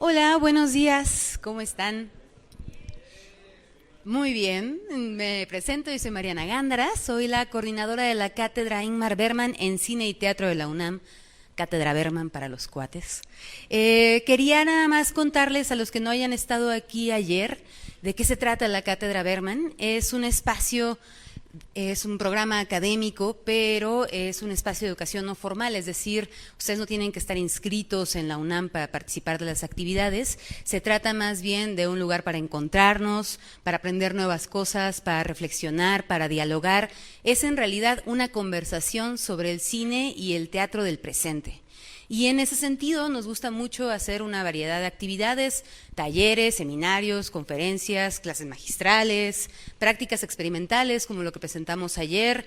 Hola, buenos días, ¿cómo están? Muy bien, me presento, yo soy Mariana Gándara, soy la coordinadora de la cátedra Ingmar Bergman en Cine y Teatro de la UNAM, Cátedra Bergman para los cuates. Quería nada más contarles a los que no hayan estado aquí ayer de qué se trata la Cátedra Bergman. Es un espacio, es un programa académico, pero es un espacio de educación no formal, es decir, ustedes no tienen que estar inscritos en la UNAM para participar de las actividades. Se trata más bien de un lugar para encontrarnos, para aprender nuevas cosas, para reflexionar, para dialogar. Es en realidad una conversación sobre el cine y el teatro del presente. Y en ese sentido nos gusta mucho hacer una variedad de actividades, talleres, seminarios, conferencias, clases magistrales, prácticas experimentales como lo que presentamos ayer,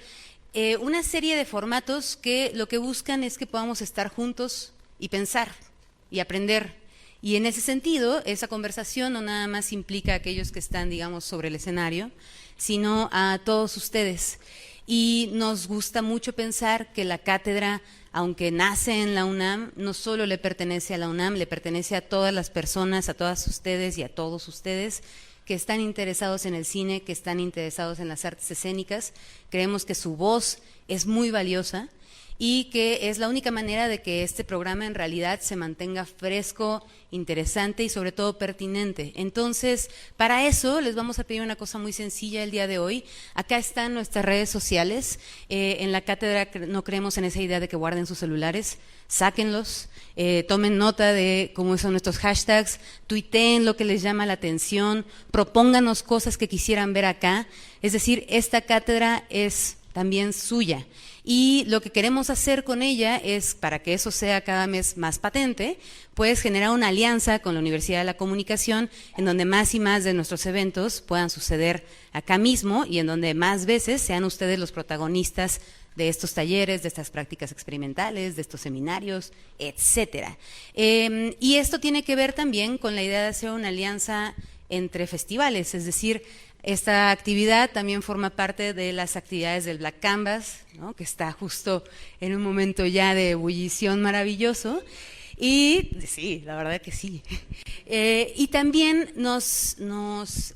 una serie de formatos que lo que buscan es que podamos estar juntos y pensar y aprender. Y en ese sentido, esa conversación no nada más implica a aquellos que están, digamos, sobre el escenario, sino a todos ustedes. Y nos gusta mucho pensar que la cátedra, aunque nace en la UNAM, no solo le pertenece a la UNAM, le pertenece a todas las personas, a todas ustedes y a todos ustedes que están interesados en el cine, que están interesados en las artes escénicas. Creemos que su voz es muy valiosa y que es la única manera de que este programa en realidad se mantenga fresco, interesante y sobre todo pertinente. Entonces, para eso les vamos a pedir una cosa muy sencilla el día de hoy. Acá están nuestras redes sociales. En la cátedra no creemos en esa idea de que guarden sus celulares, sáquenlos, tomen nota de cómo son nuestros hashtags, tuiteen lo que les llama la atención, propónganos cosas que quisieran ver acá. Es decir, esta cátedra es también suya. Y lo que queremos hacer con ella es, para que eso sea cada vez más patente, pues generar una alianza con la Universidad de la Comunicación en donde más y más de nuestros eventos puedan suceder acá mismo y en donde más veces sean ustedes los protagonistas de estos talleres, de estas prácticas experimentales, de estos seminarios, etcétera. Y esto tiene que ver también con la idea de hacer una alianza entre festivales, es decir, esta actividad también forma parte de las actividades del Black Canvas, ¿no?, que está justo en un momento ya de ebullición maravilloso. Y sí, la verdad que sí. Y también nos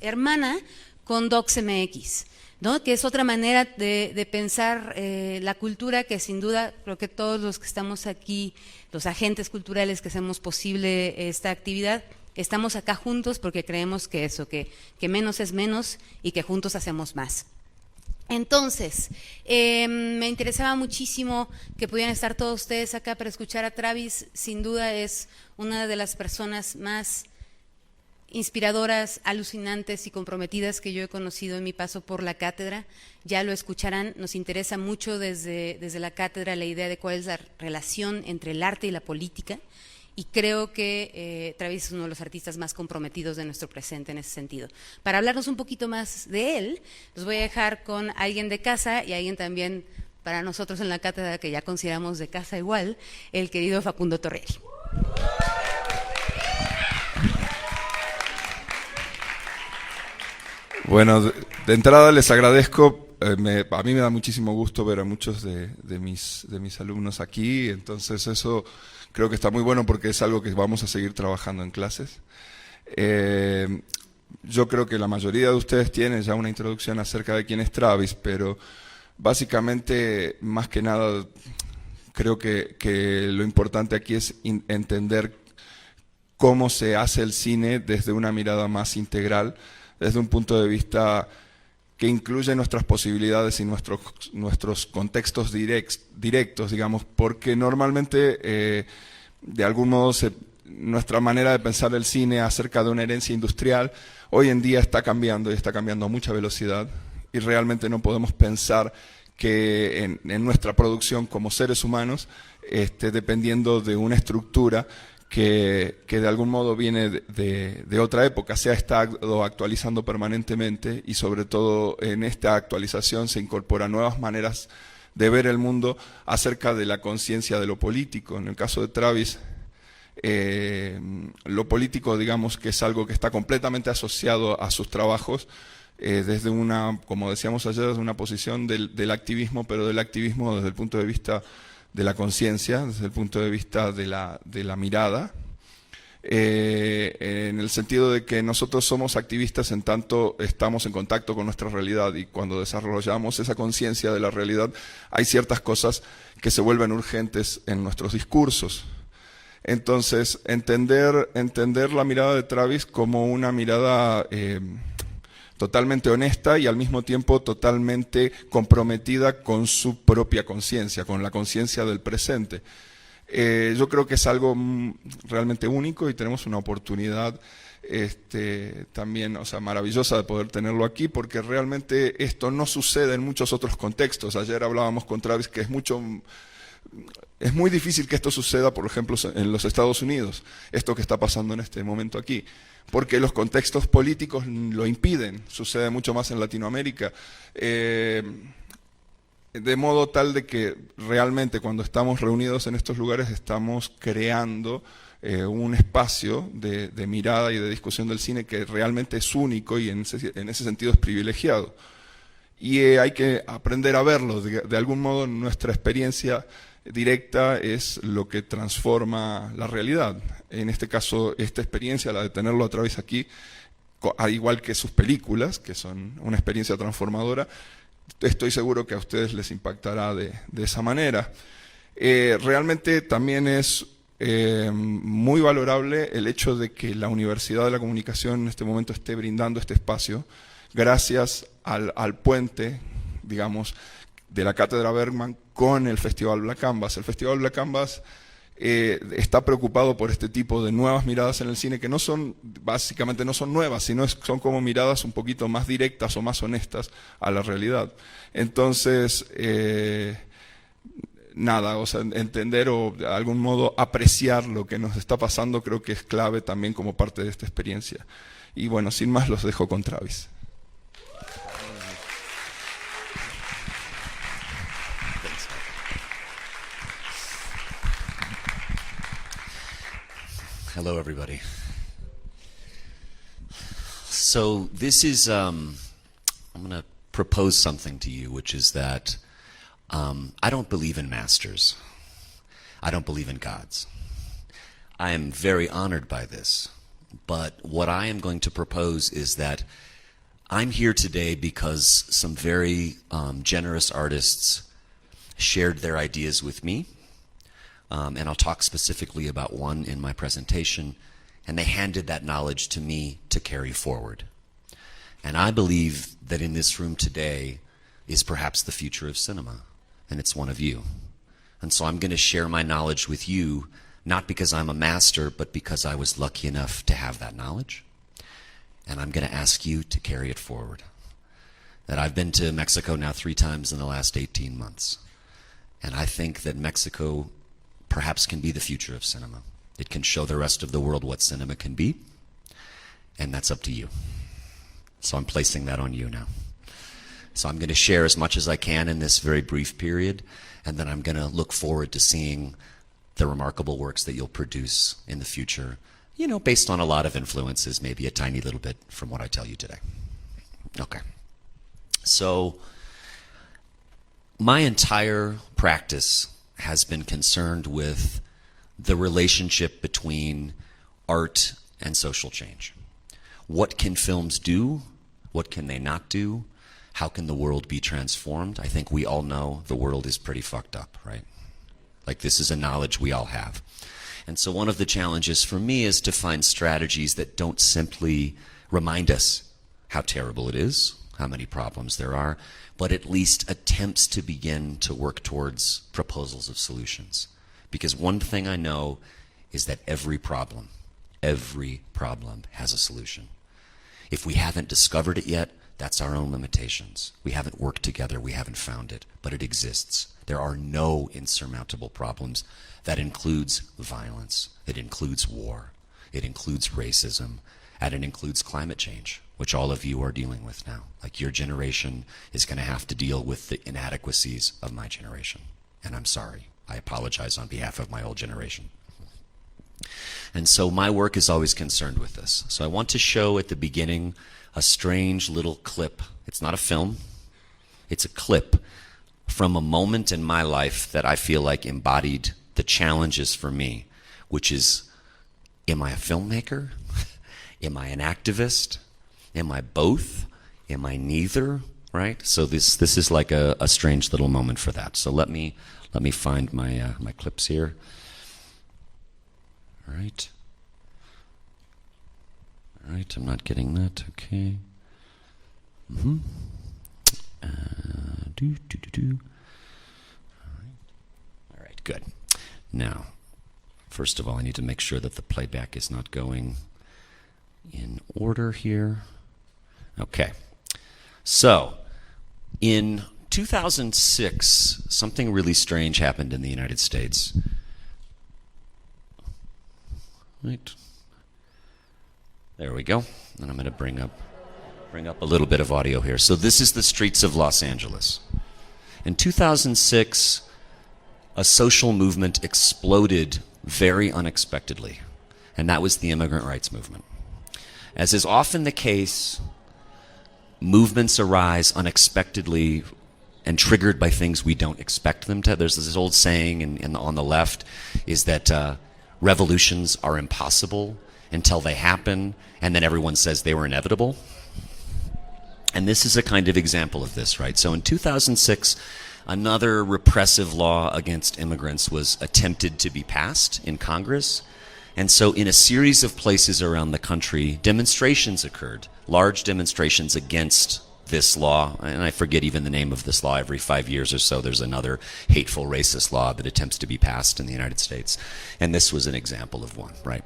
hermana con DocsMX, ¿no?, que es otra manera de pensar la cultura, que sin duda creo que todos los que estamos aquí, los agentes culturales que hacemos posible esta actividad, estamos acá juntos porque creemos que eso, que menos es menos y que juntos hacemos más. Entonces, me interesaba muchísimo que pudieran estar todos ustedes acá para escuchar a Travis. Sin duda es una de las personas más inspiradoras, alucinantes y comprometidas que yo he conocido en mi paso por la cátedra. Ya lo escucharán, nos interesa mucho desde la cátedra la idea de cuál es la relación entre el arte y la política. Y creo que Travis es uno de los artistas más comprometidos de nuestro presente en ese sentido. Para hablarnos un poquito más de él, los voy a dejar con alguien de casa y alguien también para nosotros en la cátedra que ya consideramos de casa igual, el querido Facundo Torrieri. Bueno, de entrada les agradezco. A mí me da muchísimo gusto ver a muchos de mis alumnos aquí, entonces eso creo que está muy bueno porque es algo que vamos a seguir trabajando en clases. Yo creo que la mayoría de ustedes tienen ya una introducción acerca de quién es Travis, pero básicamente, más que nada, creo que lo importante aquí es entender cómo se hace el cine desde una mirada más integral, desde un punto de vista que incluye nuestras posibilidades y nuestros contextos directos, digamos, porque normalmente, de algún modo, nuestra manera de pensar el cine acerca de una herencia industrial hoy en día está cambiando y está cambiando a mucha velocidad y realmente no podemos pensar que en nuestra producción como seres humanos esté dependiendo de una estructura que de algún modo viene de otra época, se ha estado actualizando permanentemente y sobre todo en esta actualización se incorporan nuevas maneras de ver el mundo acerca de la conciencia de lo político. En el caso de Travis, lo político, digamos, que es algo que está completamente asociado a sus trabajos, desde una, como decíamos ayer, desde una posición del activismo, pero del activismo desde el punto de vista de la conciencia, desde el punto de vista de la mirada. en el sentido de que nosotros somos activistas en tanto estamos en contacto con nuestra realidad, y cuando desarrollamos esa conciencia de la realidad hay ciertas cosas que se vuelven urgentes en nuestros discursos. Entonces, entender la mirada de Travis como una mirada totalmente honesta y al mismo tiempo totalmente comprometida con su propia conciencia, con la conciencia del presente. Yo creo que es algo realmente único y tenemos una oportunidad también, o sea, maravillosa de poder tenerlo aquí, porque realmente esto no sucede en muchos otros contextos. Ayer hablábamos con Travis que es muy difícil que esto suceda, por ejemplo, en los Estados Unidos, esto que está pasando en este momento aquí, porque los contextos políticos lo impiden. Sucede mucho más en Latinoamérica, de modo tal de que realmente cuando estamos reunidos en estos lugares estamos creando un espacio de mirada y de discusión del cine que realmente es único y en ese sentido es privilegiado. Y hay que aprender a verlo. De algún modo nuestra experiencia directa es lo que transforma la realidad. En este caso, esta experiencia, la de tenerlo a Travis aquí, al igual que sus películas, que son una experiencia transformadora, estoy seguro que a ustedes les impactará de esa manera. Realmente también es muy valorable el hecho de que la Universidad de la Comunicación en este momento esté brindando este espacio gracias al puente, digamos, de la Cátedra Bergman con el Festival Black Canvas. El Festival Black Canvas está preocupado por este tipo de nuevas miradas en el cine que no son, básicamente no son nuevas, sino son como miradas un poquito más directas o más honestas a la realidad. Entonces, nada, o sea, entender o de algún modo apreciar lo que nos está pasando creo que es clave también como parte de esta experiencia. Y bueno, sin más los dejo con Travis. Hello, everybody. So this is, I'm going to propose something to you, which is that I don't believe in masters. I don't believe in gods. I am very honored by this. But what I am going to propose is that I'm here today because some very generous artists shared their ideas with me. And I'll talk specifically about one in my presentation, and they handed that knowledge to me to carry forward. And I believe that in this room today is perhaps the future of cinema, and it's one of you. And so I'm going to share my knowledge with you, not because I'm a master, but because I was lucky enough to have that knowledge. And I'm going to ask you to carry it forward. That I've been to Mexico now 3 times in the last 18 months. And I think that Mexico perhaps can be the future of cinema. It can show the rest of the world what cinema can be, and that's up to you. So I'm placing that on you now. So I'm going to share as much as I can in this very brief period, and then I'm going to look forward to seeing the remarkable works that you'll produce in the future, you know, based on a lot of influences, maybe a tiny little bit from what I tell you today. Okay. So my entire practice has been concerned with the relationship between art and social change. What can films do? What can they not do? How can the world be transformed? I think we all know the world is pretty fucked up, right? Like, this is a knowledge we all have. And so one of the challenges for me is to find strategies that don't simply remind us how terrible it is, how many problems there are, but at least attempts to begin to work towards proposals of solutions. Because one thing I know is that every problem has a solution. If we haven't discovered it yet, that's our own limitations. We haven't worked together, we haven't found it, but it exists. There are no insurmountable problems. That includes violence, it includes war, it includes racism, and it includes climate change, which all of you are dealing with now. Like, your generation is going to have to deal with the inadequacies of my generation. And I'm sorry. I apologize on behalf of my old generation. And so my work is always concerned with this. So I want to show at the beginning a strange little clip. It's not a film. It's a clip from a moment in my life that I feel like embodied the challenges for me, which is Am I a filmmaker? Am I an activist? Am I both? Am I neither? Right? So this is like a strange little moment for that. So let me find my my clips here. All right. All right, I'm not getting that. Okay. Mm-hmm. All right, good. Now, first of all, I need to make sure that the playback is not going in order here. Okay. So, in 2006, something really strange happened in the United States. Right. There we go. And I'm going to bring up a little bit of audio here. So this is the streets of Los Angeles. In 2006, a social movement exploded very unexpectedly, and that was the immigrant rights movement. As is often the case, movements arise unexpectedly and triggered by things we don't expect them to. There's this old saying on the left is that revolutions are impossible until they happen, and then everyone says they were inevitable. And this is a kind of example of this, right? So in 2006, another repressive law against immigrants was attempted to be passed in Congress. And so in a series of places around the country, demonstrations occurred, large demonstrations against this law. And I forget even the name of this law. Every 5 years or so, there's another hateful racist law that attempts to be passed in the United States. And this was an example of one, right?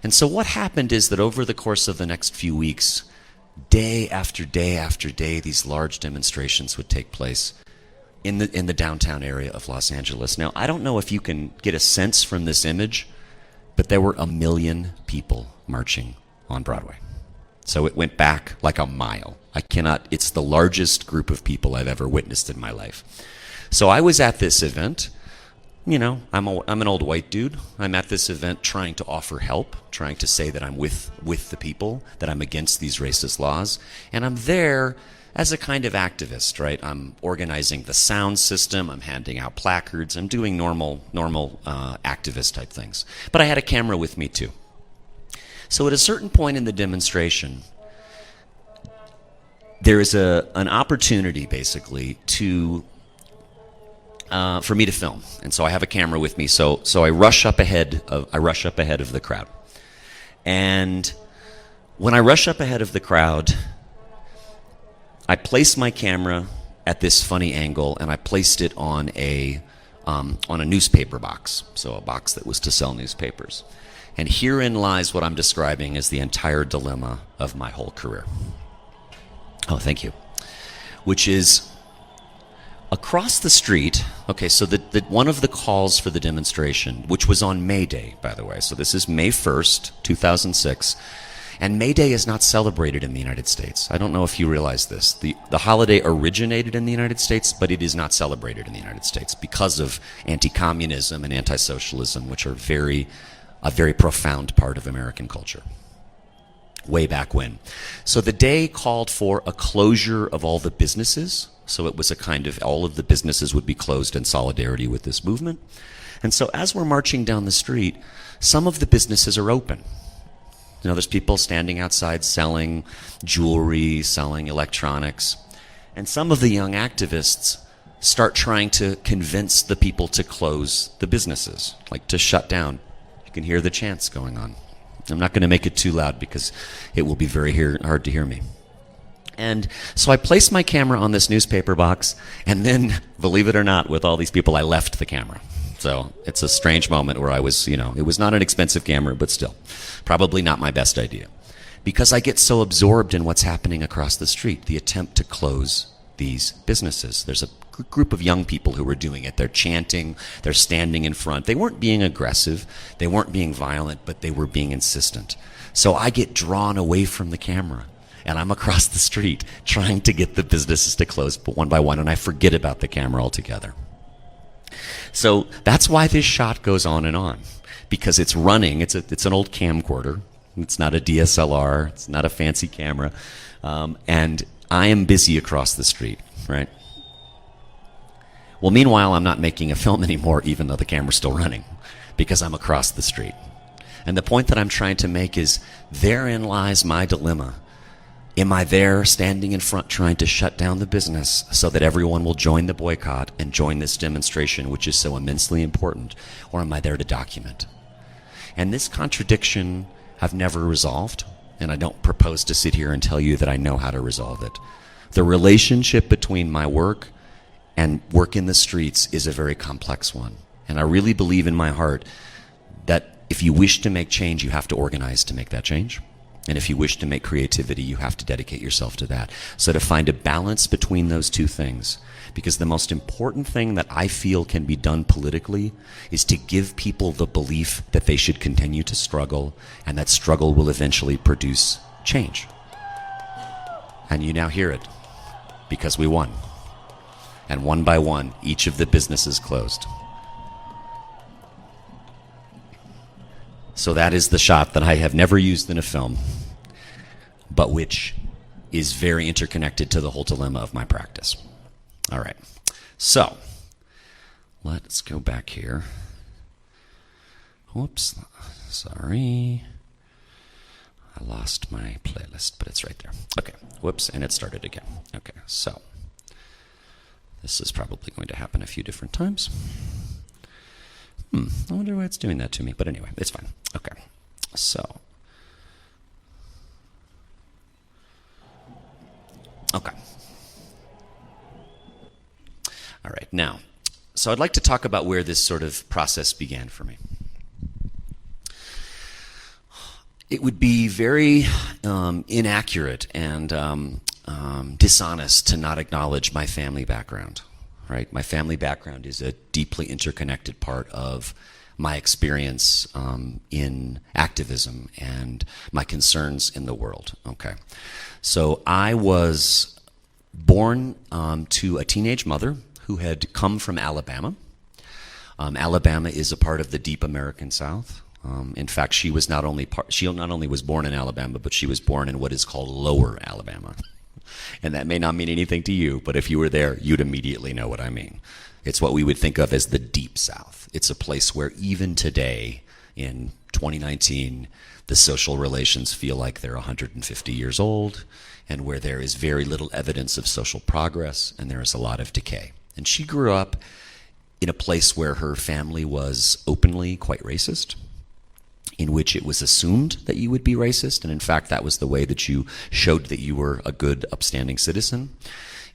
And so what happened is that over the course of the next few weeks, day after day after day, these large demonstrations would take place in the downtown area of Los Angeles. Now, I don't know if you can get a sense from this image, but there were 1 million people marching on Broadway. So it went back like a mile. It's the largest group of people I've ever witnessed in my life. So I was at this event. You know, I'm an old white dude. I'm at this event trying to offer help, trying to say that I'm with the people, that I'm against these racist laws. And I'm there as a kind of activist, right? I'm organizing the sound system. I'm handing out placards. I'm doing normal activist type things. But I had a camera with me too. So at a certain point in the demonstration, there is an opportunity basically for me to film, and so I have a camera with me. So I rush up ahead of the crowd, and when I rush up ahead of the crowd, I place my camera at this funny angle, and I placed it on a newspaper box, so a box that was to sell newspapers. And herein lies what I'm describing as the entire dilemma of my whole career. Oh, thank you. Which is across the street. Okay, so one of the calls for the demonstration, which was on May Day, by the way. So this is May 1st, 2006. And May Day is not celebrated in the United States. I don't know if you realize this. The holiday originated in the United States, but it is not celebrated in the United States because of anti-communism and anti-socialism, which are a very profound part of American culture. Way back when. So the day called for a closure of all the businesses. So it was a kind of, all of the businesses would be closed in solidarity with this movement. And so as we're marching down the street, some of the businesses are open. You know, there's people standing outside selling jewelry, selling electronics. And some of the young activists start trying to convince the people to close the businesses, like to shut down. You can hear the chants going on. I'm not going to make it too loud because it will be very hard to hear me. And so I placed my camera on this newspaper box, and then, believe it or not, with all these people, I left the camera. So it's a strange moment where I was, it was not an expensive camera, but still, probably not my best idea. Because I get so absorbed in what's happening across the street, the attempt to close these businesses. There's a group of young people who were doing it. They're chanting, they're standing in front. They weren't being aggressive, they weren't being violent, but they were being insistent. So I get drawn away from the camera, and I'm across the street trying to get the businesses to close one by one, and I forget about the camera altogether. So that's why this shot goes on and on, because it's running. It's an old camcorder. It's not a DSLR. It's not a fancy camera. And I am busy across the street, right? Well, meanwhile, I'm not making a film anymore, even though the camera's still running, because I'm across the street. And the point that I'm trying to make is, therein lies my dilemma. Am I there standing in front trying to shut down the business so that everyone will join the boycott and join this demonstration, which is so immensely important? Or am I there to document? And this contradiction I've never resolved, and I don't propose to sit here and tell you that I know how to resolve it. The relationship between my work and work in the streets is a very complex one. And I really believe in my heart that if you wish to make change, you have to organize to make that change. And if you wish to make creativity, you have to dedicate yourself to that. So to find a balance between those two things, because the most important thing that I feel can be done politically is to give people the belief that they should continue to struggle, and that struggle will eventually produce change. And you now hear it, because we won. And one by one, each of the businesses closed. So that is the shot that I have never used in a film, but which is very interconnected to the whole dilemma of my practice. All right, so let's go back here. Whoops, sorry. I lost my playlist, but it's right there. Okay, whoops, and it started again. Okay, so this is probably going to happen a few different times. I wonder why it's doing that to me, but anyway, it's fine. Okay, so. Okay. All right, now, so I'd like to talk about where this sort of process began for me. It would be very inaccurate and dishonest to not acknowledge my family background. Right, my family background is a deeply interconnected part of my experience in activism and my concerns in the world. Okay, so I was born to a teenage mother who had come from Alabama. Alabama is a part of the deep American South. In fact, she not only was born in Alabama, but she was born in what is called Lower Alabama. And that may not mean anything to you, but if you were there, you'd immediately know what I mean. It's what we would think of as the Deep South. It's a place where even today, in 2019, the social relations feel like they're 150 years old, and where there is very little evidence of social progress, and there is a lot of decay. And she grew up in a place where her family was openly quite racist, in which it was assumed that you would be racist, and in fact that was the way that you showed that you were a good, upstanding citizen,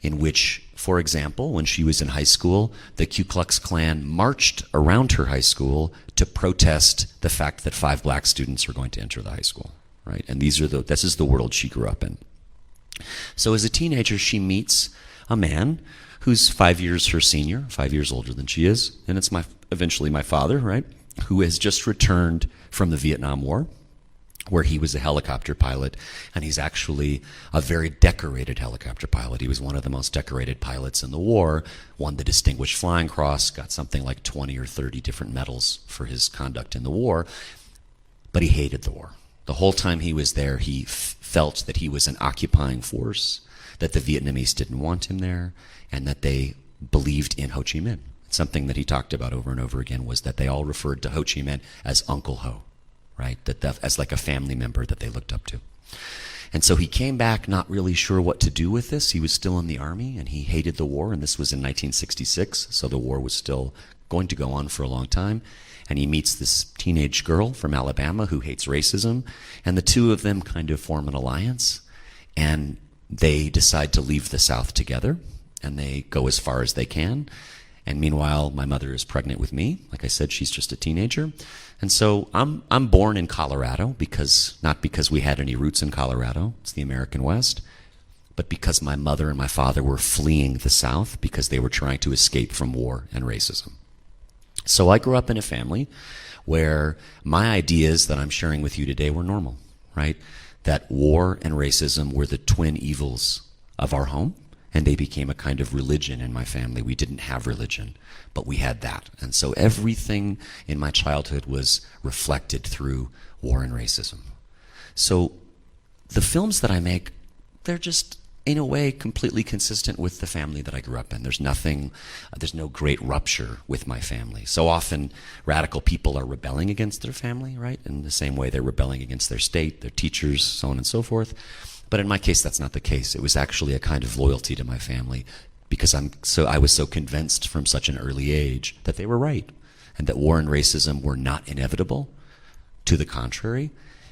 in which, for example, when she was in high school, the Ku Klux Klan marched around her high school to protest the fact that 5 black students were going to enter the high school, right? And this is the world she grew up in. So as a teenager, she meets a man who's 5 years her senior, 5 years older than she is, and it's eventually my father, right? Who has just returned from the Vietnam War, where he was a helicopter pilot, and he's actually a very decorated helicopter pilot. He was one of the most decorated pilots in the war, won the Distinguished Flying Cross, got something like 20 or 30 different medals for his conduct in the war, but he hated the war. The whole time he was there, he felt that he was an occupying force, that the Vietnamese didn't want him there, and that they believed in Ho Chi Minh. Something that he talked about over and over again was that they all referred to Ho Chi Minh as Uncle Ho, right? As like a family member that they looked up to. And so he came back not really sure what to do with this. He was still in the army, and he hated the war, and this was in 1966, so the war was still going to go on for a long time. And he meets this teenage girl from Alabama who hates racism, and the two of them kind of form an alliance, and they decide to leave the South together, and they go as far as they can. And meanwhile, my mother is pregnant with me. Like I said, she's just a teenager. And so I'm born in Colorado, not because we had any roots in Colorado, it's the American West, but because my mother and my father were fleeing the South because they were trying to escape from war and racism. So I grew up in a family where my ideas that I'm sharing with you today were normal, right? That war and racism were the twin evils of our home. And they became a kind of religion in my family. We didn't have religion, but we had that. And so everything in my childhood was reflected through war and racism. So the films that I make, they're just in a way, completely consistent with the family that I grew up in. There's no great rupture with my family. So often, radical people are rebelling against their family, right? In the same way they're rebelling against their state, their teachers, so on and so forth. But in my case, that's not the case. It was actually a kind of loyalty to my family because I was so convinced from such an early age that they were right and that war and racism were not inevitable. To the contrary,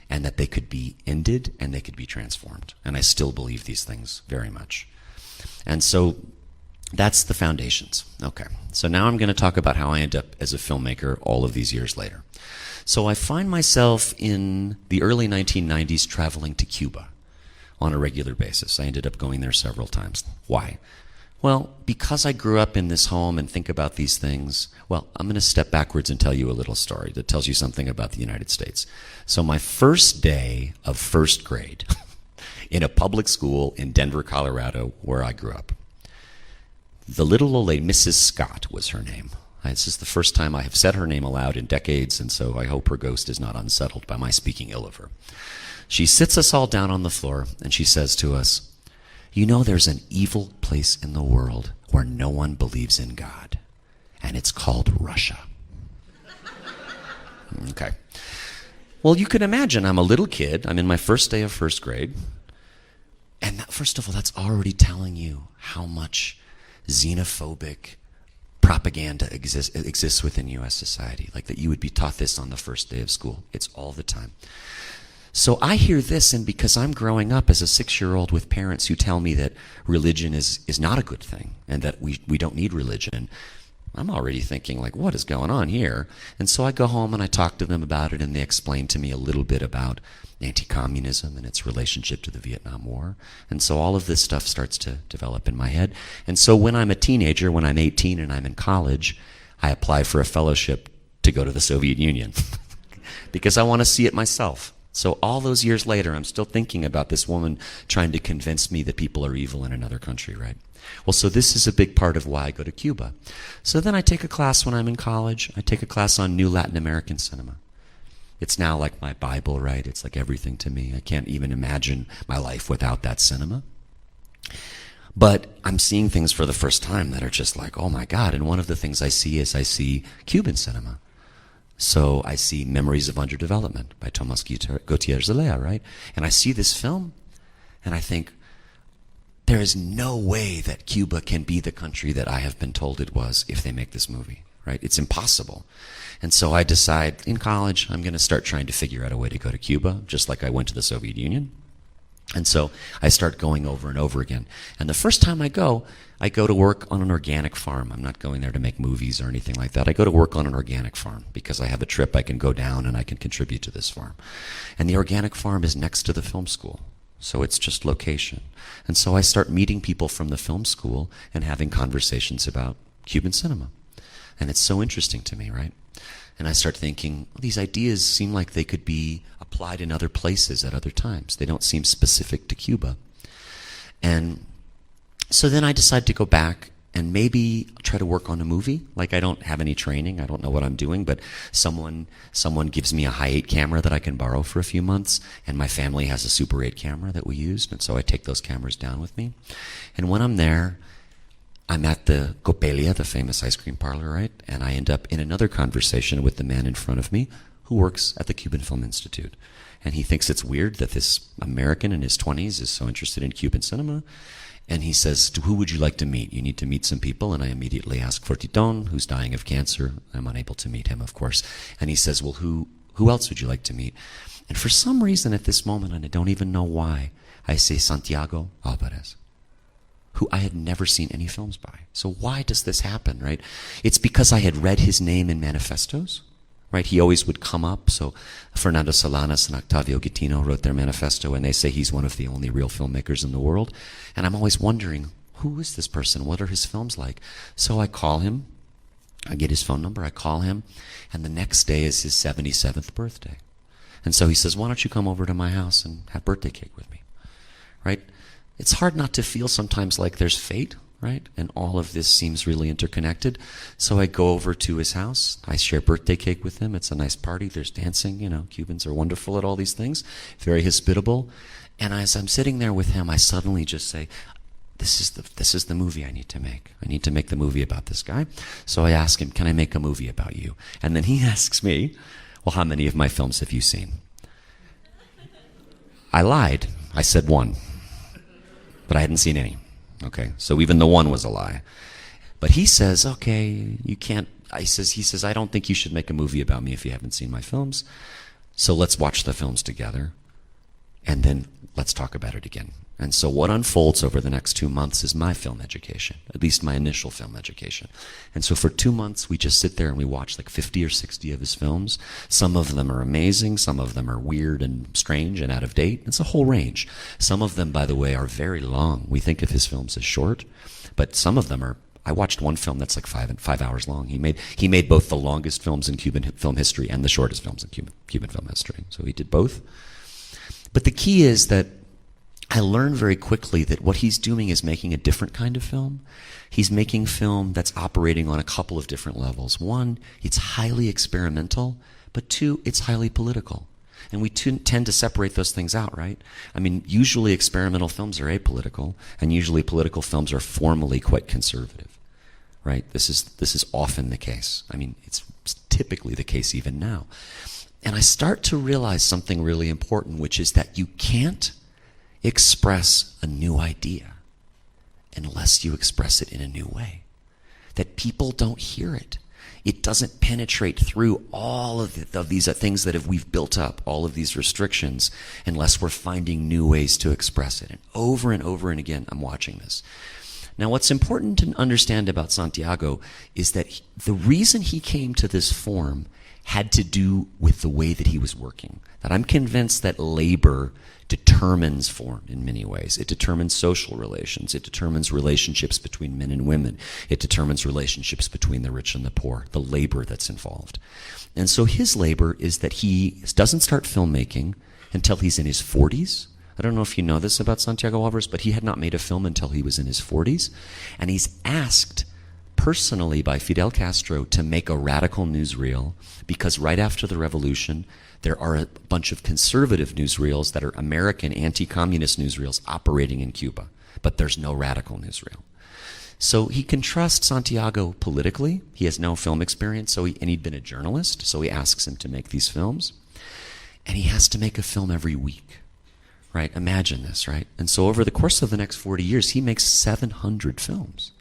and that they could be ended and they could be transformed. And I still believe these things very much. And so that's the foundations. Okay, so now I'm going to talk about how I end up as a filmmaker all of these years later. So I find myself in the early 1990s traveling to Cuba on a regular basis. I ended up going there several times. Why? Well, because I grew up in this home and think about these things, well, I'm going to step backwards and tell you a little story that tells you something about the United States. So my first day of first grade in a public school in Denver, Colorado, where I grew up, the little old lady, Mrs. Scott was her name. This is the first time I have said her name aloud in decades, and so I hope her ghost is not unsettled by my speaking ill of her. She sits us all down on the floor, and she says to us, "You know, there's an evil place in the world where no one believes in God, and it's called Russia." Okay. Well, you can imagine I'm a little kid. I'm in my first day of first grade. And that, first of all, that's already telling you how much xenophobic propaganda exists within U.S. society. Like that you would be taught this on the first day of school. It's all the time. So I hear this, and because I'm growing up as a 6-year-old with parents who tell me that religion is not a good thing and that we don't need religion, I'm already thinking, like, what is going on here? And so I go home and I talk to them about it, and they explain to me a little bit about anti-communism and its relationship to the Vietnam War. And so all of this stuff starts to develop in my head. And so when I'm a teenager, when I'm 18 and I'm in college, I apply for a fellowship to go to the Soviet Union because I want to see it myself. So all those years later, I'm still thinking about this woman trying to convince me that people are evil in another country, right? Well, so this is a big part of why I go to Cuba. So then I take a class when I'm in college. I take a class on new Latin American cinema. It's now like my Bible, right? It's like everything to me. I can't even imagine my life without that cinema. But I'm seeing things for the first time that are just like, oh my God. And one of the things I see Cuban cinema. So I see Memories of Underdevelopment by Tomas Gutierrez Zelaya, right? And I see this film, and I think, there is no way that Cuba can be the country that I have been told it was if they make this movie, right? It's impossible. And so I decide, in college, I'm going to start trying to figure out a way to go to Cuba, just like I went to the Soviet Union. And so I start going over and over again. And the first time I go to work on an organic farm. I'm not going there to make movies or anything like that. I go to work on an organic farm because I have a trip I can go down and I can contribute to this farm. And the organic farm is next to the film school. So it's just location. And so I start meeting people from the film school and having conversations about Cuban cinema. And it's so interesting to me, right? And I start thinking, well, these ideas seem like they could be applied in other places at other times. They don't seem specific to Cuba. And so then I decide to go back and maybe try to work on a movie. Like, I don't have any training. I don't know what I'm doing, but someone gives me a high 8 camera that I can borrow for a few months, and my family has a Super 8 camera that we used, and so I take those cameras down with me. And when I'm there, I'm at the Copelia, the famous ice cream parlor, right? And I end up in another conversation with the man in front of me who works at the Cuban Film Institute. And he thinks it's weird that this American in his 20s is so interested in Cuban cinema. And he says, who would you like to meet? You need to meet some people. And I immediately ask for Titon, who's dying of cancer. I'm unable to meet him, of course. And he says, well, who else would you like to meet? And for some reason at this moment, and I don't even know why, I say Santiago Alvarez, who I had never seen any films by. So why does this happen, right? It's because I had read his name in manifestos, right? He always would come up. So Fernando Solanas and Octavio Guitino wrote their manifesto, and they say he's one of the only real filmmakers in the world. And I'm always wondering, who is this person? What are his films like? So I call him. I get his phone number. I call him. And the next day is his 77th birthday. And so he says, why don't you come over to my house and have birthday cake with me, right? It's hard not to feel sometimes like there's fate, right? And all of this seems really interconnected. So I go over to his house. I share birthday cake with him. It's a nice party. There's dancing. You know, Cubans are wonderful at all these things. Very hospitable. And as I'm sitting there with him, I suddenly just say, this is the movie I need to make. I need to make the movie about this guy. So I ask him, can I make a movie about you? And then he asks me, well, how many of my films have you seen? I lied. I said one. But I hadn't seen any. Okay, so even the one was a lie. But he says, okay, you can't. He says, I don't think you should make a movie about me if you haven't seen my films. So let's watch the films together, and then let's talk about it again. And so what unfolds over the next 2 months is my film education, at least my initial film education. And so for 2 months, we just sit there and we watch like 50 or 60 of his films. Some of them are amazing. Some of them are weird and strange and out of date. It's a whole range. Some of them, by the way, are very long. We think of his films as short, but some of them are. I watched one film that's like 5 hours long. He made both the longest films in Cuban film history and the shortest films in Cuban film history. So he did both. But the key is that I learned very quickly that what he's doing is making a different kind of film. He's making film that's operating on a couple of different levels. One, it's highly experimental, but two, it's highly political. And we tend to separate those things out, right? I mean, usually experimental films are apolitical, and usually political films are formally quite conservative, right? This is often the case. I mean, it's typically the case even now. And I start to realize something really important, which is that you can't express a new idea unless you express it in a new way. That people don't hear it. It doesn't penetrate through all of these things that we've built up, all of these restrictions, unless we're finding new ways to express it. And over and again, I'm watching this. Now, what's important to understand about Santiago is that the reason he came to this form had to do with the way that he was working. That I'm convinced that labor determines form in many ways. It determines social relations. It determines relationships between men and women. It determines relationships between the rich and the poor, the labor that's involved. And so his labor is that he doesn't start filmmaking until he's in his 40s. I don't know if you know this about Santiago Alvarez, but he had not made a film until he was in his 40s. And he's asked personally by Fidel Castro to make a radical newsreel because right after the revolution, there are a bunch of conservative newsreels that are American anti-communist newsreels operating in Cuba, but there's no radical newsreel. So he can trust Santiago politically. He has no film experience, and he'd been a journalist, so he asks him to make these films. And he has to make a film every week, right? Imagine this, right? And so over the course of the next 40 years, he makes 700 films.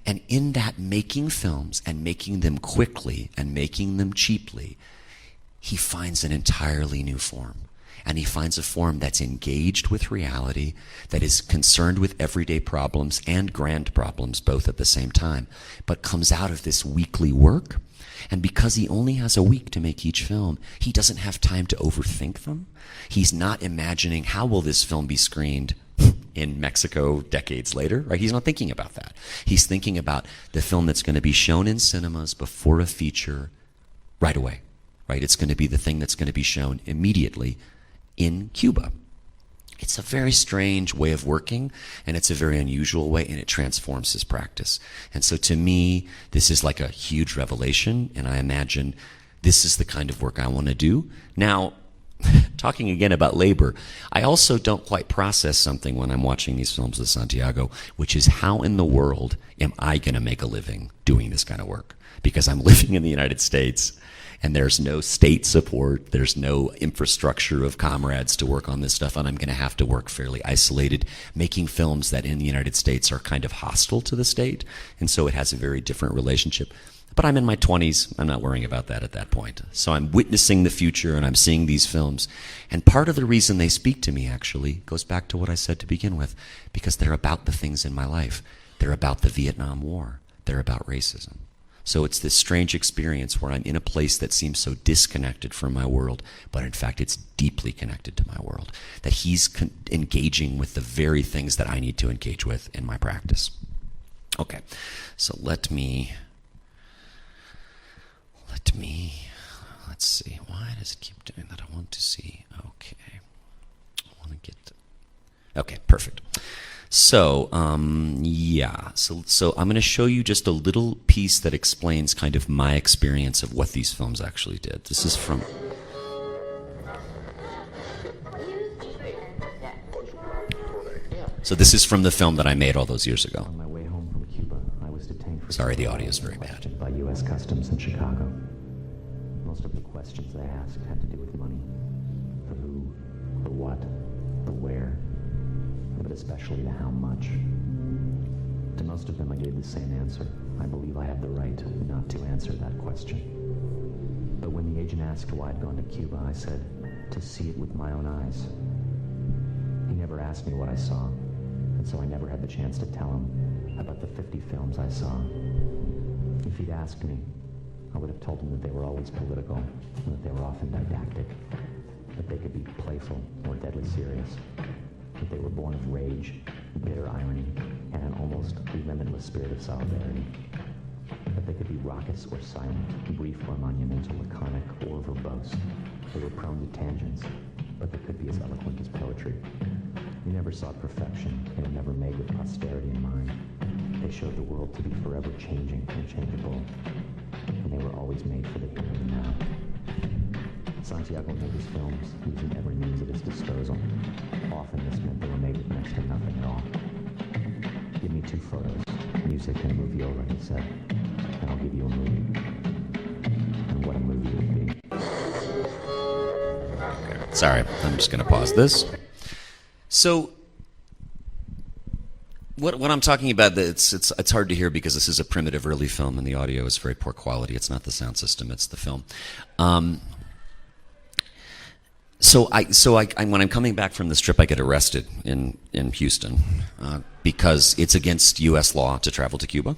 And in that making films and making them quickly and making them cheaply, he finds an entirely new form. And he finds a form that's engaged with reality, that is concerned with everyday problems and grand problems both at the same time, but comes out of this weekly work. And because he only has a week to make each film, he doesn't have time to overthink them. He's not imagining how will this film be screened in Mexico decades later, right? He's not thinking about that. He's thinking about the film that's going to be shown in cinemas before a feature right away. Right? It's going to be the thing that's going to be shown immediately in Cuba. It's a very strange way of working, and it's a very unusual way, and it transforms his practice. And so to me, this is like a huge revelation, and I imagine this is the kind of work I want to do. Now, talking again about labor, I also don't quite process something when I'm watching these films with Santiago, which is how in the world am I going to make a living doing this kind of work? Because I'm living in the United States, and there's no state support, there's no infrastructure of comrades to work on this stuff, and I'm going to have to work fairly isolated, making films that in the United States are kind of hostile to the state, and so it has a very different relationship. But I'm in my 20s, I'm not worrying about that at that point. So I'm witnessing the future, and I'm seeing these films, and part of the reason they speak to me, actually, goes back to what I said to begin with, because they're about the things in my life. They're about the Vietnam War. They're about racism. So it's this strange experience where I'm in a place that seems so disconnected from my world, but in fact it's deeply connected to my world. That he's engaging with the very things that I need to engage with in my practice. Okay, so let's see. Why does it keep doing that? I want to see. Okay, I want to get. Okay, perfect. So, yeah. So I'm going to show you just a little piece that explains kind of my experience of what these films actually did. This is from... So this is from the film that I made all those years ago. On my way home from Cuba, I was detained for Sorry, the audio is very bad. by U.S. Customs in Chicago. Most of the questions they asked had to do with money. For who, for what, for where, but especially the how much. To most of them I gave the same answer. I believe I have the right not to answer that question. But when the agent asked why I'd gone to Cuba, I said, to see it with my own eyes. He never asked me what I saw, and so I never had the chance to tell him about the 50 films I saw. If he'd asked me, I would have told him that they were always political, and that they were often didactic, that they could be playful or deadly serious, that they were born of rage, bitter irony, and an almost limitless spirit of solidarity, that they could be raucous or silent, brief or monumental, laconic or verbose. They were prone to tangents, but they could be as eloquent as poetry. They never sought perfection. They were never made with posterity in mind. They showed the world to be forever changing and changeable, and they were always made for the here and now. Santiago made his films using every means at his disposal. Often this meant they were made with next to nothing at all. Give me 2 photos, music and a movie over, he said, and I'll give you a movie. And what a movie would be. Sorry, I'm just going to pause this. So, what I'm talking about, it's hard to hear because this is a primitive early film and the audio is very poor quality. It's not the sound system, it's the film. So when I'm coming back from this trip, I get arrested in Houston because it's against U.S. law to travel to Cuba.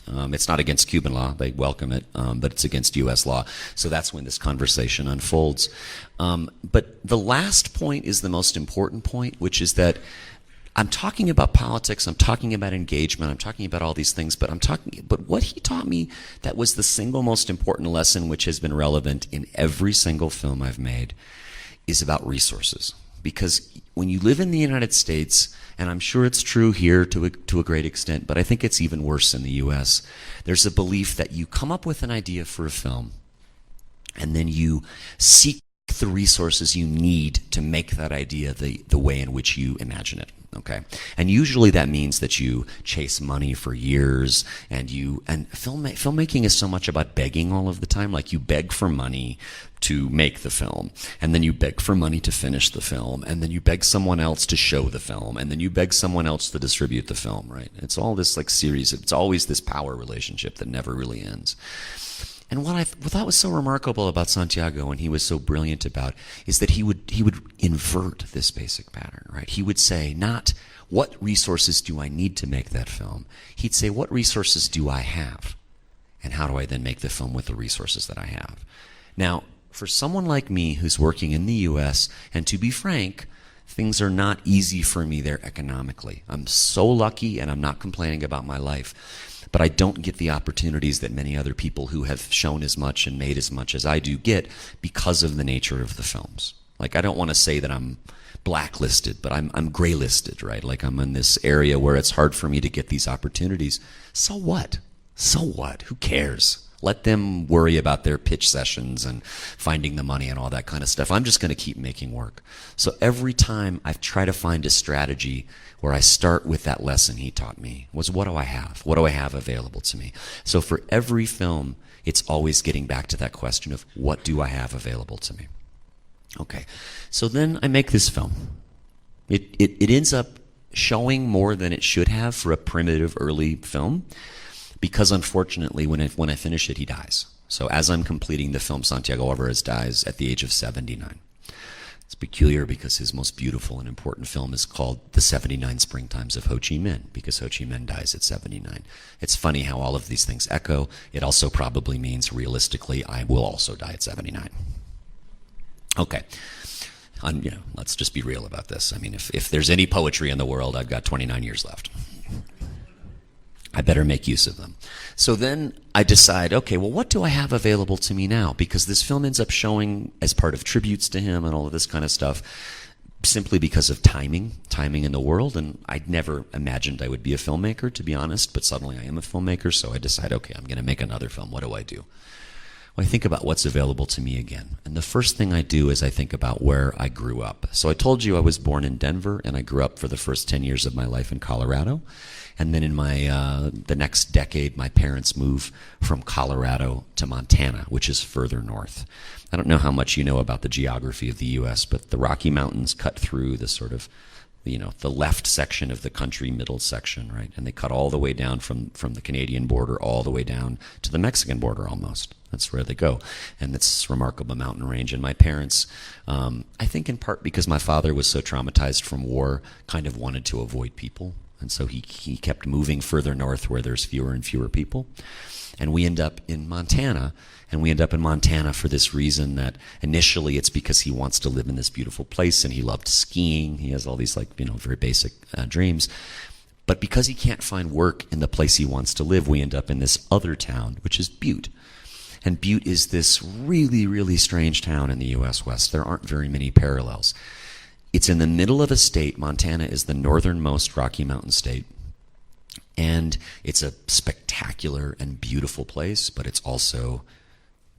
It's not against Cuban law; they welcome it, but it's against U.S. law. So that's when this conversation unfolds. But the last point is the most important point, which is that I'm talking about politics, I'm talking about engagement, I'm talking about all these things, but what he taught me that was the single most important lesson, which has been relevant in every single film I've made, is about resources. Because when you live in the United States, and I'm sure it's true here to a great extent, but I think it's even worse in the US, there's a belief that you come up with an idea for a film, and then you seek the resources you need to make that idea the way in which you imagine it. Okay, and usually that means that you chase money for years, and filmmaking is so much about begging all of the time. Like you beg for money to make the film, and then you beg for money to finish the film, and then you beg someone else to show the film, and then you beg someone else to distribute the film. Right? It's all this like series. It's always this power relationship that never really ends. And what I thought was so remarkable about Santiago, and he was so brilliant about, is that he would invert this basic pattern, right? He would say, not what resources do I need to make that film? He'd say, what resources do I have? And how do I then make the film with the resources that I have? Now, for someone like me who's working in the U.S., and to be frank, things are not easy for me there economically. I'm so lucky, and I'm not complaining about my life. But I don't get the opportunities that many other people who have shown as much and made as much as I do get because of the nature of the films. Like, I don't want to say that I'm blacklisted, but I'm gray-listed, right? Like, I'm in this area where it's hard for me to get these opportunities. So what? So what? Who cares? Let them worry about their pitch sessions and finding the money and all that kind of stuff. I'm just going to keep making work. So every time I try to find a strategy where I start with that lesson he taught me was, what do I have? What do I have available to me? So for every film, it's always getting back to that question of, what do I have available to me? Okay, so then I make this film. It ends up showing more than it should have for a primitive early film, because unfortunately when I finish it, he dies. So as I'm completing the film, Santiago Alvarez dies at the age of 79. It's peculiar because his most beautiful and important film is called The 79 Springtimes of Ho Chi Minh, because Ho Chi Minh dies at 79. It's funny how all of these things echo. It also probably means, realistically, I will also die at 79. Okay. Let's just be real about this. I mean, if there's any poetry in the world, I've got 29 years left. I better make use of them. So then I decide, okay, well, what do I have available to me now? Because this film ends up showing as part of tributes to him and all of this kind of stuff, simply because of timing in the world. And I'd never imagined I would be a filmmaker, to be honest, but suddenly I am a filmmaker, so I decide, okay, I'm going to make another film. What do I do? Well, I think about what's available to me again. And the first thing I do is I think about where I grew up. So I told you I was born in Denver, and I grew up for the first 10 years of my life in Colorado. And then in my the next decade, my parents moved from Colorado to Montana, which is further north. I don't know how much you know about the geography of the U.S., but the Rocky Mountains cut through the sort of, the left section of the country, middle section, right? And they cut all the way down from the Canadian border all the way down to the Mexican border almost. That's where they go. And it's a remarkable mountain range. And my parents, I think in part because my father was so traumatized from war, kind of wanted to avoid people. And so he kept moving further north where there's fewer and fewer people. And we end up in Montana. And we end up in Montana for this reason that initially it's because he wants to live in this beautiful place and he loved skiing. He has all these very basic dreams. But because he can't find work in the place he wants to live, we end up in this other town, which is Butte. And Butte is this really, really strange town in the U.S. West. There aren't very many parallels. It's in the middle of a state. Montana is the northernmost Rocky Mountain state. And it's a spectacular and beautiful place, but it's also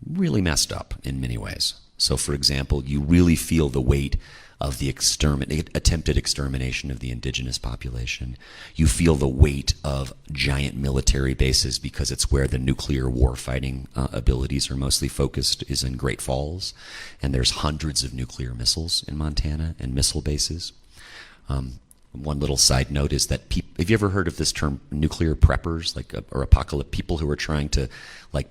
really messed up in many ways. So, for example, you really feel the weight of the attempted extermination of the indigenous population. You feel the weight of giant military bases because it's where the nuclear war-fighting abilities are mostly focused, is in Great Falls. And there's hundreds of nuclear missiles in Montana and missile bases. One little side note is that have you ever heard of this term nuclear preppers, or apocalypse, people who are trying to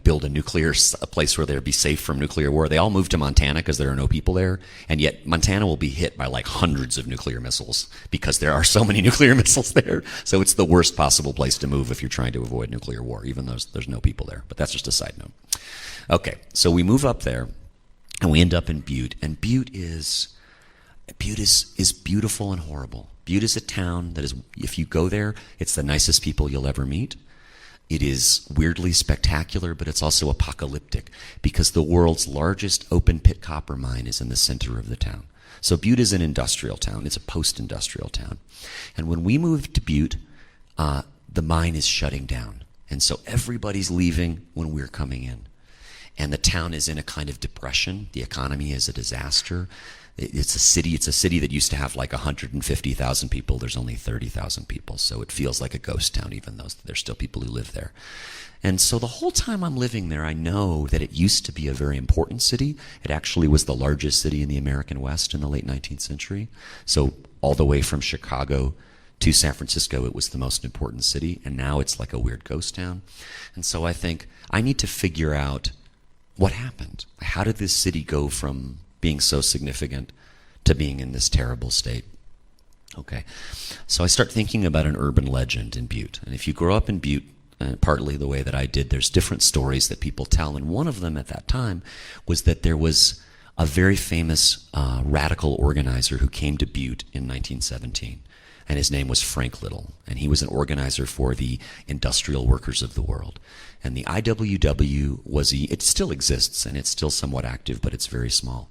build a place where they'd be safe from nuclear war? They all move to Montana because there are no people there, and yet Montana will be hit by hundreds of nuclear missiles because there are so many nuclear missiles there. So it's the worst possible place to move if you're trying to avoid nuclear war, even though there's no people there. But that's just a side note. Okay, so we move up there, and we end up in Butte, and Butte is beautiful and horrible. Butte is a town that is, if you go there, it's the nicest people you'll ever meet. It is weirdly spectacular, but it's also apocalyptic because the world's largest open pit copper mine is in the center of the town. So Butte is an industrial town. It's a post-industrial town. And when we moved to Butte, the mine is shutting down. And so everybody's leaving when we're coming in. And the town is in a kind of depression. The economy is a disaster. It's a city that used to have 150,000 people. There's only 30,000 people. So it feels like a ghost town, even though there's still people who live there. And so the whole time I'm living there, I know that it used to be a very important city. It actually was the largest city in the American West in the late 19th century. So all the way from Chicago to San Francisco, it was the most important city. And now it's like a weird ghost town. And so I think I need to figure out what happened. How did this city go from being so significant to being in this terrible state? Okay, so I start thinking about an urban legend in Butte. And if you grow up in Butte, partly the way that I did, there's different stories that people tell. And one of them at that time was that there was a very famous radical organizer who came to Butte in 1917. And his name was Frank Little. And he was an organizer for the industrial workers of the world. And the IWW it still exists, and it's still somewhat active, but it's very small.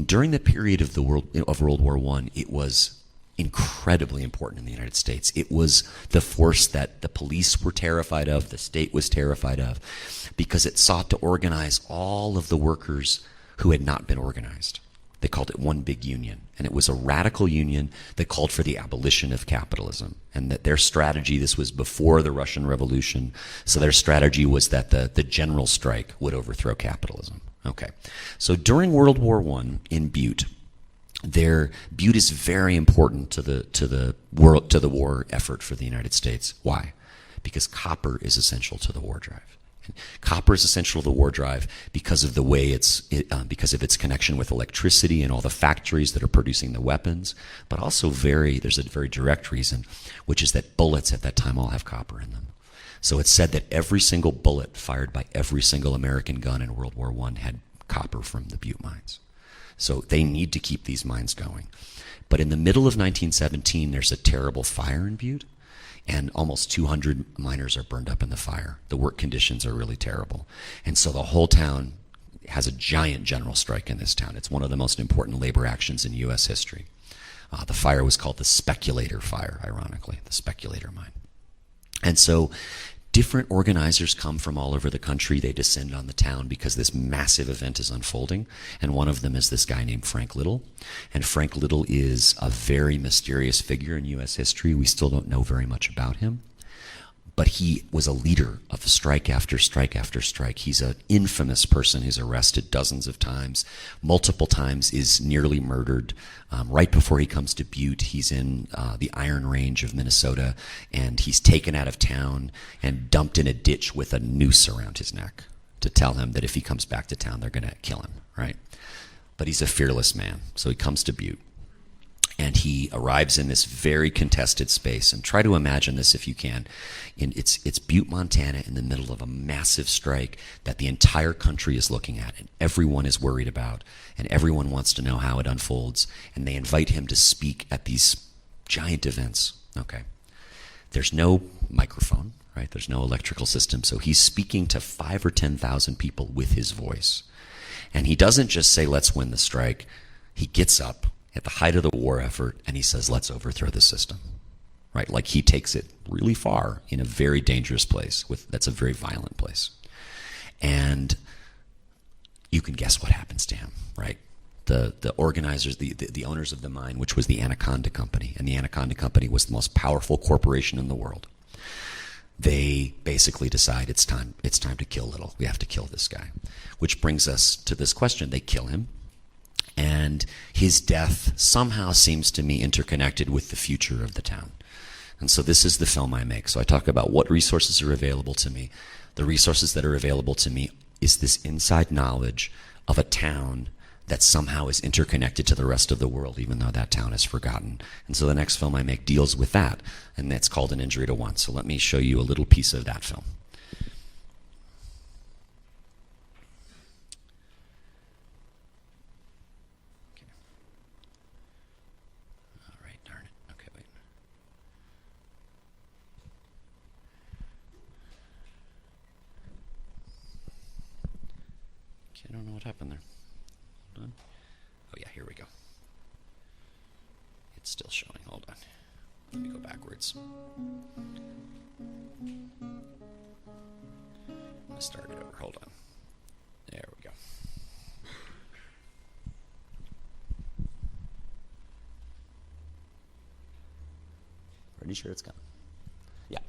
During the period of World War I, it was incredibly important in the United States. It was the force that the police were terrified of, the state was terrified of, because it sought to organize all of the workers who had not been organized. They called it One Big Union. And it was a radical union that called for the abolition of capitalism. And that their strategy, this was before the Russian Revolution, so their strategy was that the general strike would overthrow capitalism. Okay. So during World War I in Butte, Butte is very important to the war effort for the United States. Why? Because copper is essential to the war drive. Copper is essential to the war drive because of the way because of its connection with electricity and all the factories that are producing the weapons, but also there's a very direct reason, which is that bullets at that time all have copper in them. So it's said that every single bullet fired by every single American gun in World War I had copper from the Butte mines. So they need to keep these mines going. But in the middle of 1917, there's a terrible fire in Butte. And almost 200 miners are burned up in the fire. The work conditions are really terrible. And so the whole town has a giant general strike in this town. It's one of the most important labor actions in U.S. history. The fire was called the Speculator Fire, ironically, the Speculator Mine. And so different organizers come from all over the country. They descend on the town because this massive event is unfolding. And one of them is this guy named Frank Little. And Frank Little is a very mysterious figure in U.S. history. We still don't know very much about him. But he was a leader of strike after strike after strike. He's an infamous person who's arrested dozens of times, multiple times is nearly murdered. Right before he comes to Butte, he's in the Iron Range of Minnesota, and he's taken out of town and dumped in a ditch with a noose around his neck to tell him that if he comes back to town, they're going to kill him, right? But he's a fearless man, so he comes to Butte. And he arrives in this very contested space. And try to imagine this if you can. It's Butte, Montana, in the middle of a massive strike that the entire country is looking at, and everyone is worried about, and everyone wants to know how it unfolds. And they invite him to speak at these giant events. Okay. There's no microphone, right? There's no electrical system. So he's speaking to 5,000 or 10,000 people with his voice. And he doesn't just say, let's win the strike. He gets up at the height of the war effort, and he says, let's overthrow the system, right? Like he takes it really far in a very dangerous place. That's a very violent place. And you can guess what happens to him, right? The organizers, the owners of the mine, which was the Anaconda Company, and the Anaconda Company was the most powerful corporation in the world. They basically decide it's time to kill Little. We have to kill this guy. Which brings us to this question. They kill him. And his death somehow seems to me interconnected with the future of the town. And so this is the film I make. So I talk about what resources are available to me. The resources that are available to me is this inside knowledge of a town that somehow is interconnected to the rest of the world, even though that town is forgotten. And so the next film I make deals with that, and that's called An Injury to One. So let me show you a little piece of that film. I don't know what happened there. Hold on. Oh yeah, here we go. It's still showing. Hold on. Let me go backwards. I'm gonna start it over. Hold on. There we go. Pretty sure it's coming. Yeah.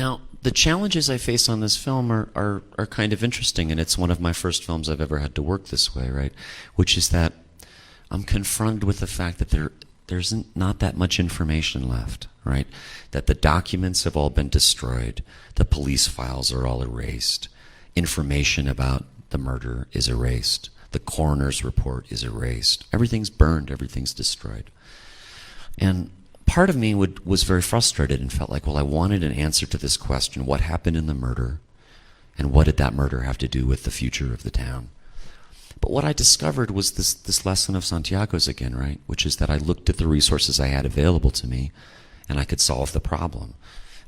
Now, the challenges I face on this film are kind of interesting, and it's one of my first films I've ever had to work this way, right? Which is that I'm confronted with the fact that there's not that much information left, right? That the documents have all been destroyed, the police files are all erased, information about the murder is erased, the coroner's report is erased, everything's burned, everything's destroyed. And part of me was very frustrated and felt like, well, I wanted an answer to this question: what happened in the murder, and what did that murder have to do with the future of the town? But what I discovered was this lesson of Santiago's again, right? Which is that I looked at the resources I had available to me, and I could solve the problem.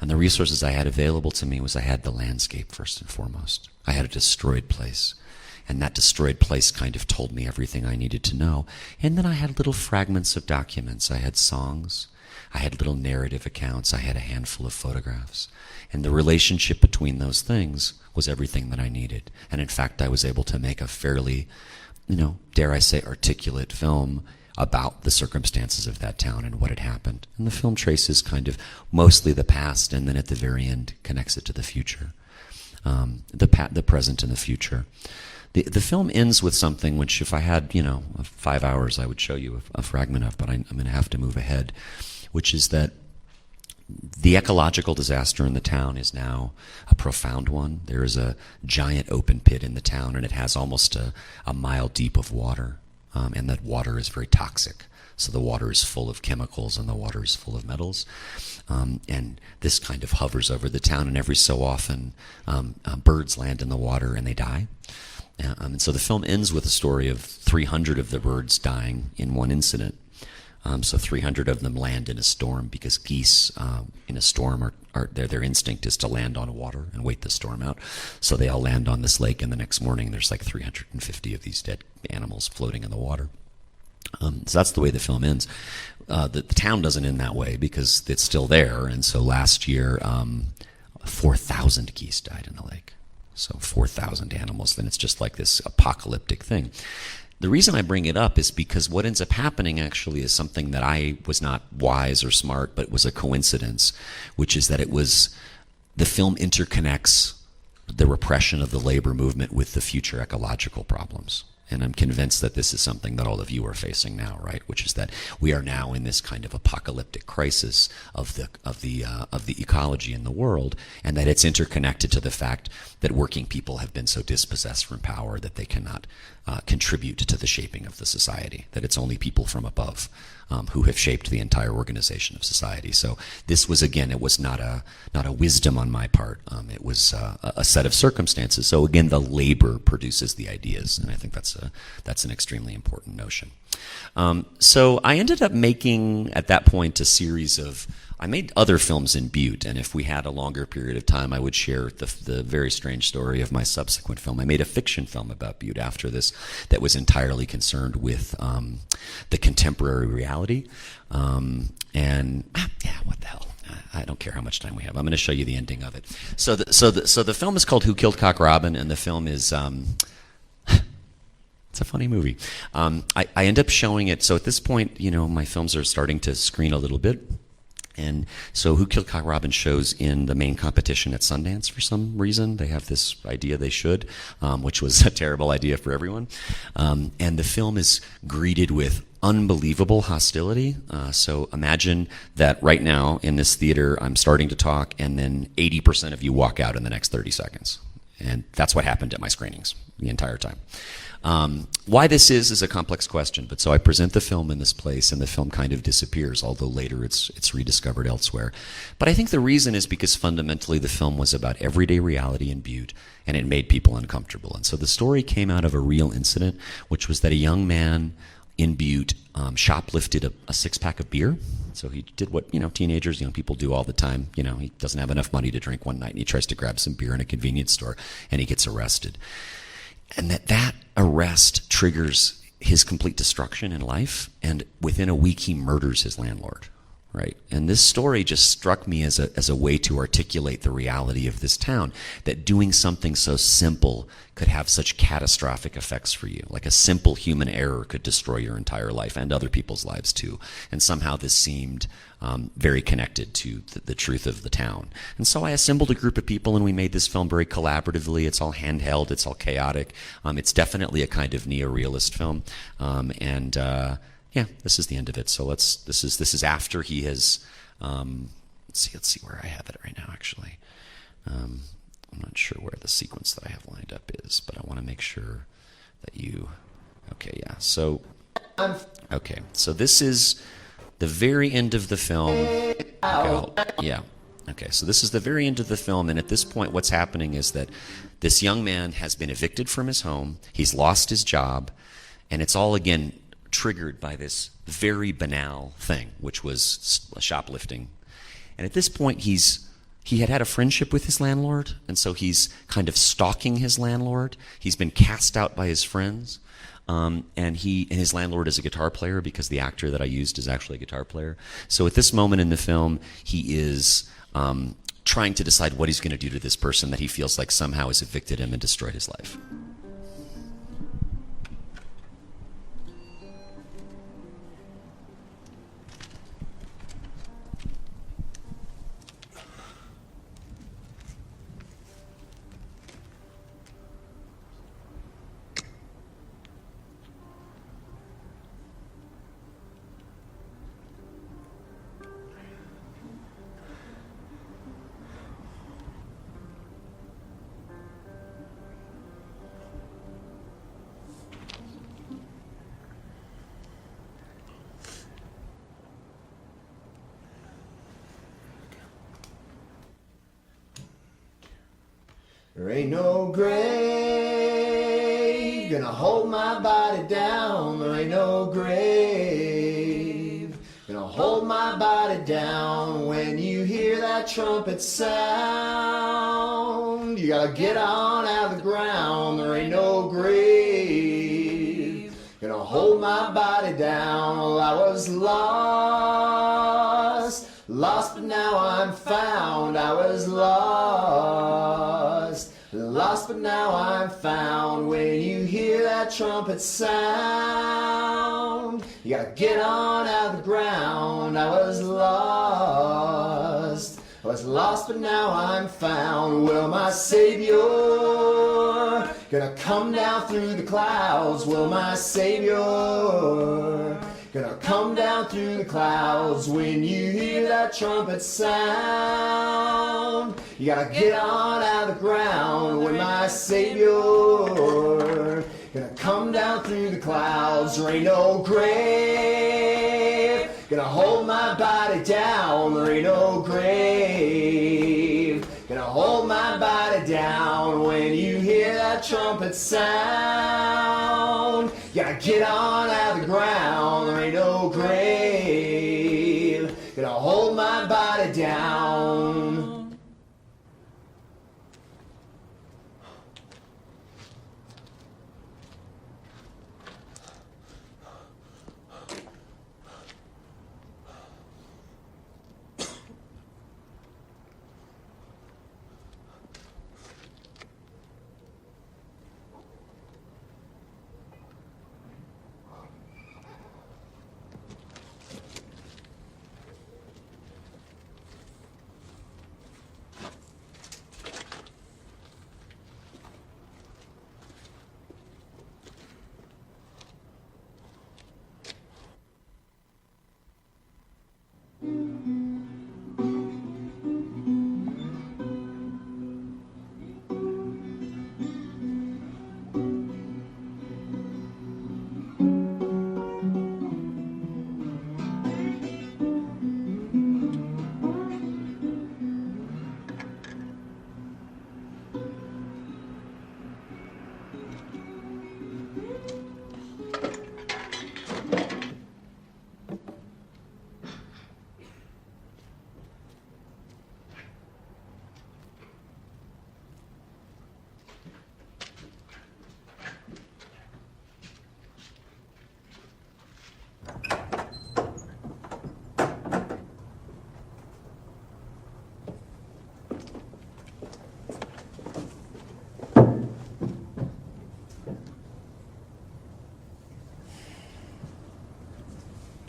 And the resources I had available to me was I had the landscape first and foremost. I had a destroyed place. And that destroyed place kind of told me everything I needed to know. And then I had little fragments of documents. I had songs. I had little narrative accounts. I had a handful of photographs. And the relationship between those things was everything that I needed. And in fact, I was able to make a fairly, dare I say, articulate film about the circumstances of that town and what had happened. And the film traces kind of mostly the past, and then at the very end connects it to the future, the present and the future. The film ends with something which, if I had 5 hours, I would show you a fragment of, but I'm going to have to move ahead, which is that the ecological disaster in the town is now a profound one. There is a giant open pit in the town, and it has almost a mile deep of water, and that water is very toxic. So the water is full of chemicals, and the water is full of metals. And this kind of hovers over the town, and every so often birds land in the water and they die. And so the film ends with a story of 300 of the birds dying in one incident. So 300 of them land in a storm, because geese in a storm their instinct is to land on water and wait the storm out. So they all land on this lake, and the next morning there's like 350 of these dead animals floating in the water. So that's the way the film ends. The town doesn't end that way because it's still there. And so last year, 4,000 geese died in the lake. So 4,000 animals. Then it's just like this apocalyptic thing. The reason I bring it up is because what ends up happening actually is something that I was not wise or smart, but was a coincidence, which is that the film interconnects the repression of the labor movement with the future ecological problems. And I'm convinced that this is something that all of you are facing now, right? Which is that we are now in this kind of apocalyptic crisis of the ecology in the world, and that it's interconnected to the fact that working people have been so dispossessed from power that they cannot contribute to the shaping of the society. That it's only people from above who have shaped the entire organization of society. So this was, again, it was not a wisdom on my part. It was a set of circumstances. So again, the labor produces the ideas, and I think that's an extremely important notion. So I ended up making, at that point, a series of, I made other films in Butte, and if we had a longer period of time, I would share the very strange story of my subsequent film. I made a fiction film about Butte after this that was entirely concerned with the contemporary reality. What the hell? I don't care how much time we have. I'm going to show you the ending of it. So the film is called Who Killed Cock Robin, and the film is it's a funny movie. I end up showing it. So at this point, my films are starting to screen a little bit. And so Who Killed Cock Robin shows in the main competition at Sundance for some reason. They have this idea they should, which was a terrible idea for everyone. And the film is greeted with unbelievable hostility. So imagine that right now in this theater, I'm starting to talk, and then 80% of you walk out in the next 30 seconds. And that's what happened at my screenings the entire time. Why this is a complex question, but so I present the film in this place, and the film kind of disappears, although later it's rediscovered elsewhere. But I think the reason is because fundamentally the film was about everyday reality in Butte, and it made people uncomfortable. And so the story came out of a real incident, which was that a young man in Butte shoplifted a six-pack of beer. So he did what teenagers, young people do all the time. He doesn't have enough money to drink one night, and he tries to grab some beer in a convenience store, and he gets arrested. And that arrest triggers his complete destruction in life, and within a week he murders his landlord, right? And this story just struck me as a way to articulate the reality of this town, that doing something so simple could have such catastrophic effects for you. Like a simple human error could destroy your entire life and other people's lives too. And somehow this seemed very connected to the truth of the town. And so I assembled a group of people and we made this film very collaboratively. It's all handheld, it's all chaotic. It's definitely a kind of neo-realist film. Yeah, this is the end of it. So this is after he has, let's see where I have it right now, actually. I'm not sure where the sequence that I have lined up is, but I want to make sure that okay, yeah. So this is the very end of the film. Yeah. Okay, so this is the very end of the film, and at this point what's happening is that this young man has been evicted from his home, he's lost his job, and it's all again triggered by this very banal thing, which was shoplifting. And at this point, he had a friendship with his landlord, and so he's kind of stalking his landlord. He's been cast out by his friends, and his landlord is a guitar player because the actor that I used is actually a guitar player. So at this moment in the film, he is trying to decide what he's going to do to this person that he feels like somehow has evicted him and destroyed his life. There ain't no grave gonna hold my body down. There ain't no grave gonna hold my body down. When you hear that trumpet sound, you gotta get on out of the ground. There ain't no grave gonna hold my body down. Well, I was lost, lost, but now I'm found. I was lost, lost, but now I'm found. When you hear that trumpet sound, you gotta get on out of the ground. I was lost, but now I'm found. Will my Savior gonna come down through the clouds? Will my Savior gonna come down through the clouds? When you hear that trumpet sound, you gotta get on out of the ground. When my Savior gonna come down through the clouds, there ain't no grave gonna hold my body down. There ain't no grave gonna hold my body down. When you hear that trumpet sound, you gotta get on out of the ground. There ain't no grave gonna hold my body down.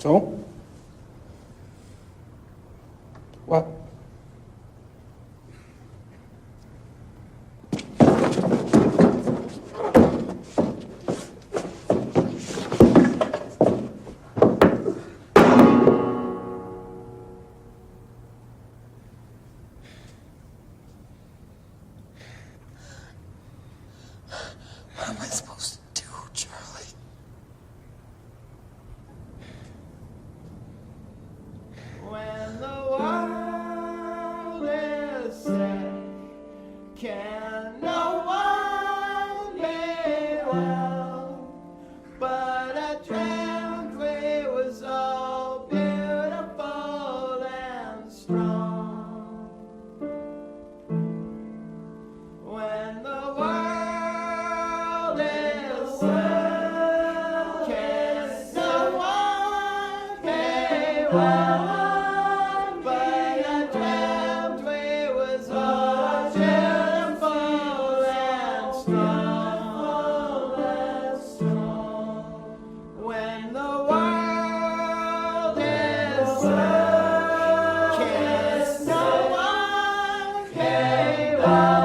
So? What? What am I supposed to do, Charlie? When the world is sick, can no one be well? But I dreamt we was all beautiful and strong. When the world is sick, can no one be well? But I dreamt we was all beautiful and strong. When the world is sick, can no one be well?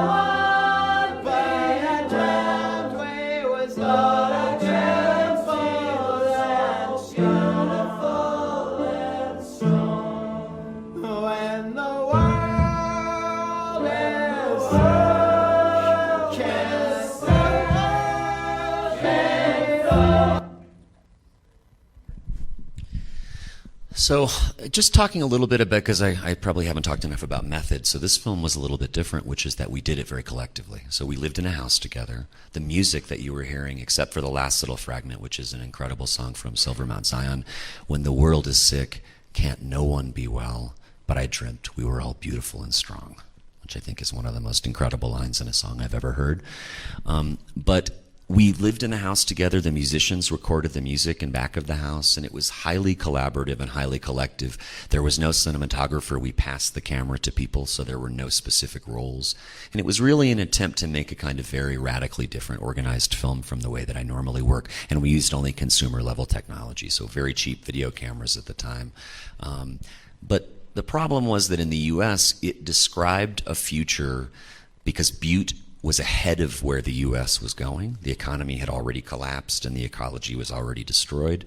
But I dreamt we was all beautiful and strong. When the world is sick, can no one be well? So, just talking a little bit about, because I probably haven't talked enough about method. So this film was a little bit different, which is that we did it very collectively. So we lived in a house together. The music that you were hearing, except for the last little fragment, which is an incredible song from Silver Mount Zion, when the world is sick, can't no one be well, but I dreamt we were all beautiful and strong, which I think is one of the most incredible lines in a song I've ever heard. But we lived in a house together. The musicians recorded the music in back of the house, and it was highly collaborative and highly collective. There was no cinematographer. We passed the camera to people, so there were no specific roles. And it was really an attempt to make a kind of very radically different organized film from the way that I normally work. And we used only consumer-level technology, so very cheap video cameras at the time. But the problem was that in the U.S., it described a future because Butte was ahead of where the U.S. was going. The economy had already collapsed and the ecology was already destroyed.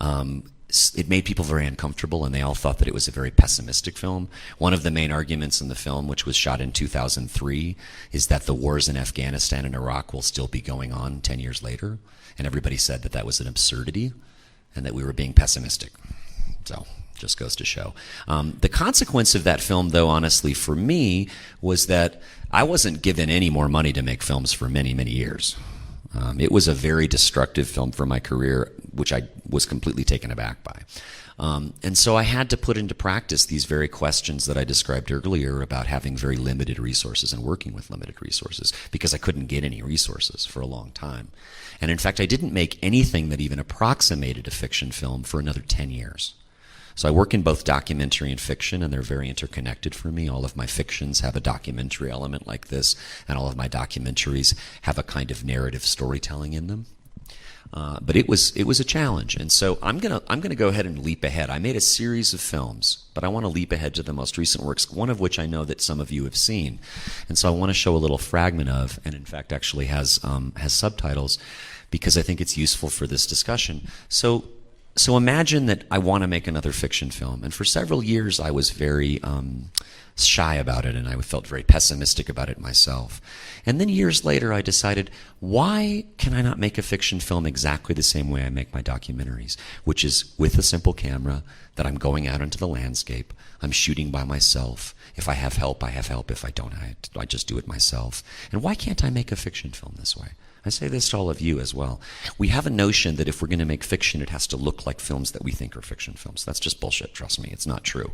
It made people very uncomfortable, and they all thought that it was a very pessimistic film. One of the main arguments in the film, which was shot in 2003, is that the wars in Afghanistan and Iraq will still be going on 10 years later. And everybody said that that was an absurdity and that we were being pessimistic. So, just goes to show. The consequence of that film, though, honestly, for me, was that I wasn't given any more money to make films for many, many years. It was a very destructive film for my career, which I was completely taken aback by. And so I had to put into practice these very questions that I described earlier about having very limited resources and working with limited resources, because I couldn't get any resources for a long time. And in fact, I didn't make anything that even approximated a fiction film for another 10 years. So I work in both documentary and fiction, and they're very interconnected for me. All of my fictions have a documentary element like this, and all of my documentaries have a kind of narrative storytelling in them. But it was a challenge, and so I'm gonna go ahead and leap ahead. I made a series of films, but I want to leap ahead to the most recent works, one of which I know that some of you have seen, and so I want to show a little fragment of, and in fact actually has subtitles, because I think it's useful for this discussion. So imagine that I want to make another fiction film, and for several years I was very shy about it, and I felt very pessimistic about it myself. And then years later I decided, why can I not make a fiction film exactly the same way I make my documentaries, which is with a simple camera, that I'm going out into the landscape, I'm shooting by myself. If I have help, I have help. If I don't, I just do it myself. And why can't I make a fiction film this way? I say this to all of you as well. We have a notion that if we're going to make fiction, it has to look like films that we think are fiction films. That's just bullshit, trust me. It's not true.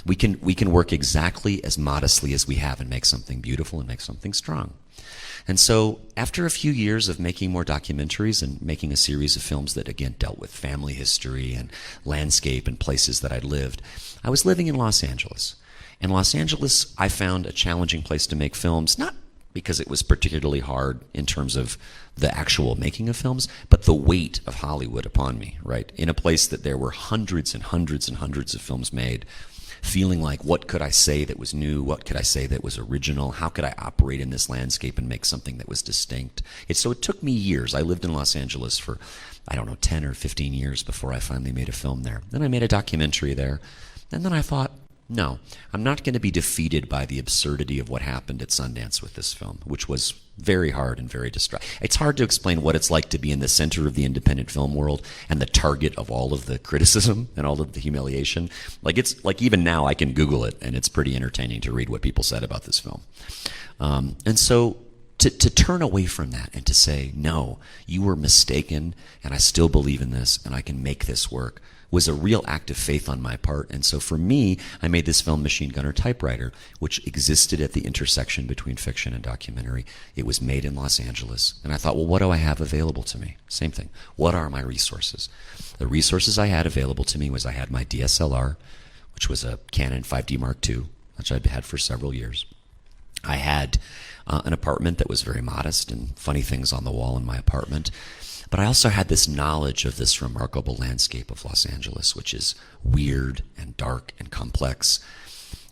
We can work exactly as modestly as we have and make something beautiful and make something strong. And so after a few years of making more documentaries and making a series of films that, again, dealt with family history and landscape and places that I'd lived, I was living in Los Angeles. In Los Angeles, I found a challenging place to make films, not because it was particularly hard in terms of the actual making of films, but the weight of Hollywood upon me, right? In a place that there were hundreds and hundreds and hundreds of films made, feeling like, what could I say that was new? What could I say that was original? How could I operate in this landscape and make something that was distinct? So it took me years. I lived in Los Angeles for, 10 or 15 years before I finally made a film there. Then I made a documentary there. And then I thought, no, I'm not going to be defeated by the absurdity of what happened at Sundance with this film, which was very hard and very distracting. It's hard to explain what it's like to be in the center of the independent film world and the target of all of the criticism and all of the humiliation. It's like even now I can Google it, and it's pretty entertaining to read what people said about this film. And so to turn away from that and to say, no, you were mistaken, and I still believe in this, and I can make this work, was a real act of faith on my part. And so for me, I made this film Machine Gunner Typewriter, which existed at the intersection between fiction and documentary. It was made in Los Angeles. And I thought, well, what do I have available to me? Same thing. What are my resources? The resources I had available to me was I had my DSLR, which was a Canon 5D Mark II, which I'd had for several years. I had an apartment that was very modest and funny things on the wall in my apartment. But I also had this knowledge of this remarkable landscape of Los Angeles, which is weird and dark and complex.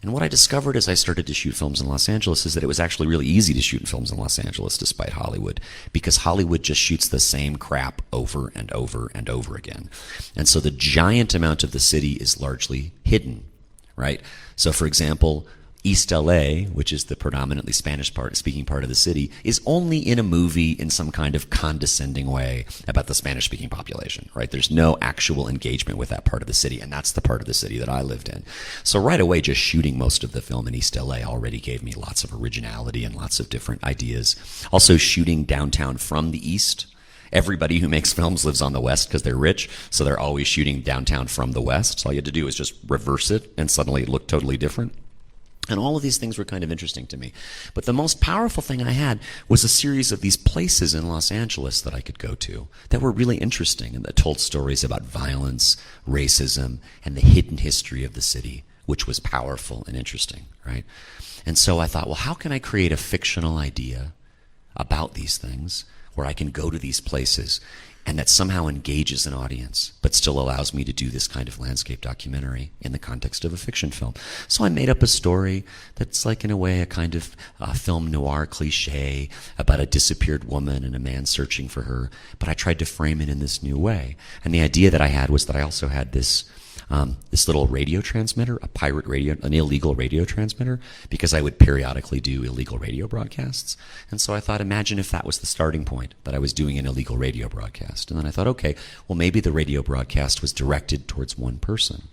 And what I discovered as I started to shoot films in Los Angeles is that it was actually really easy to shoot films in Los Angeles despite Hollywood, because Hollywood just shoots the same crap over and over and over again. And so the giant amount of the city is largely hidden, right? So for example, East LA, which is the predominantly Spanish-speaking part of the city, is only in a movie in some kind of condescending way about the Spanish-speaking population, right? There's no actual engagement with that part of the city, and that's the part of the city that I lived in. So right away, just shooting most of the film in East LA already gave me lots of originality and lots of different ideas. Also, shooting downtown from the east. Everybody who makes films lives on the west because they're rich, so they're always shooting downtown from the west. So all you had to do was just reverse it, and suddenly it looked totally different. And all of these things were kind of interesting to me. But the most powerful thing I had was a series of these places in Los Angeles that I could go to that were really interesting and that told stories about violence, racism, and the hidden history of the city, which was powerful and interesting, right? And so I thought, well, how can I create a fictional idea about these things where I can go to these places and that somehow engages an audience, but still allows me to do this kind of landscape documentary in the context of a fiction film. So I made up a story that's like, in a way, a kind of film noir cliche about a disappeared woman and a man searching for her, but I tried to frame it in this new way. And the idea that I had was that I also had this little radio transmitter, a pirate radio, an illegal radio transmitter, because I would periodically do illegal radio broadcasts. And so I thought, imagine if that was the starting point, that I was doing an illegal radio broadcast. And then I thought, okay, well, maybe the radio broadcast was directed towards one person.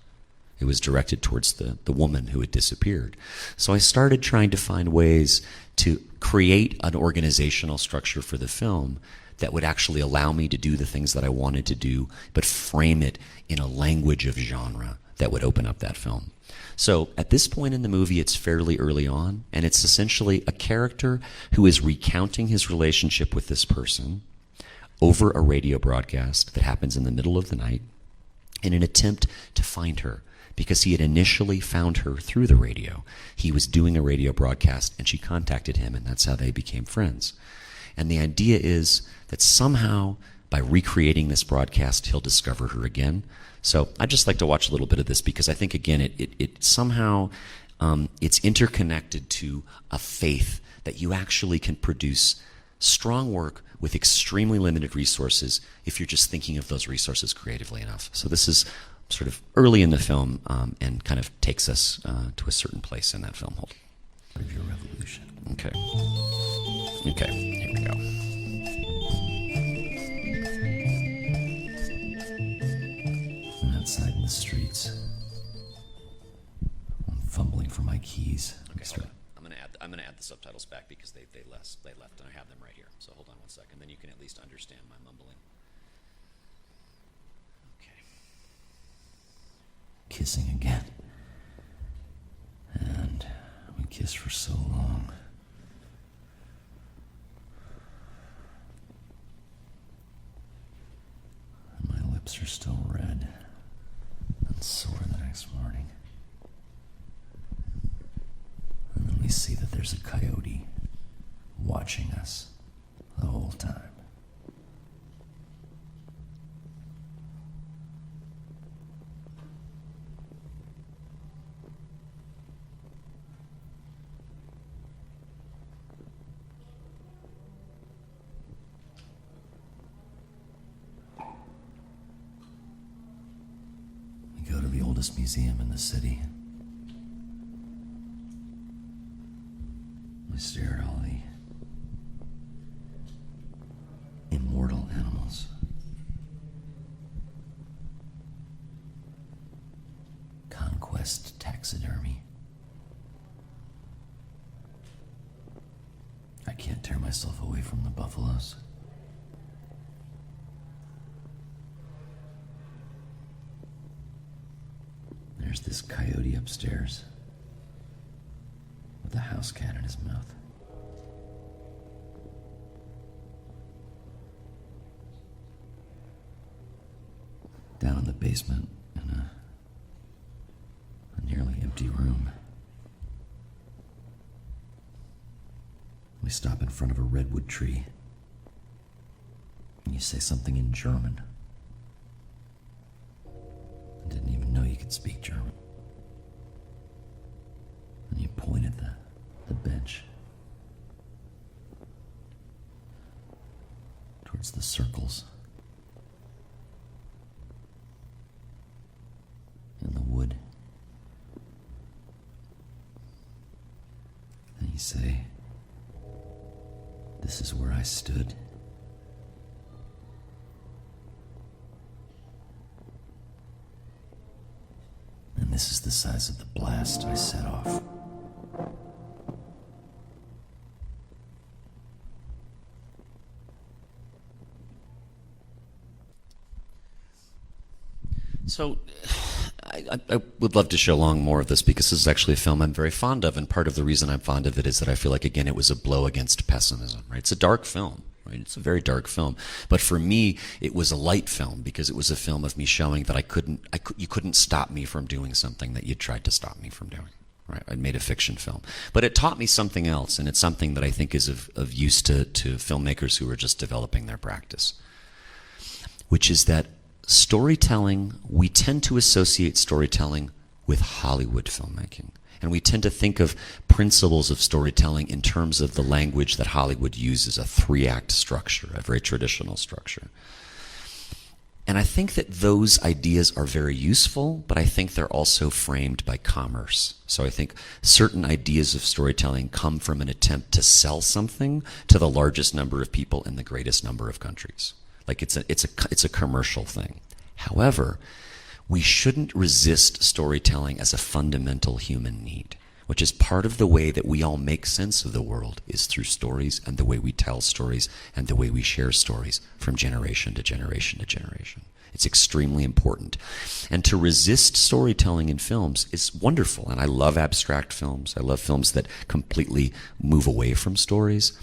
It was directed towards the woman who had disappeared. So I started trying to find ways to create an organizational structure for the film that would actually allow me to do the things that I wanted to do, but frame it in a language of genre that would open up that film. So at this point in the movie, it's fairly early on, and it's essentially a character who is recounting his relationship with this person over a radio broadcast that happens in the middle of the night in an attempt to find her, because he had initially found her through the radio. He was doing a radio broadcast, and she contacted him, and that's how they became friends. And the idea is that somehow, by recreating this broadcast, he'll discover her again. So I'd just like to watch a little bit of this, because I think, again, it somehow, it's interconnected to a faith that you actually can produce strong work with extremely limited resources if you're just thinking of those resources creatively enough. So this is sort of early in the film, and kind of takes us to a certain place in that film. Hold. Of your revolution. Okay. Okay, here we go. And outside in the streets, I'm fumbling for my keys. Okay, hold on. I'm gonna add the subtitles back because they left and I have them right here. So hold on one second, then you can at least understand my mumbling. Okay. Kissing again. And we kissed for so long. And my lips are still red and sore the next morning. And then we see that there's a coyote watching us the whole time. We go to the oldest museum in the city. We stare at all the immortal animals. Conquest taxidermy. I can't tear myself away from the buffaloes. There's this coyote upstairs with a house cat in his mouth. Down in the basement, in a nearly empty room, we stop in front of a redwood tree, and you say something in German. I didn't even know you could speak German. And you point at the bench towards the circles in the wood. And you say, "This is where I stood. And this is the size of the blast I set off." So, I would love to show along more of this because this is actually a film I'm very fond of, and part of the reason I'm fond of it is that I feel like, again, it was a blow against pessimism, right? It's a dark film, right? It's a very dark film. But for me, it was a light film because it was a film of me showing that you couldn't stop me from doing something that you tried to stop me from doing. Right, I made a fiction film. But it taught me something else, and it's something that I think is of use to filmmakers who are just developing their practice, which is that storytelling, we tend to associate storytelling with Hollywood filmmaking. And we tend to think of principles of storytelling in terms of the language that Hollywood uses, a 3-act structure, a very traditional structure. And I think that those ideas are very useful, but I think they're also framed by commerce. So I think certain ideas of storytelling come from an attempt to sell something to the largest number of people in the greatest number of countries. Like it's a commercial thing. However, we shouldn't resist storytelling as a fundamental human need, which is part of the way that we all make sense of the world is through stories and the way we tell stories and the way we share stories from generation to generation to generation. It's extremely important. And to resist storytelling in films is wonderful. And I love abstract films. I love films that completely move away from stories.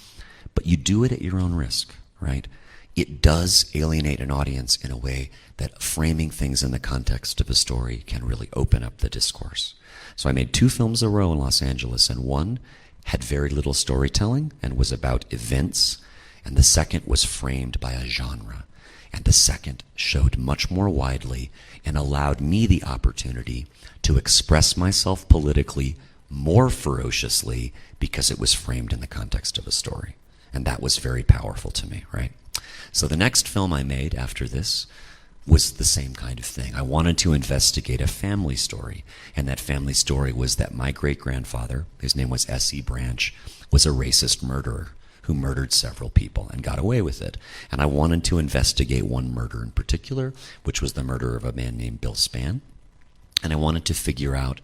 But you do it at your own risk, right? It does alienate an audience in a way that framing things in the context of a story can really open up the discourse. So I made 2 films in a row in Los Angeles, and one had very little storytelling and was about events, and the second was framed by a genre. And the second showed much more widely and allowed me the opportunity to express myself politically more ferociously because it was framed in the context of a story. And that was very powerful to me, right? So the next film I made after this was the same kind of thing. I wanted to investigate a family story, and that family story was that my great-grandfather, his name was S.E. Branch, was a racist murderer who murdered several people and got away with it. And I wanted to investigate one murder in particular, which was the murder of a man named Bill Spann. And I wanted to figure out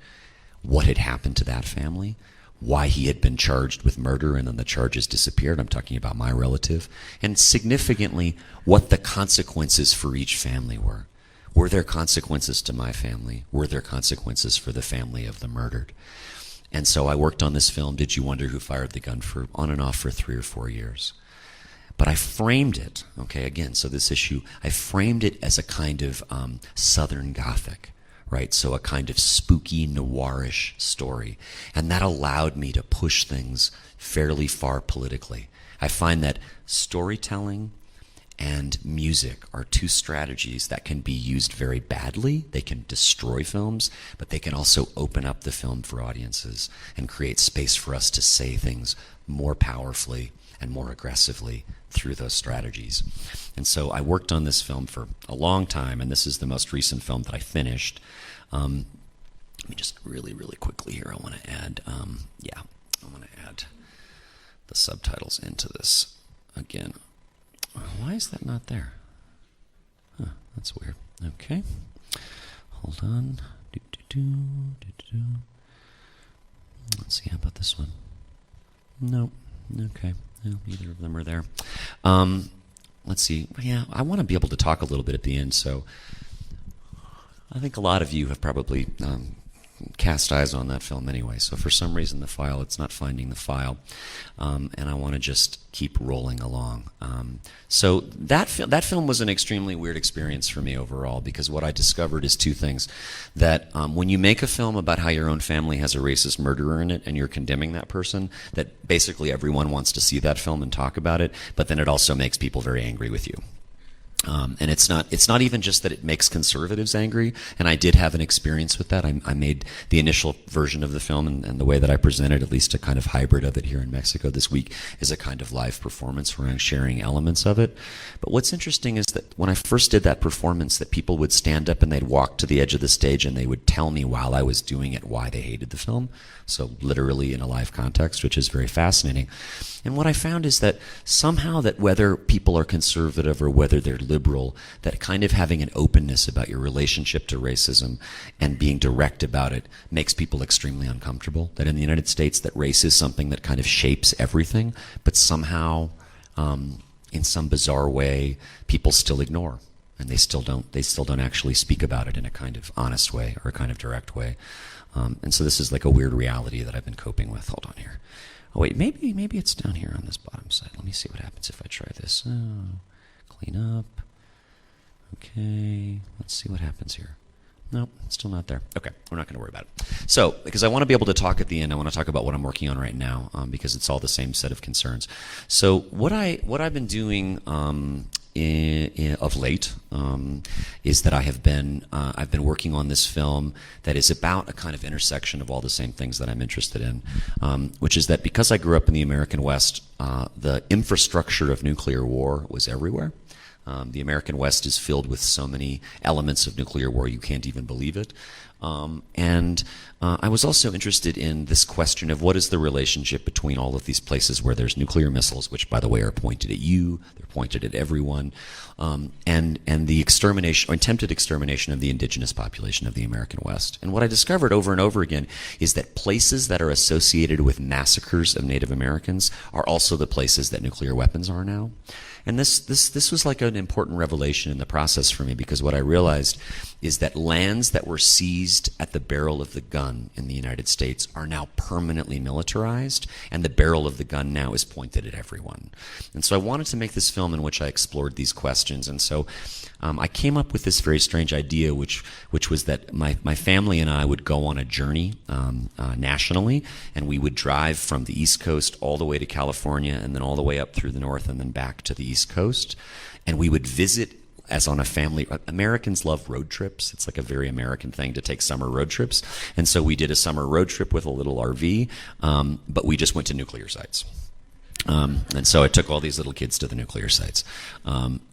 what had happened to that family, why he had been charged with murder and then the charges disappeared. I'm talking about my relative. And significantly, what the consequences for each family were. Were there consequences to my family? Were there consequences for the family of the murdered? And so I worked on this film, Did You Wonder Who Fired the Gun, for on and off for 3 or 4 years. But I framed it, okay, again, so this issue, I framed it as a kind of Southern Gothic, right? So a kind of spooky, noirish story. And that allowed me to push things fairly far politically. I find that storytelling and music are two strategies that can be used very badly. They can destroy films, but they can also open up the film for audiences and create space for us to say things more powerfully and more aggressively through those strategies. And so I worked on this film for a long time, and this is the most recent film that I finished. Let me just really quickly here, I want to add, I want to add the subtitles into this again. Why is that not there? Huh, that's weird. Okay. Hold on. Let's see, how about this one? Nope. Okay. No, neither of them are there. Let's see. Yeah, I want to be able to talk a little bit at the end, so I think a lot of you have probably cast eyes on that film anyway. So for some reason it's not finding the file, and I want to just keep rolling along. So that film was an extremely weird experience for me overall, because what I discovered is two things. That when you make a film about how your own family has a racist murderer in it and you're condemning that person, that basically everyone wants to see that film and talk about it, but then it also makes people very angry with you. And it's not even just that it makes conservatives angry, and I did have an experience with that. I made the initial version of the film, and the way that I presented, at least a kind of hybrid of it here in Mexico this week, is a kind of live performance where I'm sharing elements of it. But what's interesting is that when I first did that performance, that people would stand up and they'd walk to the edge of the stage and they would tell me while I was doing it why they hated the film. So literally in a live context, which is very fascinating. And what I found is that somehow that whether people are conservative or whether they're liberal, that kind of having an openness about your relationship to racism and being direct about it makes people extremely uncomfortable. That in the United States, that race is something that kind of shapes everything, but somehow, in some bizarre way, people still ignore. And they still don't actually speak about it in a kind of honest way or a kind of direct way. And so this is like a weird reality that I've been coping with. Hold on here. Oh wait, maybe it's down here on this bottom side. Let me see what happens if I try this. Oh, clean up. Okay, let's see what happens here. Nope, still not there. Okay, we're not going to worry about it. So, because I want to be able to talk at the end, I want to talk about what I'm working on right now, because it's all the same set of concerns. So, what I've been doing of late is that I've been working on this film that is about a kind of intersection of all the same things that I'm interested in, which is that because I grew up in the American West, the infrastructure of nuclear war was everywhere. The American West is filled with so many elements of nuclear war you can't even believe it. And I was also interested in this question of what is the relationship between all of these places where there's nuclear missiles, which, by the way, are pointed at you, they're pointed at everyone, and the extermination or attempted extermination of the indigenous population of the American West. And what I discovered over and over again is that places that are associated with massacres of Native Americans are also the places that nuclear weapons are now. And this was like an important revelation in the process for me, because what I realized is that lands that were seized at the barrel of the gun in the United States are now permanently militarized, and the barrel of the gun now is pointed at everyone. And so I wanted to make this film in which I explored these questions. And so I came up with this very strange idea, which was that my family and I would go on a journey nationally, and we would drive from the East Coast all the way to California, and then all the way up through the north, and then back to the East Coast. And we would visit as on a family. Americans love road trips. It's like a very American thing to take summer road trips. And so we did a summer road trip with a little RV, but we just went to nuclear sites. And so I took all these little kids to the nuclear sites.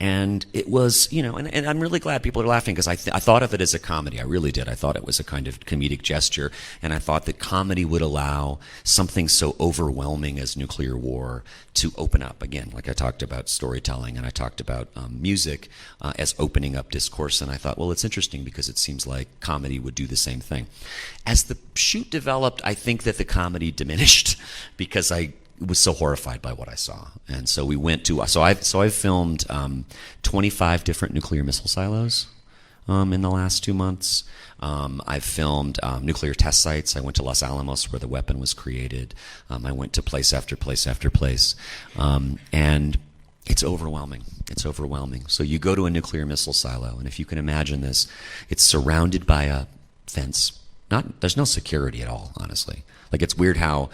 And it was, and I'm really glad people are laughing, because I thought of it as a comedy. I really did. I thought it was a kind of comedic gesture. And I thought that comedy would allow something so overwhelming as nuclear war to open up. Again, like I talked about storytelling, and I talked about music as opening up discourse. And I thought, well, it's interesting because it seems like comedy would do the same thing. As the shoot developed, I think that the comedy diminished because I was so horrified by what I saw. And so we went to, I've filmed 25 different nuclear missile silos in the last 2 months. I've filmed nuclear test sites. I went to Los Alamos, where the weapon was created. I went to place after place after place. And it's overwhelming. It's overwhelming. So you go to a nuclear missile silo, and if you can imagine this, it's surrounded by a fence. There's no security at all, honestly. Like, it's weird how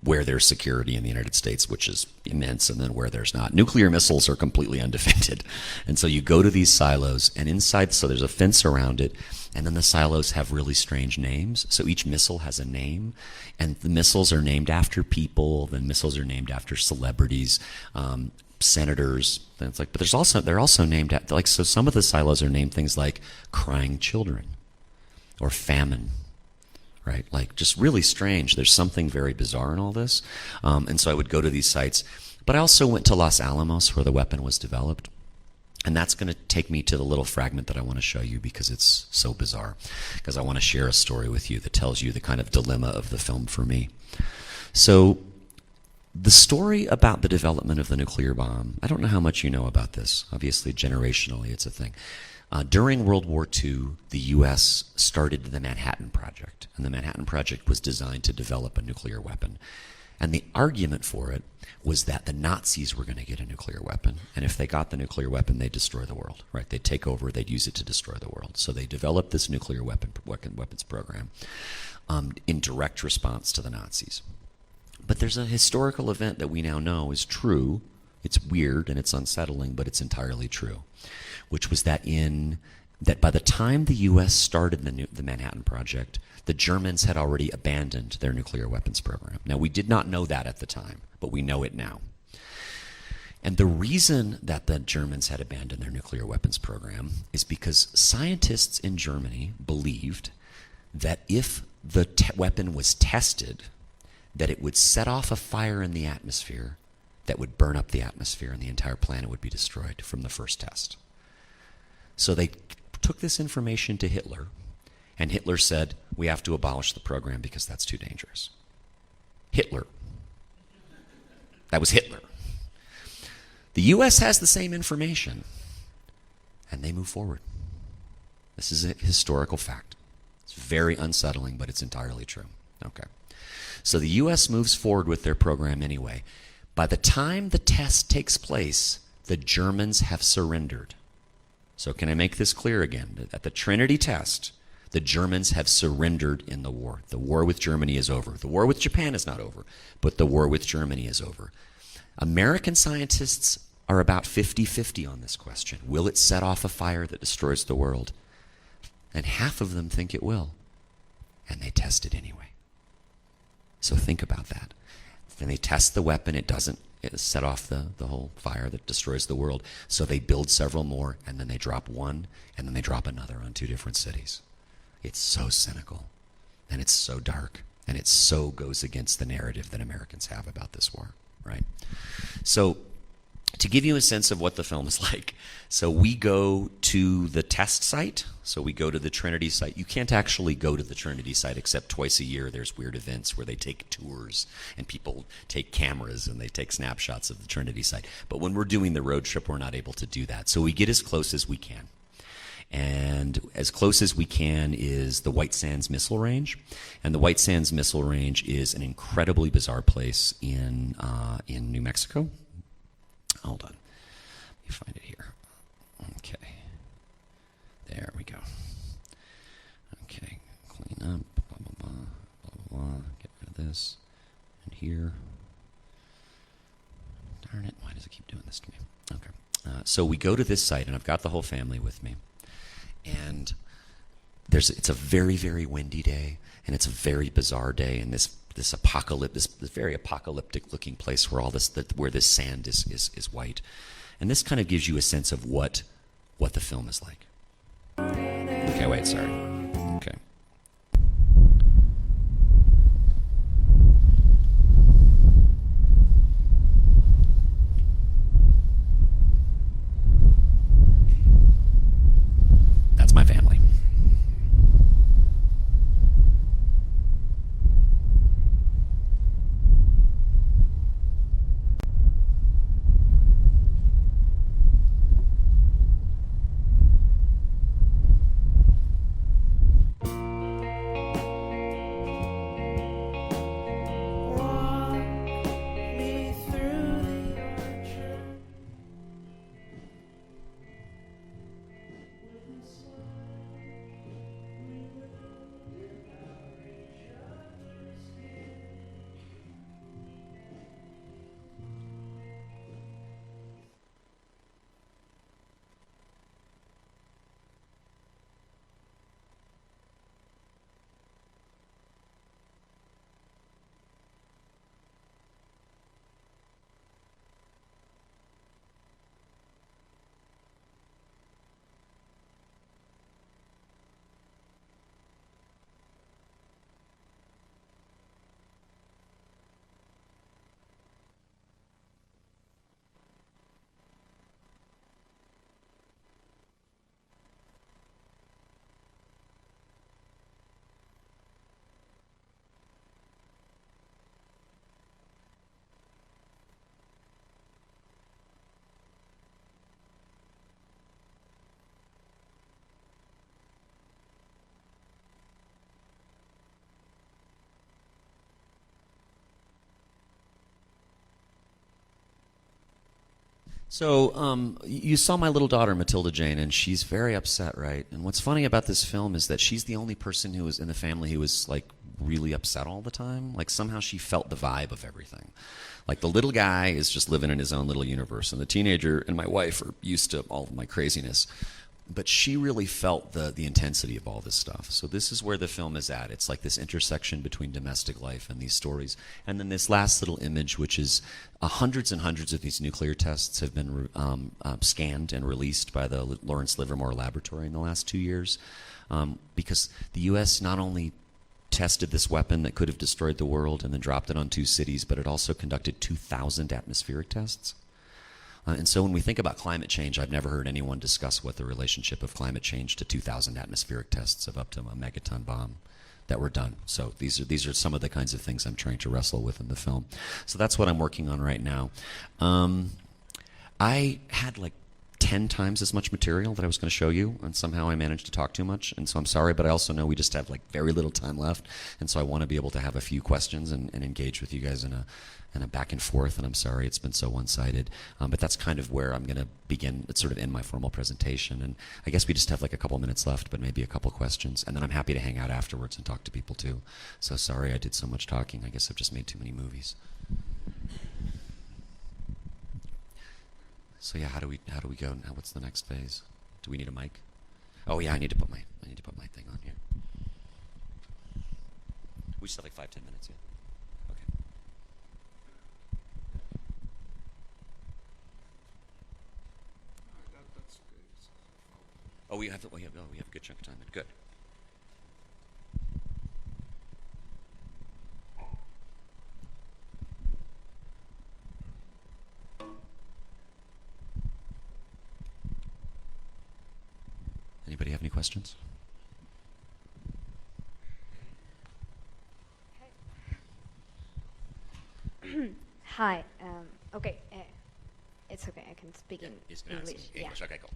where there's security in the United States, which is immense, and then where there's not. Nuclear missiles are completely undefended. And so you go to these silos, and inside, so there's a fence around it, and then the silos have really strange names. So each missile has a name, and the missiles are named after people, the missiles are named after celebrities, senators. And it's like, but they're also named after, like, so some of the silos are named things like crying children or famine. Right, like, just really strange. There's something very bizarre in all this. And so I would go to these sites. But I also went to Los Alamos, where the weapon was developed. And that's going to take me to the little fragment that I want to show you, because it's so bizarre. Because I want to share a story with you that tells you the kind of dilemma of the film for me. So the story about the development of the nuclear bomb, I don't know how much you know about this. Obviously, generationally, it's a thing. During World War II, the U.S. started the Manhattan Project, and the Manhattan Project was designed to develop a nuclear weapon. And the argument for it was that the Nazis were going to get a nuclear weapon, and if they got the nuclear weapon, they'd destroy the world, right? They'd take over, they'd use it to destroy the world. So they developed this nuclear weapons program in direct response to the Nazis. But there's a historical event that we now know is true. It's weird and it's unsettling, but it's entirely true, which was that by the time the U.S. started the Manhattan Project, the Germans had already abandoned their nuclear weapons program. Now, we did not know that at the time, but we know it now. And the reason that the Germans had abandoned their nuclear weapons program is because scientists in Germany believed that if the weapon was tested, that it would set off a fire in the atmosphere that would burn up the atmosphere, and the entire planet would be destroyed from the first test. So they took this information to Hitler, and Hitler said, we have to abolish the program because that's too dangerous. Hitler. That was Hitler. The U.S. has the same information, and they move forward. This is a historical fact. It's very unsettling, but it's entirely true. Okay. So the U.S. moves forward with their program anyway. By the time the test takes place, the Germans have surrendered. So can I make this clear again? At the Trinity test, the Germans have surrendered in the war. The war with Germany is over. The war with Japan is not over, but the war with Germany is over. American scientists are about 50-50 on this question. Will it set off a fire that destroys the world? And half of them think it will. And they test it anyway. So think about that. When they test the weapon, it doesn't set off the whole fire that destroys the world. So they build several more, and then they drop one, and then they drop another on two different cities. It's so cynical, and it's so dark, and it so goes against the narrative that Americans have about this war, right? So to give you a sense of what the film is like, so we go to the test site. So we go to the Trinity site. You can't actually go to the Trinity site except twice a year. There's weird events where they take tours and people take cameras and they take snapshots of the Trinity site. But when we're doing the road trip, we're not able to do that. So we get as close as we can. And as close as we can is the White Sands Missile Range. And the White Sands Missile Range is an incredibly bizarre place in New Mexico. Hold on. Let me find it here. Okay. There we go. Okay. Clean up. Blah, blah, blah. Blah, blah, blah. Get rid of this. And here. Darn it. Why does it keep doing this to me? Okay. So we go to this site, and I've got the whole family with me. And it's a very, very windy day, and it's a very bizarre day, and this very apocalyptic looking place where where this sand is white. And this kind of gives you a sense of what the film is like. Okay, wait, sorry. Okay. That's my family. So you saw my little daughter, Matilda Jane, and she's very upset, right? And what's funny about this film is that she's the only person who was in the family who was like really upset all the time. Like somehow she felt the vibe of everything. Like the little guy is just living in his own little universe, and the teenager and my wife are used to all of my craziness. But she really felt the intensity of all this stuff. So this is where the film is at. It's like this intersection between domestic life and these stories. And then this last little image, which is hundreds and hundreds of these nuclear tests have been scanned and released by the Lawrence Livermore Laboratory in the last 2 years. Because the U.S. not only tested this weapon that could have destroyed the world and then dropped it on 2 cities, but it also conducted 2,000 atmospheric tests. And so when we think about climate change, I've never heard anyone discuss what the relationship of climate change to 2,000 atmospheric tests of up to a megaton bomb that were done. So these are some of the kinds of things I'm trying to wrestle with in the film. So that's what I'm working on right now. I had like 10 times as much material that I was going to show you, and somehow I managed to talk too much, and so I'm sorry, but I also know we just have like very little time left, and so I want to be able to have a few questions and engage with you guys in a back and forth, and I'm sorry it's been so one-sided, but that's kind of where I'm going to begin. It's sort of in my formal presentation, and I guess we just have like a couple minutes left, but maybe a couple questions, and then I'm happy to hang out afterwards and talk to people too. So sorry I did so much talking. I guess I've just made too many movies. So yeah, how do we go now? What's the next phase? Do we need a mic? Oh yeah, I need to put my thing on here. We just have like 5-10 minutes, yeah. Okay. Oh, we have a good chunk of time. Good. Anybody have any questions? Hi. Okay. It's okay. I can speak in English. English. Okay, cool.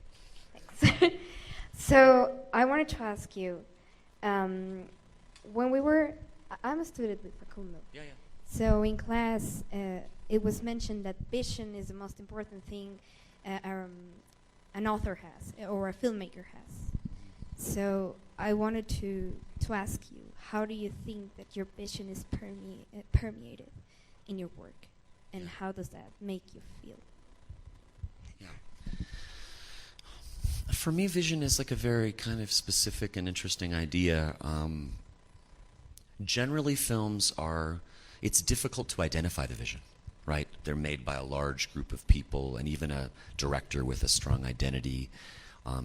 Thanks. So I wanted to ask you, when we were, I'm a student with Facundo. Yeah. So in class, it was mentioned that vision is the most important thing an author has or a filmmaker has. So I wanted to ask you, how do you think that your vision is permeated in your work, and how does that make you feel? Yeah. For me, vision is like a very kind of specific and interesting idea. Generally, films it's difficult to identify the vision, right? They're made by a large group of people, and even a director with a strong identity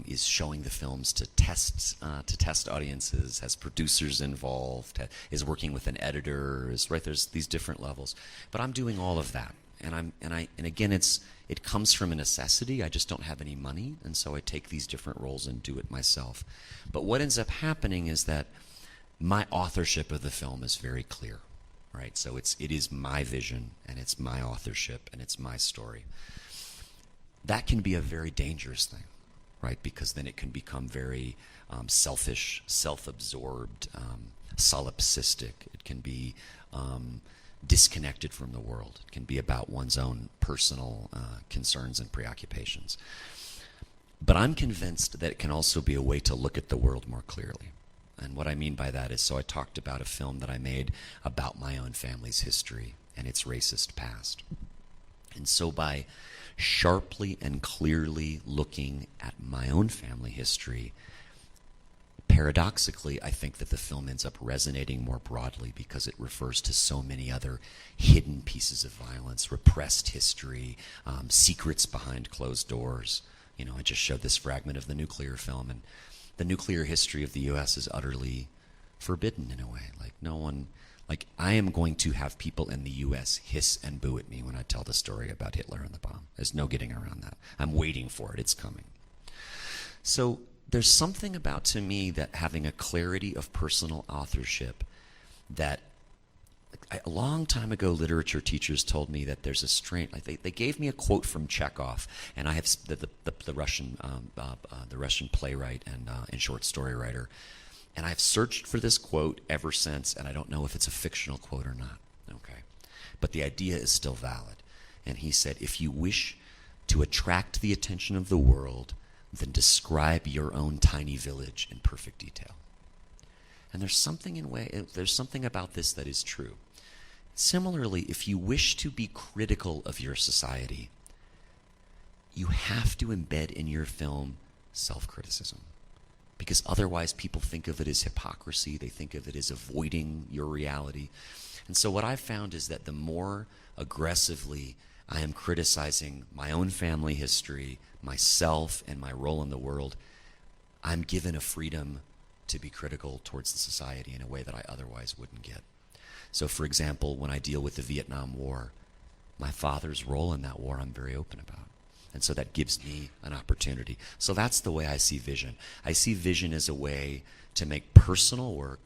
is showing the films to test audiences, has producers involved, is working with an editor, right? There's these different levels, but I'm doing all of that, and again, it comes from a necessity. I just don't have any money, and so I take these different roles and do it myself. But what ends up happening is that my authorship of the film is very clear, right? So it is my vision, and it's my authorship, and it's my story. That can be a very dangerous thing, right? Because then it can become very selfish, self-absorbed, solipsistic. It can be disconnected from the world. It can be about one's own personal concerns and preoccupations. But I'm convinced that it can also be a way to look at the world more clearly. And what I mean by that is, so I talked about a film that I made about my own family's history and its racist past. And so by sharply and clearly looking at my own family history, paradoxically, I think that the film ends up resonating more broadly because it refers to so many other hidden pieces of violence, repressed history, secrets behind closed doors. You know, I just showed this fragment of the nuclear film, and the nuclear history of the U.S. is utterly forbidden in a way. Like no one, like I am going to have people in the U.S. hiss and boo at me when I tell the story about Hitler and the bomb. There's no getting around that. I'm waiting for it. It's coming. So there's something about, to me, that having a clarity of personal authorship that a long time ago, literature teachers told me that there's a strain. Like they gave me a quote from Chekhov, and I have the Russian playwright and short story writer, and I've searched for this quote ever since, and I don't know if it's a fictional quote or not. Okay, but the idea is still valid. And he said, "If you wish to attract the attention of the world than describe your own tiny village in perfect detail. And there's something about this that is true. Similarly, if you wish to be critical of your society, you have to embed in your film self-criticism. Because otherwise people think of it as hypocrisy, they think of it as avoiding your reality. And so what I've found is that the more aggressively I am criticizing my own family history, myself, and my role in the world, I'm given a freedom to be critical towards the society in a way that I otherwise wouldn't get. So for example, when I deal with the Vietnam War, my father's role in that war I'm very open about. And so that gives me an opportunity. So that's the way I see vision. I see vision as a way to make personal work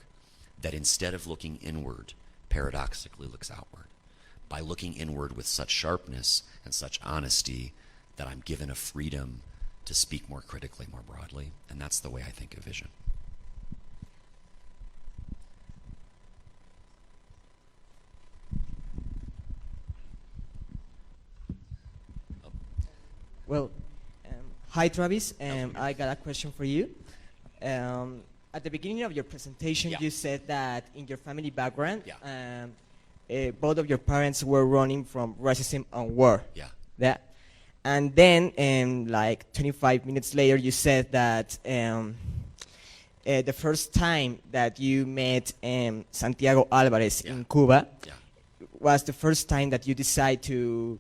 that instead of looking inward, paradoxically looks outward. By looking inward with such sharpness and such honesty that I'm given a freedom to speak more critically, more broadly. And that's the way I think of vision. Well, hi Travis, I got a question for you. At the beginning of your presentation, you said that in your family background, both of your parents were running from racism and war. Yeah. And then, like 25 minutes later, you said that the first time that you met Santiago Alvarez in Cuba was the first time that you decided to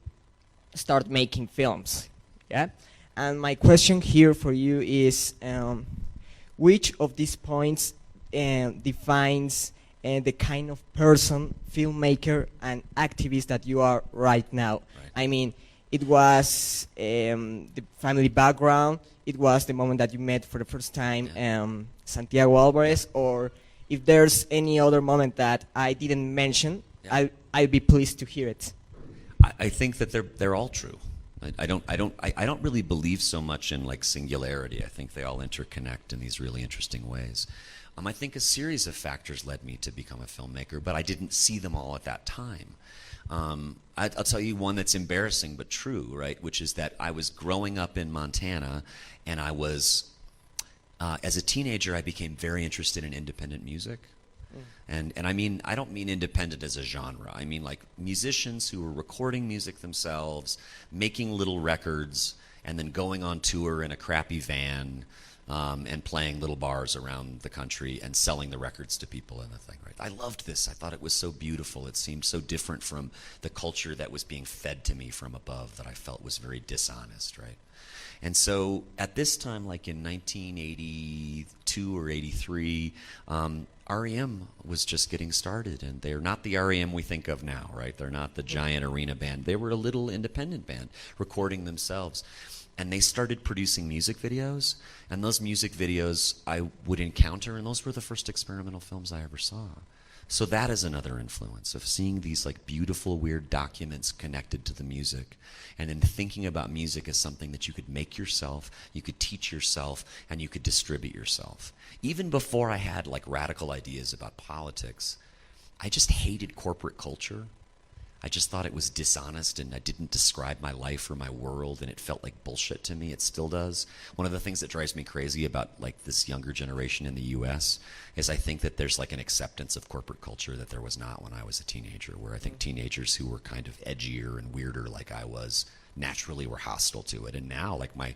start making films. Yeah, and my question here for you is, which of these points defines the kind of person, filmmaker, and activist that you are right now? Right. I mean, it was the family background, it was the moment that you met for the first time Santiago Alvarez, or if there's any other moment that I didn't mention, I'd be pleased to hear it. I think that they're all true. I don't really believe so much in like singularity. I think they all interconnect in these really interesting ways. I think a series of factors led me to become a filmmaker, but I didn't see them all at that time. I'll tell you one that's embarrassing but true, right? Which is that I was growing up in Montana, and I was, as a teenager, I became very interested in independent music. And I mean, I don't mean independent as a genre. I mean like musicians who were recording music themselves, making little records, and then going on tour in a crappy van, and playing little bars around the country and selling the records to people and the thing, right? I loved this. I thought it was so beautiful. It seemed so different from the culture that was being fed to me from above that I felt was very dishonest, right? And so at this time, like in 1982 or 83, REM was just getting started, and they're not the REM we think of now, right? They're not the giant arena band. They were a little independent band recording themselves. And they started producing music videos, and those music videos I would encounter, and those were the first experimental films I ever saw. So that is another influence of seeing these like beautiful, weird documents connected to the music, and then thinking about music as something that you could make yourself, you could teach yourself, and you could distribute yourself. Even before I had like radical ideas about politics, I just hated corporate culture. I just thought it was dishonest, and I didn't describe my life or my world, and it felt like bullshit to me. It still does. One of the things that drives me crazy about like this younger generation in the US is I think that there's like an acceptance of corporate culture that there was not when I was a teenager, where I think teenagers who were kind of edgier and weirder like I was naturally were hostile to it. And now like I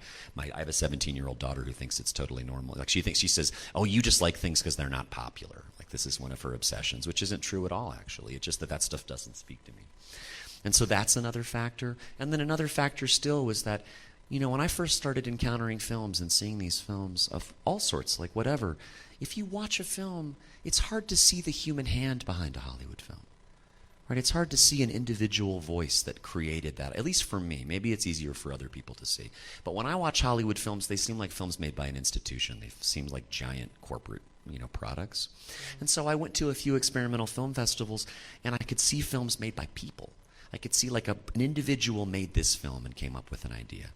have a 17-year-old daughter who thinks it's totally normal. Like she says, oh, you just like things because they're not popular. Like this is one of her obsessions, which isn't true at all, actually. It's just that stuff doesn't speak to me. And so that's another factor. And then another factor still was that, you know, when I first started encountering films and seeing these films of all sorts, like whatever, if you watch a film, it's hard to see the human hand behind a Hollywood film. Right? It's hard to see an individual voice that created that, at least for me. Maybe it's easier for other people to see. But when I watch Hollywood films, they seem like films made by an institution. They seem like giant corporate, you know, products. And so I went to a few experimental film festivals, and I could see films made by people. I could see like an individual made this film and came up with an idea.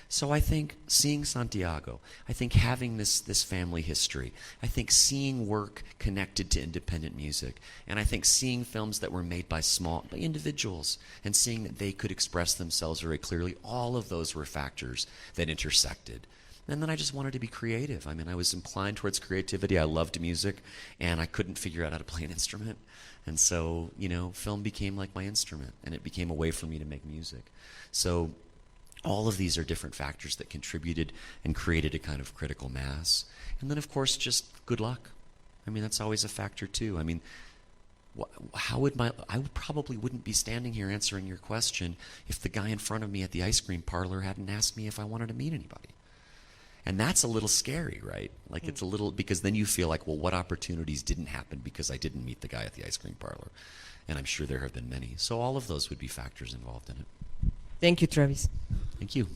So I think seeing Santiago, I think having this family history, I think seeing work connected to independent music, and I think seeing films that were made by by individuals and seeing that they could express themselves very clearly, all of those were factors that intersected. And then I just wanted to be creative. I mean, I was inclined towards creativity. I loved music, and I couldn't figure out how to play an instrument. And so, you know, film became like my instrument, and it became a way for me to make music. So all of these are different factors that contributed and created a kind of critical mass. And then, of course, just good luck. I mean, that's always a factor, too. I mean, I probably wouldn't be standing here answering your question if the guy in front of me at the ice cream parlor hadn't asked me if I wanted to meet anybody. And that's a little scary, right? Like it's a little, because then you feel like, well, what opportunities didn't happen because I didn't meet the guy at the ice cream parlor? And I'm sure there have been many. So all of those would be factors involved in it. Thank you, Travis. Thank you.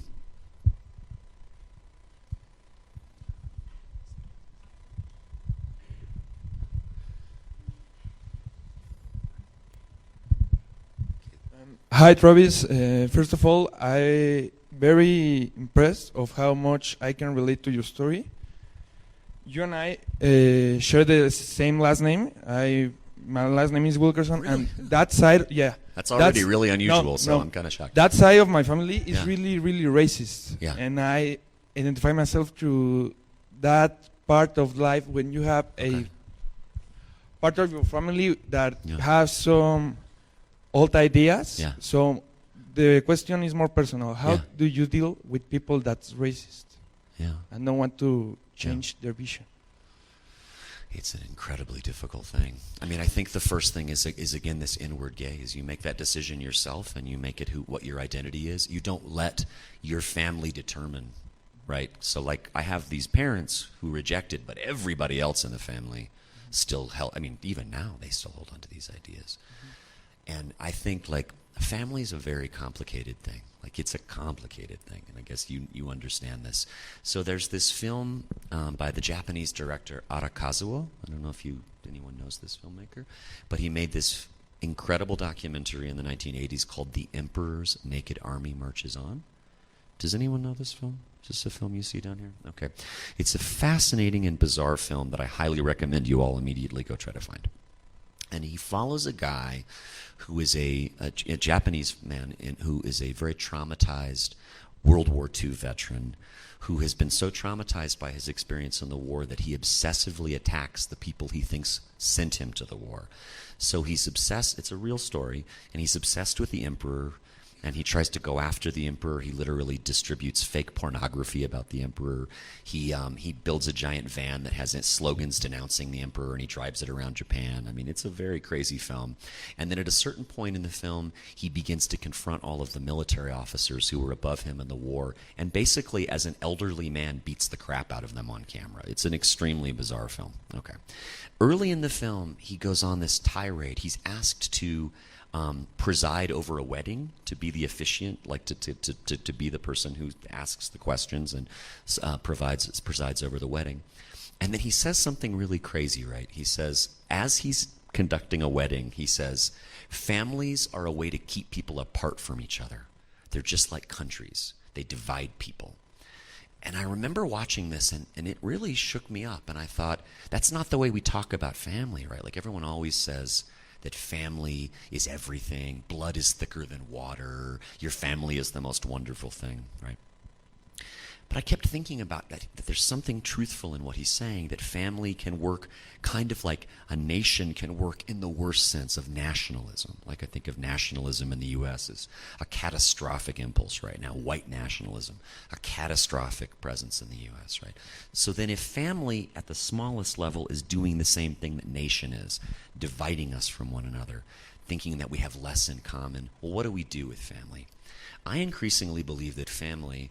Hi, Travis. First of all, I very impressed of how much I can relate to your story. You and I share the same last name. My last name is Wilkerson, Really? and that side, yeah. That's already really unusual, so I'm kind of shocked. That side of my family is Yeah. really, really racist. Yeah. And I identify myself to that part of life when you have a part of your family that Yeah. has some old ideas. Yeah. So the question is more personal. How Yeah. do you deal with people that's racist Yeah. and don't want to change their vision? It's an incredibly difficult thing. I mean, I think the first thing is again this inward gaze. You make that decision yourself, and you make it what your identity is. You don't let your family determine, right? So, like, I have these parents who rejected, but everybody else in the family still held. I mean, even now they still hold on to these ideas. And I think, like, family is a very complicated thing. Like, it's a complicated thing, and I guess you understand this. So there's this film by the Japanese director Ara Kazuo. I don't know if anyone knows this filmmaker, but he made this incredible documentary in the 1980s called The Emperor's Naked Army Marches On. Does anyone know this film? Is this a film you see down here? Okay. It's a fascinating and bizarre film that I highly recommend you all immediately go try to find. And he follows a guy who is a Japanese man who is a very traumatized World War II veteran who has been so traumatized by his experience in the war that he obsessively attacks the people he thinks sent him to the war. So he's obsessed, it's a real story, and he's obsessed with the emperor, and he tries to go after the emperor. He literally distributes fake pornography about the emperor. He builds a giant van that has slogans denouncing the emperor, and he drives it around Japan. I mean, it's a very crazy film. And then at a certain point in the film, he begins to confront all of the military officers who were above him in the war, and basically, as an elderly man, beats the crap out of them on camera. It's an extremely bizarre film. Okay. Early in the film, he goes on this tirade. He's asked to preside over a wedding, to be the officiant, like to be the person who asks the questions and presides over the wedding. And then he says something really crazy, right? He says, as he's conducting a wedding, he says, families are a way to keep people apart from each other. They're just like countries. They divide people. And I remember watching this, and it really shook me up. And I thought, that's not the way we talk about family, right? Like, everyone always says that family is everything. Blood is thicker than water. Your family is the most wonderful thing, right? But I kept thinking about that there's something truthful in what he's saying, that family can work kind of like a nation can work in the worst sense of nationalism. Like, I think of nationalism in the U.S. as a catastrophic impulse right now, white nationalism, a catastrophic presence in the U.S., right? So then if family at the smallest level is doing the same thing that nation is, dividing us from one another, thinking that we have less in common, well, what do we do with family? I increasingly believe that family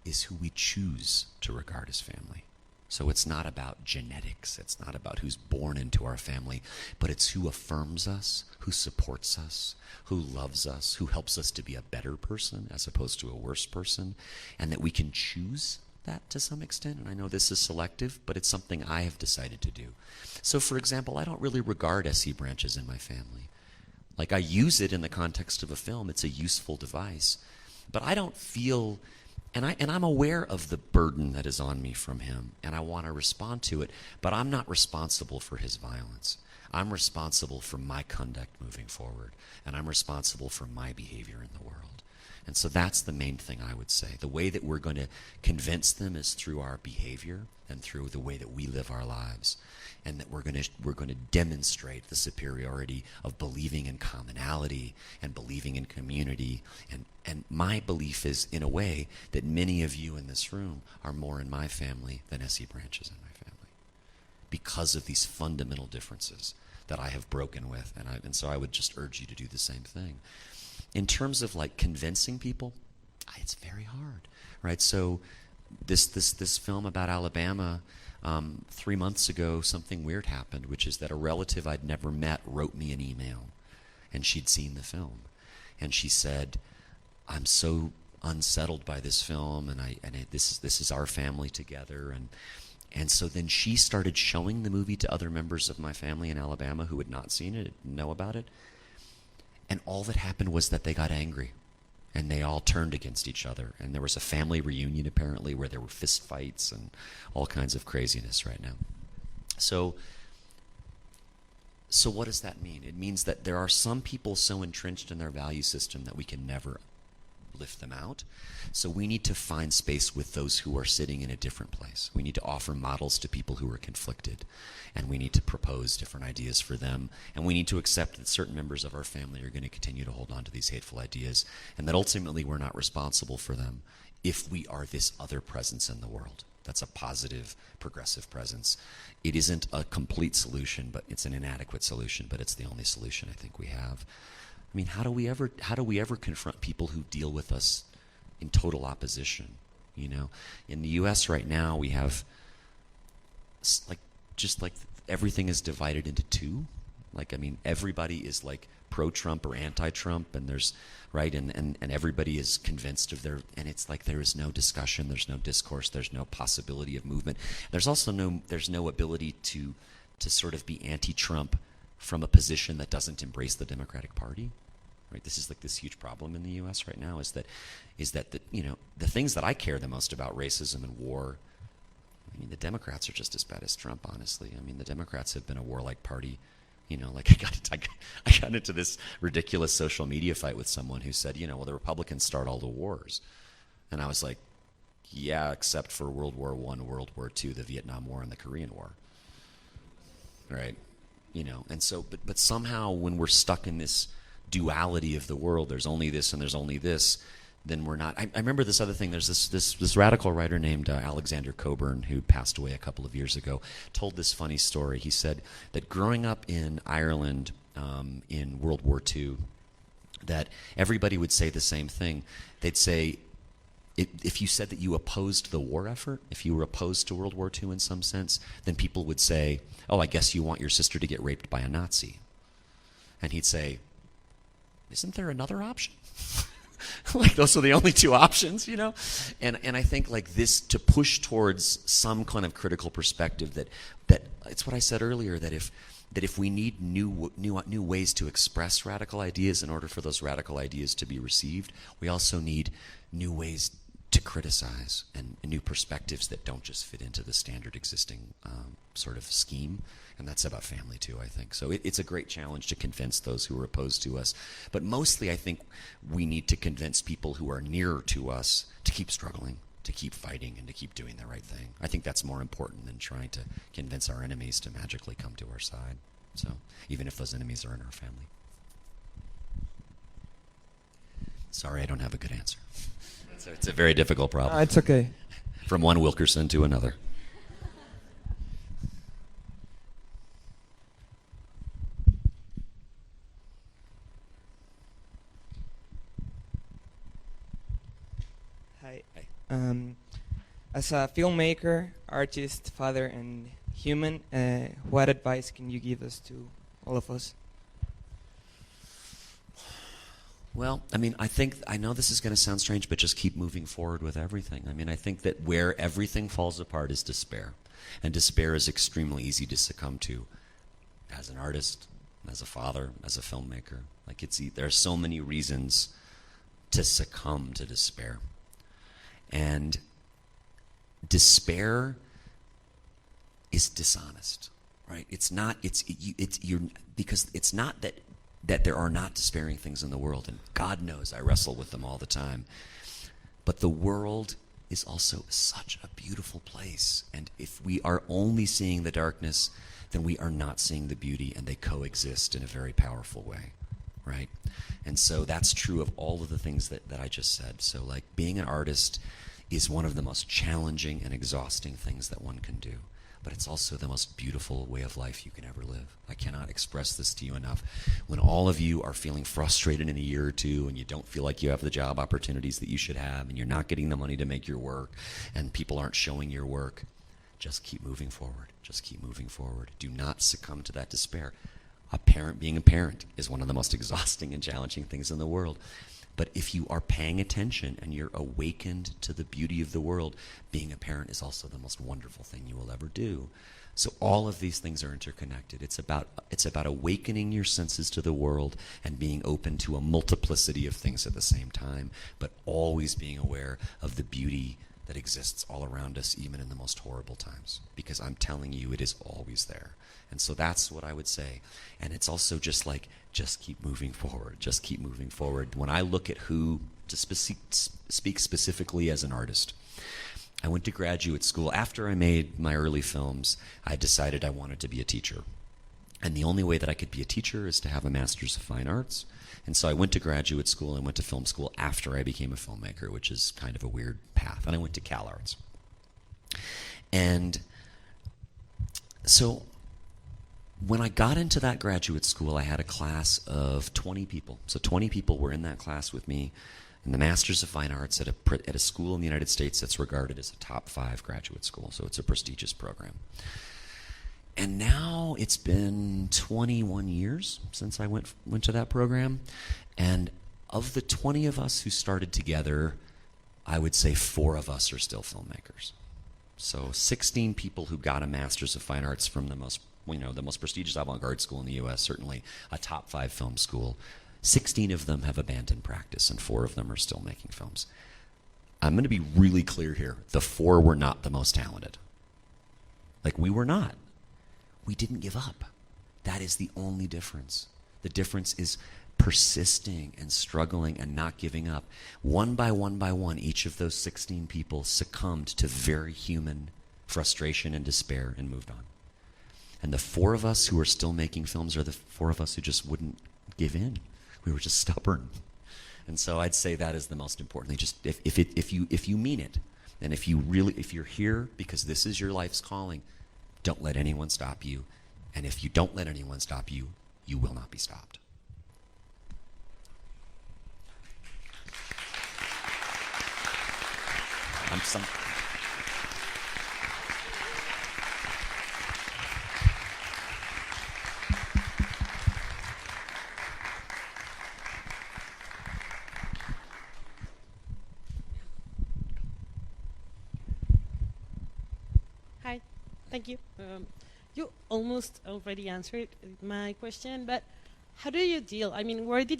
is who we choose to regard as family. So it's not about genetics, it's not about who's born into our family, but it's who affirms us, who supports us, who loves us, who helps us to be a better person as opposed to a worse person, and that we can choose that to some extent. And I know this is selective, but it's something I have decided to do. So, for example, I don't really regard SE branches in my family. Like, I use it in the context of a film. It's a useful device. But I don't feel, and I'm aware of the burden that is on me from him, and I want to respond to it, but I'm not responsible for his violence. I'm responsible for my conduct moving forward, and I'm responsible for my behavior in the world. And so that's the main thing I would say. The way that we're going to convince them is through our behavior and through the way that we live our lives, and that we're going to demonstrate the superiority of believing in commonality and believing in community. And my belief is, in a way, that many of you in this room are more in my family than S.E. Branch is in my family, because of these fundamental differences that I have broken with. And so I would just urge you to do the same thing. In terms of like convincing people, it's very hard, right? So this film about Alabama, 3 months ago, something weird happened, which is that a relative I'd never met wrote me an email, and she'd seen the film, and she said, "I'm so unsettled by this film, and this is our family together," and so then she started showing the movie to other members of my family in Alabama who had not seen it, didn't know about it. And all that happened was that they got angry, and they all turned against each other. And there was a family reunion, apparently, where there were fist fights and all kinds of craziness right now. So what does that mean? It means that there are some people so entrenched in their value system that we can never lift them out. So we need to find space with those who are sitting in a different place. We need to offer models to people who are conflicted, and we need to propose different ideas for them, and we need to accept that certain members of our family are going to continue to hold on to these hateful ideas, and that ultimately we're not responsible for them if we are this other presence in the world. That's a positive, progressive presence. It isn't a complete solution, but it's an inadequate solution, but it's the only solution I think we have. I mean, how do we ever confront people who deal with us in total opposition? You know, in the U.S. right now, we have just like everything is divided into two. Like, I mean, everybody is like pro-Trump or anti-Trump, and there's right, and everybody is convinced of their, and it's like there is no discussion, there's no discourse, there's no possibility of movement. There's also no ability to sort of be anti-Trump from a position that doesn't embrace the Democratic Party. Right? This is like this huge problem in the U.S. right now, is that the things that I care the most about, racism and war, I mean, the Democrats are just as bad as Trump, honestly. I mean, the Democrats have been a warlike party. You know, like I got into this ridiculous social media fight with someone who said, well, the Republicans start all the wars. And I was like, yeah, except for World War I, World War II, the Vietnam War, and the Korean War. Right? And so, but somehow when we're stuck in this duality of the world, there's only this and there's only this, then we're not. I remember this other thing. There's this radical writer named Alexander Cockburn, who passed away a couple of years ago, told this funny story. He said that growing up in Ireland in World War II, that everybody would say the same thing. They'd say, if you said that you opposed the war effort, if you were opposed to World War II in some sense, then people would say, oh, I guess you want your sister to get raped by a Nazi. And he'd say, isn't there another option? Like, those are the only two options, And I think like this, to push towards some kind of critical perspective that it's what I said earlier, that if we need new ways to express radical ideas in order for those radical ideas to be received, we also need new ways to criticize and new perspectives that don't just fit into the standard existing sort of scheme. And that's about family too, I think. So it's a great challenge to convince those who are opposed to us. But mostly I think we need to convince people who are nearer to us to keep struggling, to keep fighting, and to keep doing the right thing. I think that's more important than trying to convince our enemies to magically come to our side. So even if those enemies are in our family. Sorry, I don't have a good answer. It's a very difficult problem. It's okay. From one Wilkerson to another. Hi. As a filmmaker, artist, father, and human, what advice can you give us to all of us? Well, I mean, I know this is going to sound strange, but just keep moving forward with everything. I mean, I think that where everything falls apart is despair. And despair is extremely easy to succumb to as an artist, as a father, as a filmmaker. Like there are so many reasons to succumb to despair. And despair is dishonest, right? It's not, because it's not that there are not despairing things in the world, and God knows I wrestle with them all the time. But the world is also such a beautiful place. And if we are only seeing the darkness, then we are not seeing the beauty, and they coexist in a very powerful way, right? And so that's true of all of the things that I just said. So like being an artist is one of the most challenging and exhausting things that one can do. But it's also the most beautiful way of life you can ever live. I cannot express this to you enough. When all of you are feeling frustrated in a year or two and you don't feel like you have the job opportunities that you should have and you're not getting the money to make your work and people aren't showing your work, just keep moving forward. Just keep moving forward. Do not succumb to that despair. Being a parent is one of the most exhausting and challenging things in the world. But if you are paying attention and you're awakened to the beauty of the world, being a parent is also the most wonderful thing you will ever do. So all of these things are interconnected. It's about awakening your senses to the world and being open to a multiplicity of things at the same time, but always being aware of the beauty that exists all around us, even in the most horrible times. Because I'm telling you, it is always there. And so that's what I would say. And it's also just like, just keep moving forward. Just keep moving forward. When I look at who, to speak specifically as an artist, I went to graduate school. After I made my early films, I decided I wanted to be a teacher. And the only way that I could be a teacher is to have a Master's of Fine Arts. And so I went to graduate school and went to film school after I became a filmmaker, which is kind of a weird path. And I went to Cal Arts. And so when I got into that graduate school, I had a class of 20 people. So 20 people were in that class with me in the Masters of Fine Arts at a school in the United States that's regarded as a top 5 graduate school. So it's a prestigious program. And now it's been 21 years since I went to that program. And of the 20 of us who started together, I would say 4 of us are still filmmakers. So 16 people who got a Master's of Fine Arts from the most prestigious avant-garde school in the U.S., certainly a top 5 film school. 16 of them have abandoned practice, and 4 of them are still making films. I'm going to be really clear here. The 4 were not the most talented. Like, we were not. We didn't give up. That is the only difference. The difference is persisting and struggling and not giving up. One by one, each of those 16 people succumbed to very human frustration and despair and moved on. And the 4 of us who are still making films are the 4 of us who just wouldn't give in. We were just stubborn. And so I'd say that is the most important thing. Just if you mean it, and if you're here because this is your life's calling, don't let anyone stop you. And if you don't let anyone stop you, you will not be stopped. Hi, thank you. You almost already answered my question, but how do you deal? I mean, where do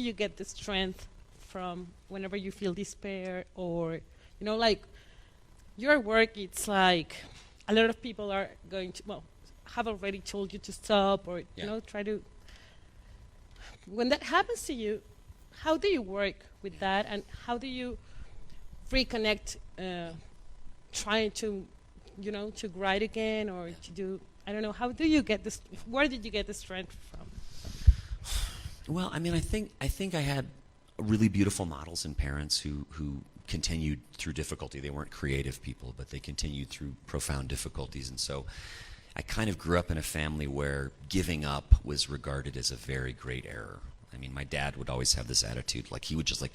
you get the strength from whenever you feel despair, or like your work? It's like a lot of people are going to have already told you to stop, or try to. When that happens to you, how do you work with that, and how do you reconnect, trying to to write again, or to do, I don't know, how do you get this, where did you get the strength from? Well, I mean, I think I had really beautiful models and parents who continued through difficulty. They weren't creative people, but they continued through profound difficulties. And so I kind of grew up in a family where giving up was regarded as a very great error. I mean, my dad would always have this attitude, like he would just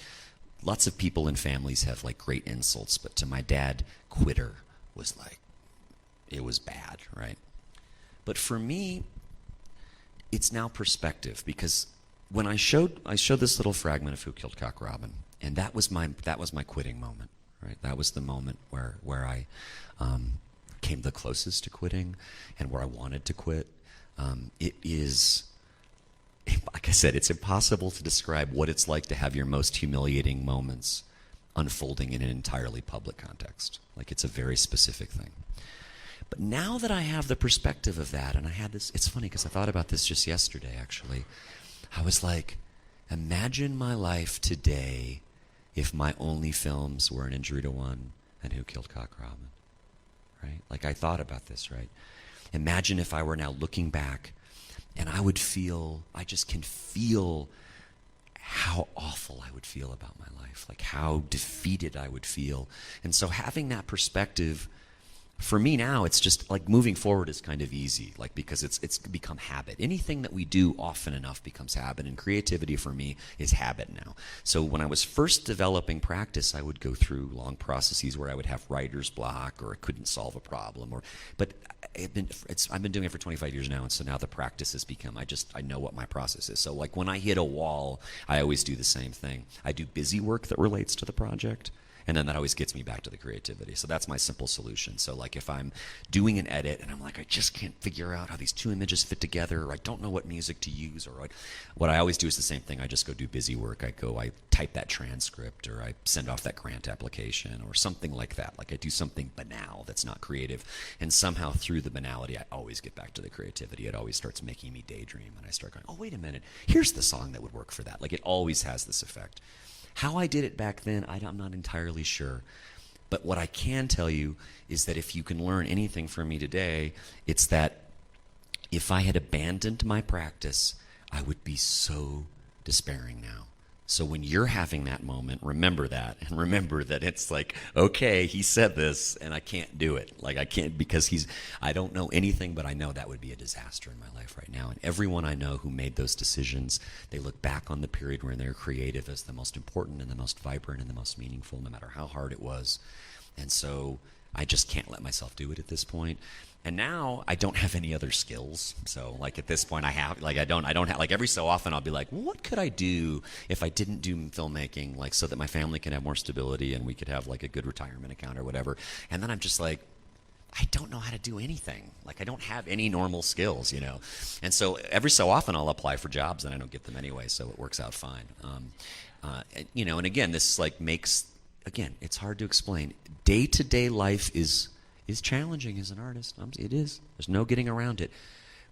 lots of people in families have great insults, but to my dad, quitter was it was bad, right? But for me, it's now perspective, because when I showed this little fragment of Who Killed Cock Robin, and that was my quitting moment, right? That was the moment where I came the closest to quitting, and where I wanted to quit. It is like I said, it's impossible to describe what it's like to have your most humiliating moments unfolding in an entirely public context. Like, it's a very specific thing. But now that I have the perspective of that, and I had this, it's funny because I thought about this just yesterday, actually. I was like, imagine my life today if my only films were An Injury to One and Who Killed Cock Robin, right? Like, I thought about this, right? Imagine if I were now looking back and I would feel, I just can feel how awful I would feel about my life, like how defeated I would feel. And so having that perspective, for me now, it's just like moving forward is kind of easy, like because it's become habit. Anything that we do often enough becomes habit, and creativity for me is habit now. So when I was first developing practice, I would go through long processes where I would have writer's block, or I couldn't solve a problem, but I've been doing it for 25 years now, and so now the practice has become, I know what my process is. So like when I hit a wall, I always do the same thing. I do busy work that relates to the project, and then that always gets me back to the creativity. So that's my simple solution. So like if I'm doing an edit and I'm like, I just can't figure out how these two images fit together, or I don't know what music to use, or what I always do is the same thing. I just go do busy work. I type that transcript, or I send off that grant application, or something like that. Like I do something banal that's not creative. And somehow through the banality, I always get back to the creativity. It always starts making me daydream, and I start going, oh, wait a minute, here's the song that would work for that. Like it always has this effect. How I did it back then, I'm not entirely sure. But what I can tell you is that if you can learn anything from me today, it's that if I had abandoned my practice, I would be so despairing now. So when you're having that moment, remember that, and remember that it's like, okay, he said this, and I can't do it. Like I can't, because I don't know anything, but I know that would be a disaster in my life right now. And everyone I know who made those decisions, they look back on the period when they're creative as the most important and the most vibrant and the most meaningful, no matter how hard it was. And so I just can't let myself do it at this point. And now I don't have any other skills. So like at this point I have, like I don't have, like every so often I'll be like, what could I do if I didn't do filmmaking, like so that my family can have more stability and we could have like a good retirement account or whatever. And then I'm just like, I don't know how to do anything. Like I don't have any normal skills, you know. And so every so often I'll apply for jobs and I don't get them anyway, so it works out fine. You know, and again, this like makes, again, it's hard to explain. Day-to-day life is challenging as an artist. It is. There's no getting around it.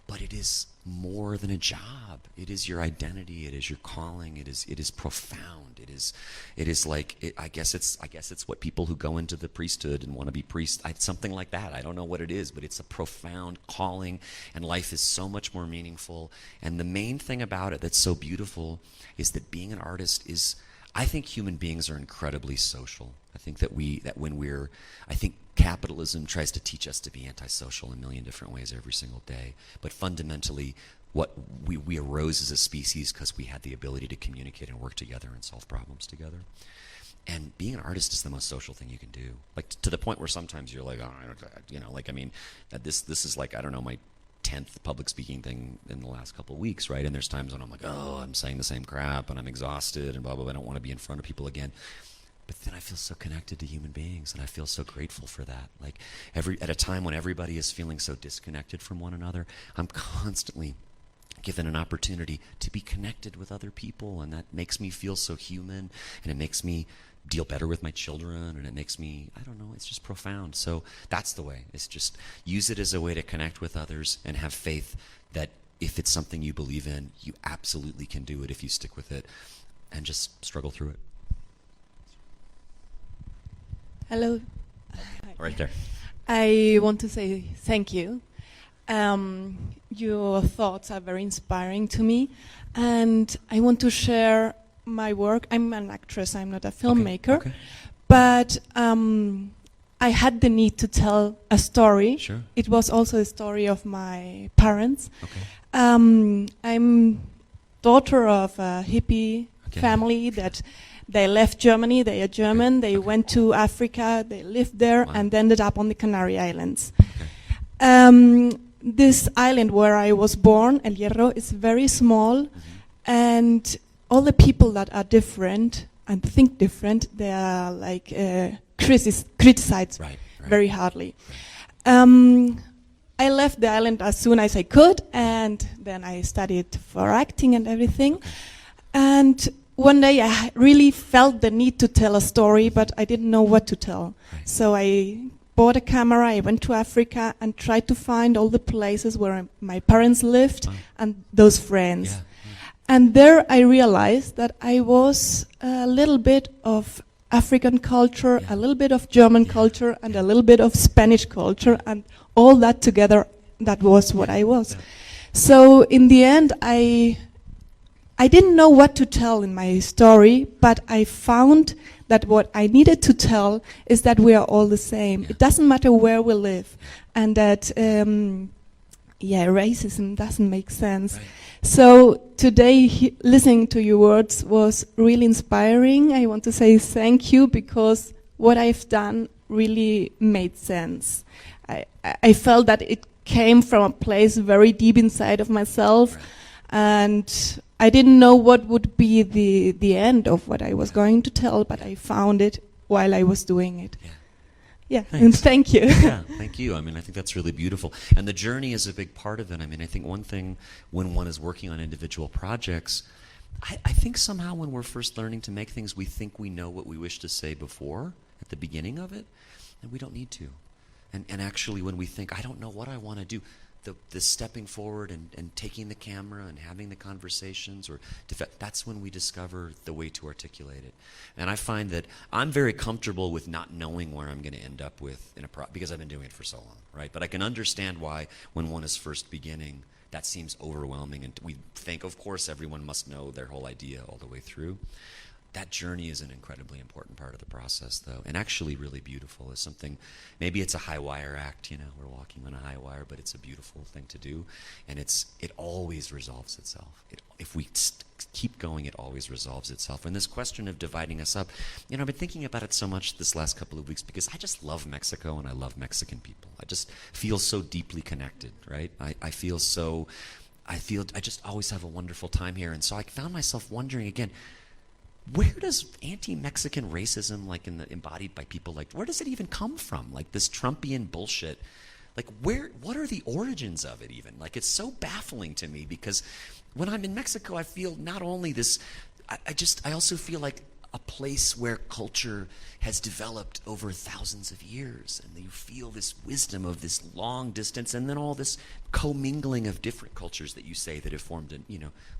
But it is more than a job. It is your identity. It is your calling. It is profound. It is like, I guess it's what people who go into the priesthood and want to be priests, something like that. I don't know what it is, but it's a profound calling, and life is so much more meaningful. And the main thing about it that's so beautiful is that being an artist is, I think human beings are incredibly social. I think I think capitalism tries to teach us to be antisocial in a million different ways every single day. But fundamentally, what we arose as a species because we had the ability to communicate and work together and solve problems together. And being an artist is the most social thing you can do. Like to the point where sometimes you're like, oh, you know, like I mean, this is like, I don't know, my 10th public speaking thing in the last couple of weeks, right? And there's times when I'm like, oh, I'm saying the same crap and I'm exhausted and blah, blah, blah. I don't want to be in front of people again. But then I feel so connected to human beings, and I feel so grateful for that. Like at a time when everybody is feeling so disconnected from one another, I'm constantly given an opportunity to be connected with other people, and that makes me feel so human, and it makes me deal better with my children, and it makes me, I don't know, it's just profound. So that's the way. It's just use it as a way to connect with others and have faith that if it's something you believe in, you absolutely can do it if you stick with it, and just struggle through it. Hello. Right there. I want to say thank you. Your thoughts are very inspiring to me, and I want to share my work. I'm an actress, I'm not a filmmaker, Okay. but I had the need to tell a story. Sure. It was also a story of my parents. Okay. I'm daughter of a hippie family that they left Germany, they are German, they went to Africa, they lived there, Wow. and ended up on the Canary Islands. Okay. This island where I was born, El Hierro, is very small, and all the people that are different and think different, they are like criticized Right. very hardly. I left the island as soon as I could, and then I studied for acting and everything. And one day I really felt the need to tell a story, but I didn't know what to tell. Right. So I bought a camera, I went to Africa and tried to find all the places where my parents lived and those friends. Yeah. And there I realized that I was a little bit of African culture, a little bit of German culture, and a little bit of Spanish culture, and all that together, that was what I was. Yeah. So in the end, I didn't know what to tell in my story, but I found that what I needed to tell is that we are all the same. Yeah. It doesn't matter where we live, and that racism doesn't make sense. Right. So today, listening to your words was really inspiring. I want to say thank you, because what I've done really made sense. I felt that it came from a place very deep inside of myself, Right. and I didn't know what would be the end of what I was going to tell, but I found it while I was doing it. Yeah. Yeah, Thanks. and thank you. Yeah, thank you. I mean, I think that's really beautiful. And the journey is a big part of it. I mean, I think one thing when one is working on individual projects, I think somehow when we're first learning to make things, we think we know what we wish to say before, at the beginning of it, and we don't need to. And actually, when we think, I don't know what I want to do, the stepping forward and taking the camera and having the conversations, that's when we discover the way to articulate it. And I find that I'm very comfortable with not knowing where I'm going to end up with because I've been doing it for so long, right? But I can understand why when one is first beginning, that seems overwhelming, and we think, of course, everyone must know their whole idea all the way through. That journey is an incredibly important part of the process, though, and actually really beautiful. Is something, maybe it's a high wire act, you know, we're walking on a high wire, but it's a beautiful thing to do, and it always resolves itself. If we keep going, it always resolves itself. And this question of dividing us up, you know, I've been thinking about it so much this last couple of weeks because I just love Mexico and I love Mexican people. I just feel so deeply connected, right? I just always have a wonderful time here, and so I found myself wondering again, where does anti-Mexican racism, like embodied by people, like where does it even come from? Like this Trumpian bullshit, like what are the origins of it even? Like it's so baffling to me because when I'm in Mexico, I feel not only this, I also feel like a place where culture has developed over thousands of years, and you feel this wisdom of this long distance, and then all this commingling of different cultures that you say that have formed,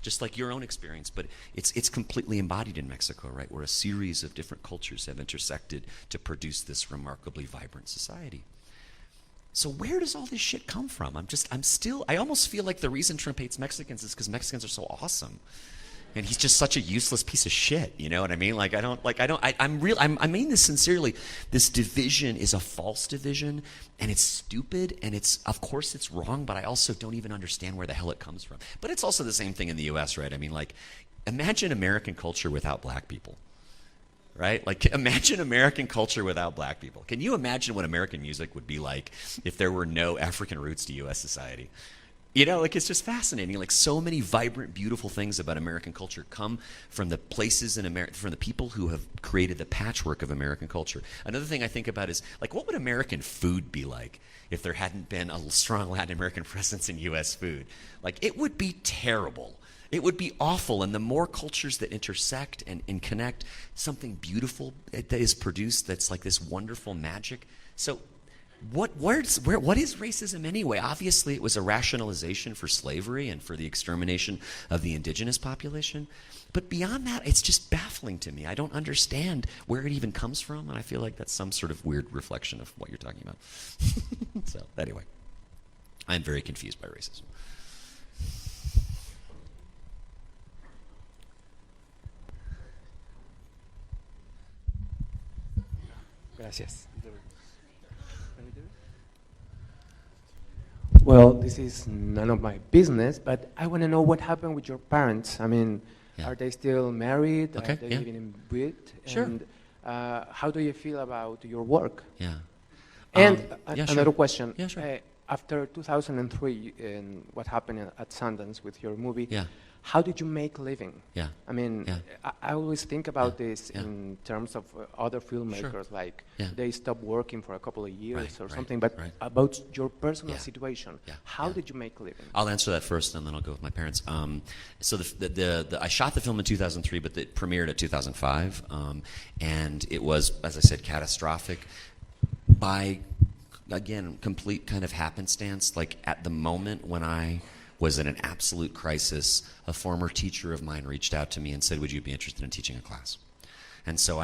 just like your own experience, but it's completely embodied in Mexico, right? Where a series of different cultures have intersected to produce this remarkably vibrant society. So where does all this shit come from? I almost feel like the reason Trump hates Mexicans is because Mexicans are so awesome. And he's just such a useless piece of shit, you know what I mean? I mean this sincerely. This division is a false division, and it's stupid, and of course it's wrong, but I also don't even understand where the hell it comes from. But it's also the same thing in the US, right? I mean, like, imagine American culture without black people, right? Like, imagine American culture without black people. Can you imagine what American music would be like if there were no African roots to US society? You know, like, it's just fascinating. Like, so many vibrant, beautiful things about American culture come from the places in America, from the people who have created the patchwork of American culture. Another thing I think about is, like, what would American food be like if there hadn't been a strong Latin American presence in U.S. food? Like, it would be terrible. It would be awful. And the more cultures that intersect and connect, something beautiful that is produced that's like this wonderful magic. So what is racism anyway? Obviously, it was a rationalization for slavery and for the extermination of the indigenous population. But beyond that, it's just baffling to me. I don't understand where it even comes from, and I feel like that's some sort of weird reflection of what you're talking about. So, anyway, I'm very confused by racism. Gracias. Well, this is none of my business, but I want to know what happened with your parents. I mean, are they still married? Okay, Are they living in Butte? Sure. And how do you feel about your work? Yeah. And yeah, another sure. question. Yeah, sure. after 2003 and what happened at Sundance with your movie, Yeah. how did you make a living? Yeah. I mean, Yeah. I always think about this Yeah. in terms of other filmmakers, like Yeah. they stop working for a couple of years Right, or right, something, but right. about your personal Yeah. situation, Yeah, how yeah. did you make a living? I'll answer that first, and then I'll go with my parents. So I shot the film in 2003, but it premiered at 2005, and it was, as I said, catastrophic. By, again, complete kind of happenstance, like at the moment when I was in an absolute crisis, a former teacher of mine reached out to me and said, would you be interested in teaching a class? And so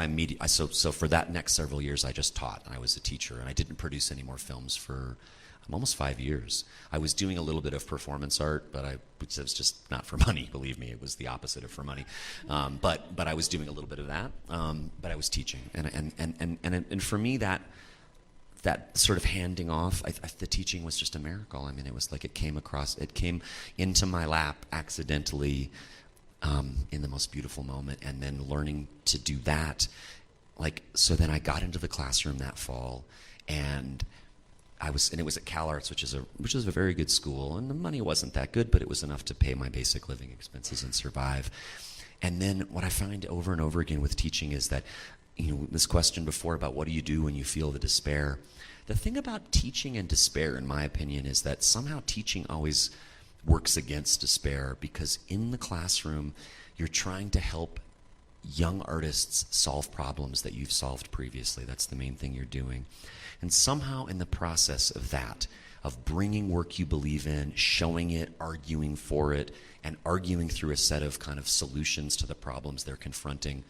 so for that next several years, I just taught. I was a teacher, and I didn't produce any more films for almost 5 years. I was doing a little bit of performance art, but it was just not for money, believe me. It was the opposite of for money. But I was doing a little bit of that, but I was teaching. And for me, that sort of handing off, the teaching was just a miracle. I mean, it was like it came into my lap accidentally in the most beautiful moment, and then learning to do that. So then I got into the classroom that fall, and it was at CalArts, which is a very good school, and the money wasn't that good, but it was enough to pay my basic living expenses and survive. And then what I find over and over again with teaching is that, this question before about what do you do when you feel the despair. The thing about teaching and despair, in my opinion, is that somehow teaching always works against despair, because in the classroom, you're trying to help young artists solve problems that you've solved previously. That's the main thing you're doing. And somehow in the process of that, of bringing work you believe in, showing it, arguing for it, and arguing through a set of kind of solutions to the problems they're confronting,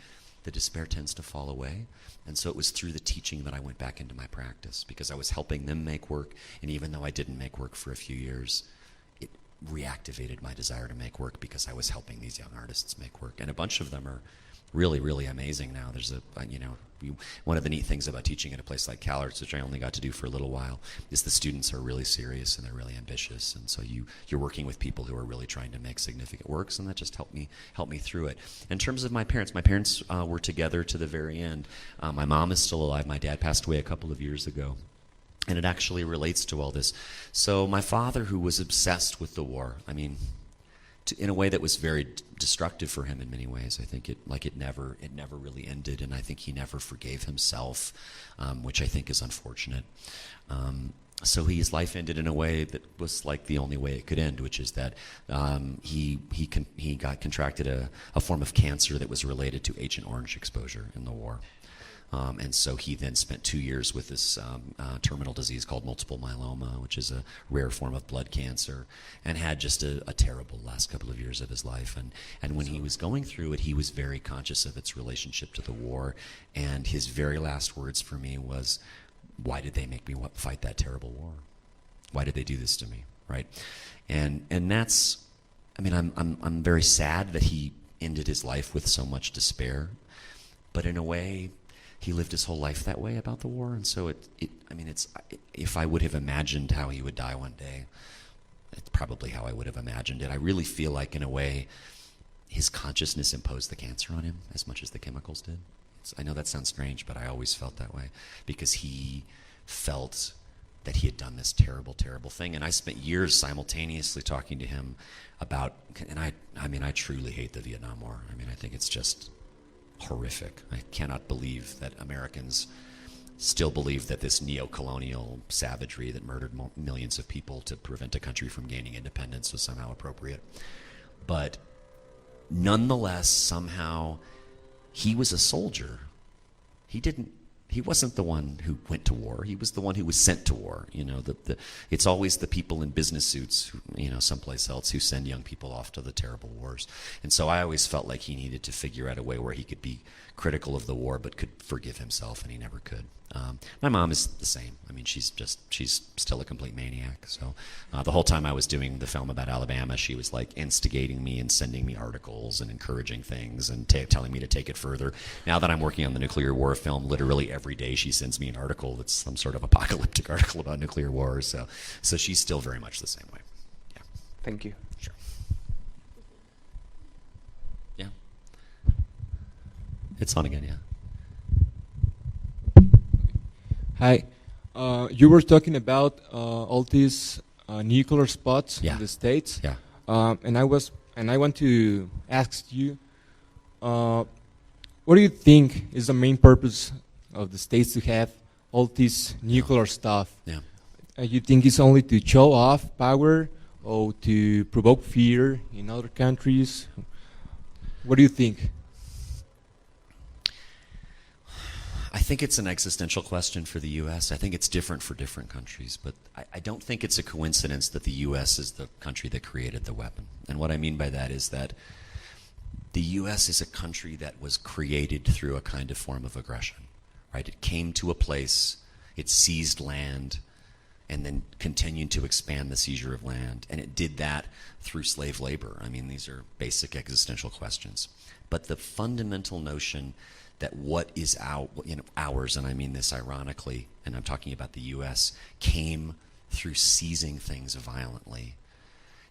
the despair tends to fall away. And so it was through the teaching that I went back into my practice, because I was helping them make work, and even though I didn't make work for a few years, it reactivated my desire to make work because I was helping these young artists make work. And a bunch of them are really, really amazing now. There's one of the neat things about teaching at a place like CalArts, which I only got to do for a little while, is the students are really serious and they're really ambitious, and so you're working with people who are really trying to make significant works, and that just helped me through it. In terms of my parents were together to the very end. My mom is still alive. My dad passed away a couple of years ago, and it actually relates to all this. So my father, who was obsessed with the war, I mean, in a way that was very destructive for him in many ways. I think it never really ended, and I think he never forgave himself, which I think is unfortunate. So his life ended in a way that was like the only way it could end, which is that he contracted a form of cancer that was related to Agent Orange exposure in the war. And so he then spent 2 years with this terminal disease called multiple myeloma, which is a rare form of blood cancer, and had just a terrible last couple of years of his life. And when he was going through it, he was very conscious of its relationship to the war. And his very last words for me was, why did they make me fight that terrible war? Why did they do this to me, right? And that's, I mean, I'm very sad that he ended his life with so much despair, but in a way, he lived his whole life that way about the war, and so if I would have imagined how he would die one day, it's probably how I would have imagined it. I really feel like, in a way, his consciousness imposed the cancer on him as much as the chemicals did. I know that sounds strange, but I always felt that way, because he felt that he had done this terrible, terrible thing, and I spent years simultaneously talking to him about, and I truly hate the Vietnam War. I mean, I think it's just horrific. I cannot believe that Americans still believe that this neo-colonial savagery that murdered millions of people to prevent a country from gaining independence was somehow appropriate. But nonetheless, somehow, he was a soldier. He wasn't the one who went to war. He was the one who was sent to war. It's always the people in business suits, someplace else, who send young people off to the terrible wars. And so I always felt like he needed to figure out a way where he could be critical of the war but could forgive himself, and he never could. My mom is the same. I mean, she's still a complete maniac. So the whole time I was doing the film about Alabama, she was like instigating me and sending me articles and encouraging things and telling me to take it further. Now that I'm working on the nuclear war film, literally every day she sends me an article that's some sort of apocalyptic article about nuclear war. So she's still very much the same way. Yeah. Thank you. Sure. Yeah. It's on again, yeah. Hi, You were talking about all these nuclear spots in the States. Yeah. And I want to ask you, what do you think is the main purpose of the States to have all this nuclear stuff? Yeah. You think it's only to show off power or to provoke fear in other countries? What do you think? I think it's an existential question for the U.S. I think it's different for different countries, but I don't think it's a coincidence that the U.S. is the country that created the weapon. And what I mean by that is that the U.S. is a country that was created through a kind of form of aggression, right? It came to a place, it seized land, and then continued to expand the seizure of land. And it did that through slave labor. I mean, these are basic existential questions. But the fundamental notion that what is ours, and I mean this ironically, and I'm talking about the U.S., came through seizing things violently,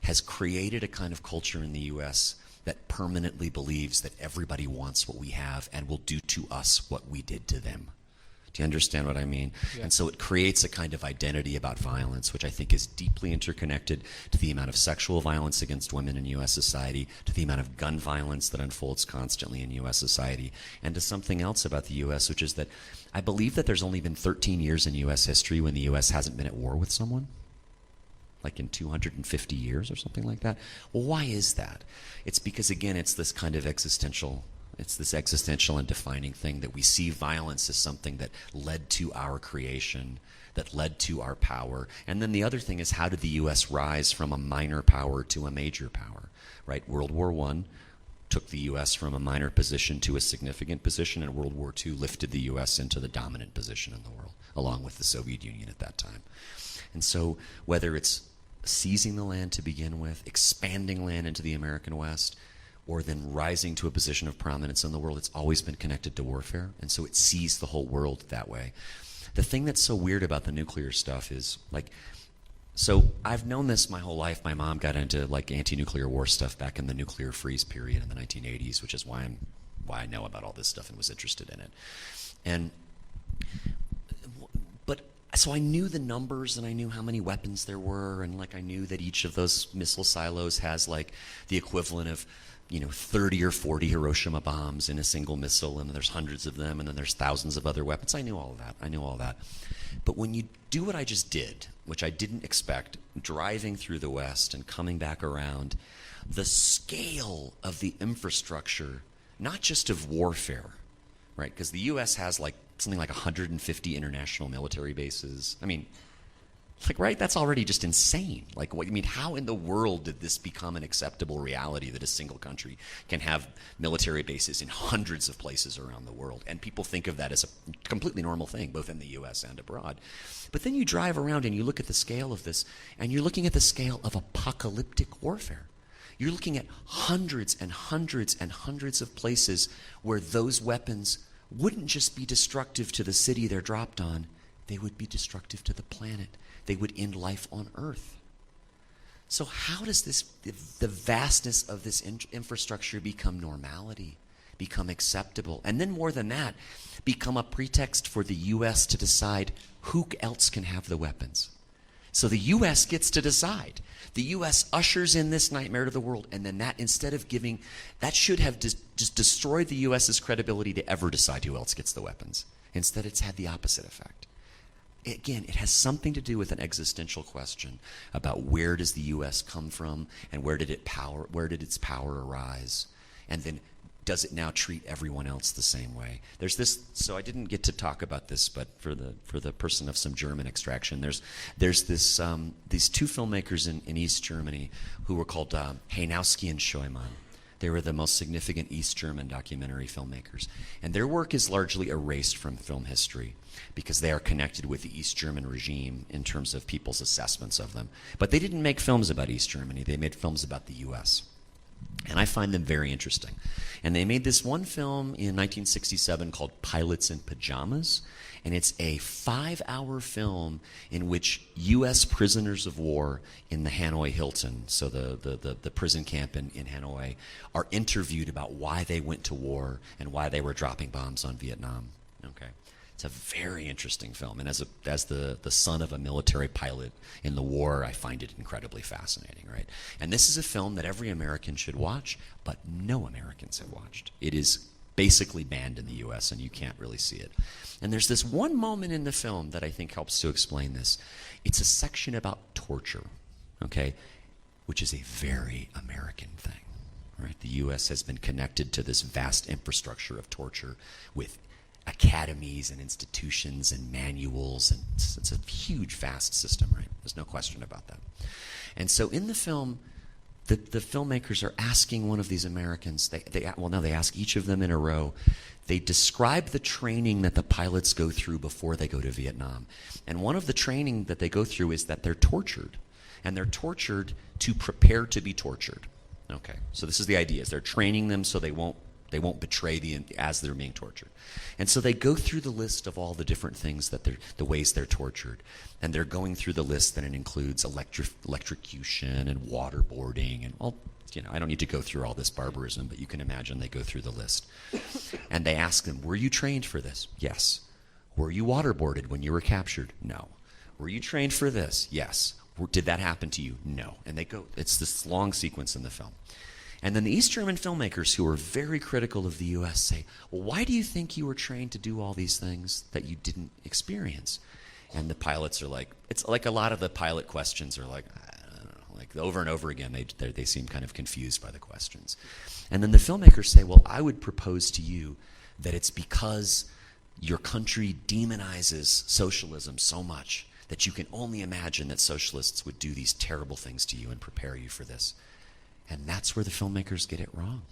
has created a kind of culture in the U.S. that permanently believes that everybody wants what we have and will do to us what we did to them. Do you understand what I mean? Yeah. And so it creates a kind of identity about violence, which I think is deeply interconnected to the amount of sexual violence against women in U.S. society, to the amount of gun violence that unfolds constantly in U.S. society, and to something else about the U.S., which is that I believe that there's only been 13 years in U.S. history when the U.S. hasn't been at war with someone, like in 250 years or something like that. Well, why is that? It's because, again, it's this kind of existential and defining thing that we see violence as something that led to our creation, that led to our power. And then the other thing is, how did the U.S. rise from a minor power to a major power, right? World War I took the U.S. from a minor position to a significant position, and World War II lifted the U.S. into the dominant position in the world, along with the Soviet Union at that time. And so whether it's seizing the land to begin with, expanding land into the American West, or then rising to a position of prominence in the world, it's always been connected to warfare, and so it sees the whole world that way. The thing that's so weird about the nuclear stuff is, like, so I've known this my whole life. My mom got into, like, anti-nuclear war stuff back in the nuclear freeze period in the 1980s, which is why I know about all this stuff and was interested in it. So I knew the numbers, and I knew how many weapons there were, and, like, I knew that each of those missile silos has, like, the equivalent of 30 or 40 Hiroshima bombs in a single missile, and there's hundreds of them, and then there's thousands of other weapons. I knew all of that. But when you do what I just did, which I didn't expect, driving through the West and coming back around, the scale of the infrastructure, not just of warfare, right? Because the U.S. has, like, something like 150 international military bases. I mean, like, right? That's already just insane. Like, what, I mean, how in the world did this become an acceptable reality that a single country can have military bases in hundreds of places around the world? And people think of that as a completely normal thing, both in the U.S. and abroad. But then you drive around and you look at the scale of this, and you're looking at the scale of apocalyptic warfare. You're looking at hundreds and hundreds and hundreds of places where those weapons wouldn't just be destructive to the city they're dropped on, they would be destructive to the planet. They would end life on Earth. So how does the vastness of this infrastructure become normality, become acceptable, and then more than that, become a pretext for the U.S. to decide who else can have the weapons? So the U.S. gets to decide. The U.S. ushers in this nightmare to the world, and then that, instead of giving, that should have just destroyed the U.S.'s credibility to ever decide who else gets the weapons. Instead, it's had the opposite effect. Again, it has something to do with an existential question about where does the U.S. come from, and where did its power arise, and then does it now treat everyone else the same way? There's this. So I didn't get to talk about this, but for the person of some German extraction, there's this these two filmmakers in East Germany who were called Heinowski and Scheumann. They were the most significant East German documentary filmmakers, and their work is largely erased from film history because they are connected with the East German regime in terms of people's assessments of them. But they didn't make films about East Germany. They made films about the U.S., and I find them very interesting. And they made this one film in 1967 called Pilots in Pajamas, and it's a 5-hour film in which U.S. prisoners of war in the Hanoi Hilton, so the prison camp in Hanoi, are interviewed about why they went to war and why they were dropping bombs on Vietnam. Okay, It's a very interesting film, and as the son of a military pilot in the war, I find it incredibly fascinating, right? And this is a film that every American should watch, but no Americans have watched. It is basically banned in the U.S., and you can't really see it. And there's this one moment in the film that I think helps to explain this. It's a section about torture, okay, which is a very American thing, right? The U.S. has been connected to this vast infrastructure of torture with academies and institutions and manuals, and it's a huge, vast system, right? There's no question about that. And so in the film, the filmmakers are asking one of these Americans, they ask each of them in a row. They describe the training that the pilots go through before they go to Vietnam. And one of the training that they go through is that they're tortured. And they're tortured to prepare to be tortured. Okay, so this is the idea, is they're training them so they won't betray as they're being tortured. And so they go through the list of all the different things the ways they're tortured. And they're going through the list, and it includes electrocution and waterboarding and all, I don't need to go through all this barbarism, but you can imagine they go through the list. And they ask them, were you trained for this? Yes. Were you waterboarded when you were captured? No. Were you trained for this? Yes. Did that happen to you? No. And they go, it's this long sequence in the film. And then the East German filmmakers, who are very critical of the U.S., say, well, why do you think you were trained to do all these things that you didn't experience? And the pilots are like, it's like a lot of the pilot questions are like, I don't know, like over and over again, they seem kind of confused by the questions. And then the filmmakers say, well, I would propose to you that it's because your country demonizes socialism so much that you can only imagine that socialists would do these terrible things to you and prepare you for this. And that's where the filmmakers get it wrong.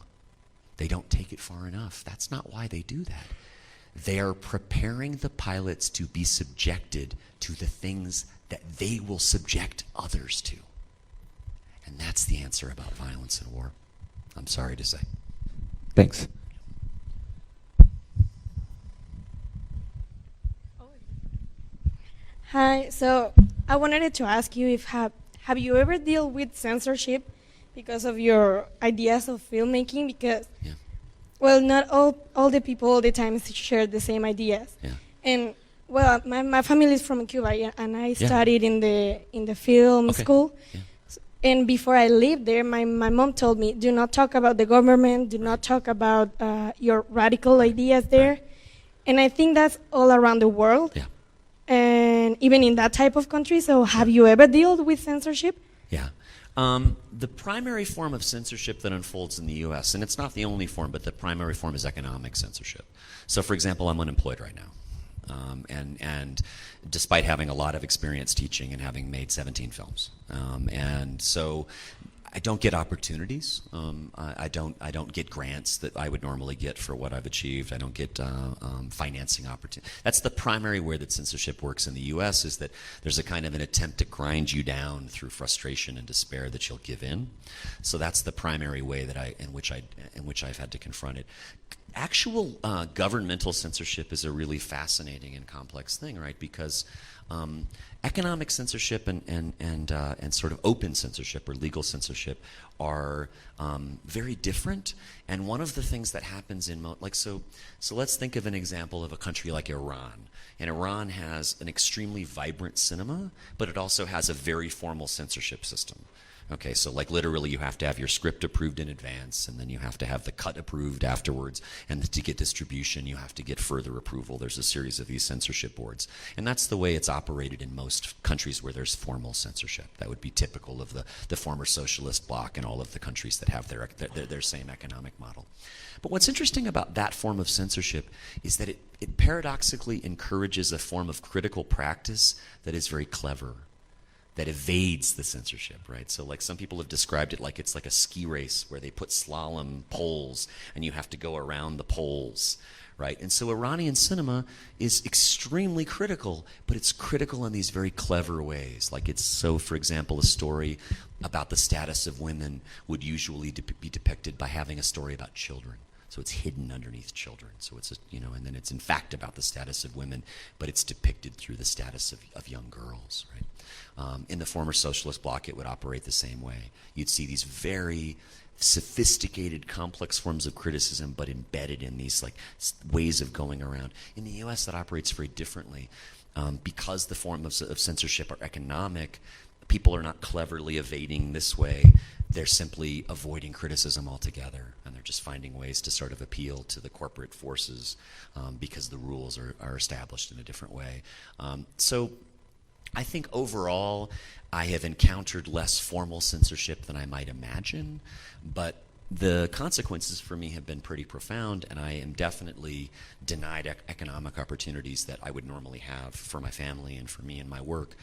They don't take it far enough. That's not why they do that. They are preparing the pilots to be subjected to the things that they will subject others to. And that's the answer about violence and war, I'm sorry to say. Thanks. Hi, so I wanted to ask you if have you ever dealt with censorship because of your ideas of filmmaking? Because, well, not all the people all the time share the same ideas. Yeah. And, well, my family is from Cuba, and I studied in the film school. Yeah. And before I lived there, my mom told me, do not talk about the government, do not talk about your radical ideas there. Right. And I think that's all around the world. Yeah. And even in that type of country. So have you ever dealt with censorship? Yeah. The primary form of censorship that unfolds in the U.S., and it's not the only form, but the primary form is economic censorship. So, for example, I'm unemployed right now. And despite having a lot of experience teaching and having made 17 films. And so I don't get opportunities. I don't get grants that I would normally get for what I've achieved. I don't get financing opportunities. That's the primary way that censorship works in the U.S. is that there's a kind of an attempt to grind you down through frustration and despair that you'll give in. So that's the primary way that in which I've had to confront it. Actual governmental censorship is a really fascinating and complex thing, right? Because economic censorship and sort of open censorship or legal censorship are very different. And one of the things that happens so let's think of an example of a country like Iran. And Iran has an extremely vibrant cinema, but it also has a very formal censorship system. Okay, so like literally you have to have your script approved in advance, and then you have to have the cut approved afterwards, and to get distribution you have to get further approval. There's a series of these censorship boards. And that's the way it's operated in most countries where there's formal censorship. That would be typical of the former socialist bloc and all of the countries that have their same economic model. But what's interesting about that form of censorship is that it paradoxically encourages a form of critical practice that is very clever, that evades the censorship, right? So like some people have described it like it's like a ski race where they put slalom poles and you have to go around the poles, right? And so Iranian cinema is extremely critical, but it's critical in these very clever ways. Like for example, a story about the status of women would usually be depicted by having a story about children. So it's hidden underneath children. So it's, and then it's in fact about the status of women, but it's depicted through the status of young girls, right? In the former socialist bloc, it would operate the same way. You'd see these very sophisticated, complex forms of criticism, but embedded in these ways of going around. In the U.S., that operates very differently. Because the form of censorship are economic, people are not cleverly evading this way. They're simply avoiding criticism altogether, and they're just finding ways to sort of appeal to the corporate forces because the rules are established in a different way. So I think overall I have encountered less formal censorship than I might imagine, but the consequences for me have been pretty profound, and I am definitely denied economic opportunities that I would normally have for my family and for me and my work.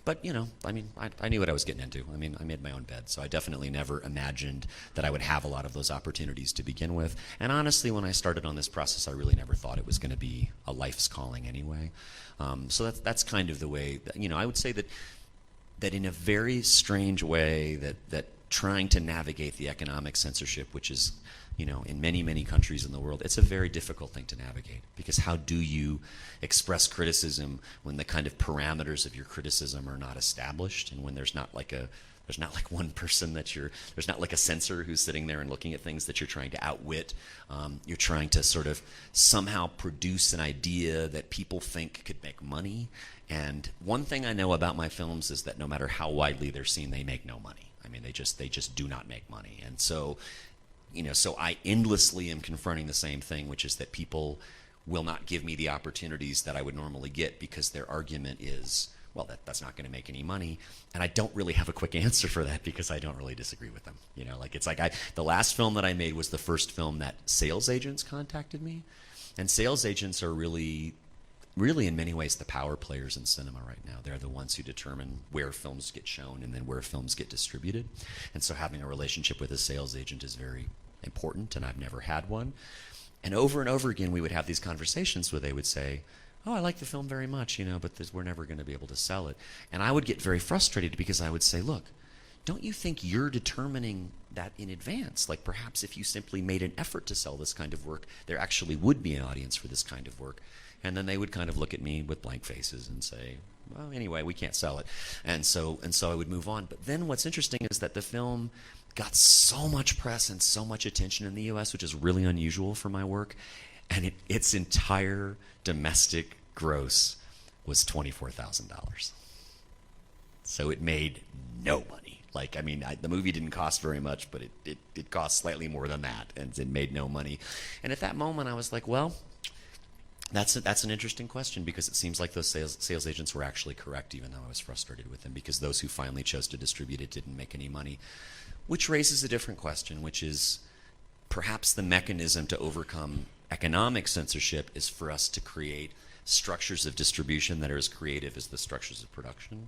But, I knew what I was getting into. I made my own bed, so I definitely never imagined that I would have a lot of those opportunities to begin with. And honestly, when I started on this process, I really never thought it was going to be a life's calling anyway. So that's kind of the way, I would say that in a very strange way that trying to navigate the economic censorship, which is, in many, many countries in the world, it's a very difficult thing to navigate, because how do you express criticism when the kind of parameters of your criticism are not established, and when there's not like one person there's not like a censor who's sitting there and looking at things that you're trying to outwit. You're trying to sort of somehow produce an idea that people think could make money. And one thing I know about my films is that no matter how widely they're seen, they make no money. They just do not make money. And so, so I endlessly am confronting the same thing, which is that people will not give me the opportunities that I would normally get because their argument is, well, that's not going to make any money. And I don't really have a quick answer for that because I don't really disagree with them. The last film that I made was the first film that sales agents contacted me. And sales agents are really in many ways the power players in cinema right now. They're the ones who determine where films get shown and then where films get distributed. And so having a relationship with a sales agent is very important, and I've never had one. And over again, we would have these conversations where they would say, oh, I like the film very much, but we're never going to be able to sell it. And I would get very frustrated because I would say, look, don't you think you're determining that in advance? Like perhaps if you simply made an effort to sell this kind of work, there actually would be an audience for this kind of work. And then they would kind of look at me with blank faces and say, well, anyway, we can't sell it. And so I would move on. But then what's interesting is that the film got so much press and so much attention in the U.S., which is really unusual for my work. And its entire domestic gross was $24,000. So it made no money. The movie didn't cost very much, but it cost slightly more than that, and it made no money. And at that moment, I was like, well, that's an interesting question, because it seems like those sales agents were actually correct, even though I was frustrated with them, because those who finally chose to distribute it didn't make any money. Which raises a different question, which is perhaps the mechanism to overcome economic censorship is for us to create structures of distribution that are as creative as the structures of production.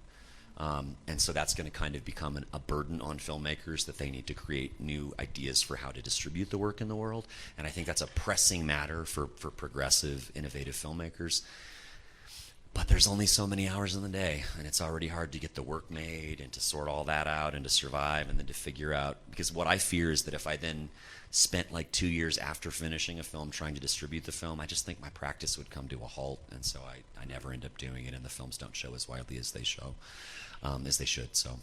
And so that's going to kind of become a burden on filmmakers, that they need to create new ideas for how to distribute the work in the world. And I think that's a pressing matter for progressive, innovative filmmakers. But there's only so many hours in the day, and it's already hard to get the work made and to sort all that out and to survive and then to figure out. Because what I fear is that if I then spent 2 years after finishing a film trying to distribute the film, I just think my practice would come to a halt, and so I never end up doing it, and the films don't show as widely as they show. As they should. So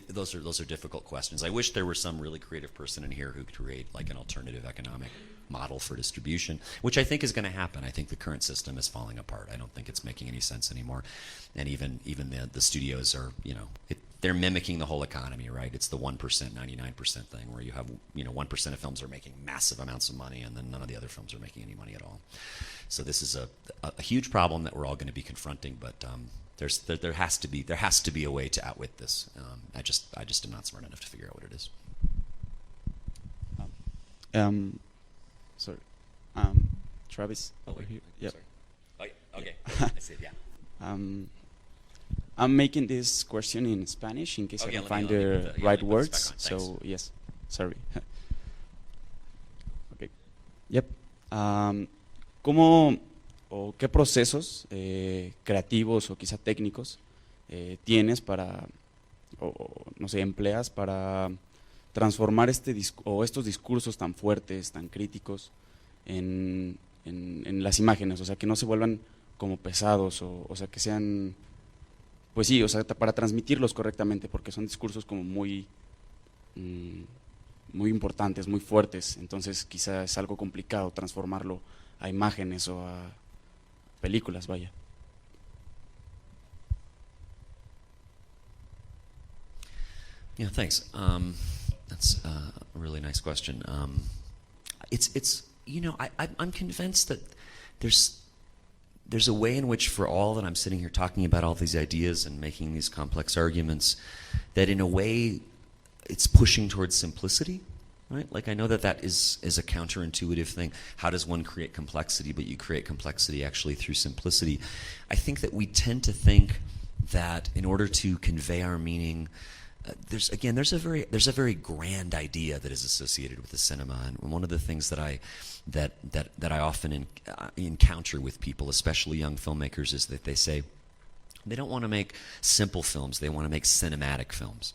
those are difficult questions. I wish there were some really creative person in here who could create an alternative economic model for distribution, which I think is going to happen. I think the current system is falling apart. I don't think it's making any sense anymore. And even the studios are, they're mimicking the whole economy, right? It's the 1%, 99% thing, where you have 1% of films are making massive amounts of money, and then none of the other films are making any money at all. So this is a huge problem that we're all going to be confronting, but there has to be a way to outwit this. I just am not smart enough to figure out what it is. Sorry, Travis over here. Yep. Sorry. Oh, okay. I see it. Yeah. I'm making this question in Spanish in case I can find the right words. So yes, sorry. Okay. Yep. ¿Cómo o qué procesos creativos o quizá técnicos tienes para, o no sé, empleas para transformar estos discursos tan fuertes, tan críticos, en las imágenes, o sea, que no se vuelvan como pesados, o sea, que sean, pues sí, o sea, para transmitirlos correctamente, porque son discursos como muy importantes, muy fuertes, entonces quizá es algo complicado transformarlo a imágenes o a películas, vaya. Yeah, thanks. That's a really nice question. It's you know, I'm convinced that there's a way in which, for all that I'm sitting here talking about all these ideas and making these complex arguments, that in a way it's pushing towards simplicity, right? Like, I know that is a counterintuitive thing. How does one create complexity? But you create complexity actually through simplicity. I think that we tend to think that in order to convey our meaning, there's a very grand idea that is associated with the cinema, and one of the things that I often encounter with people, especially young filmmakers, is that they say they don't want to make simple films; they want to make cinematic films.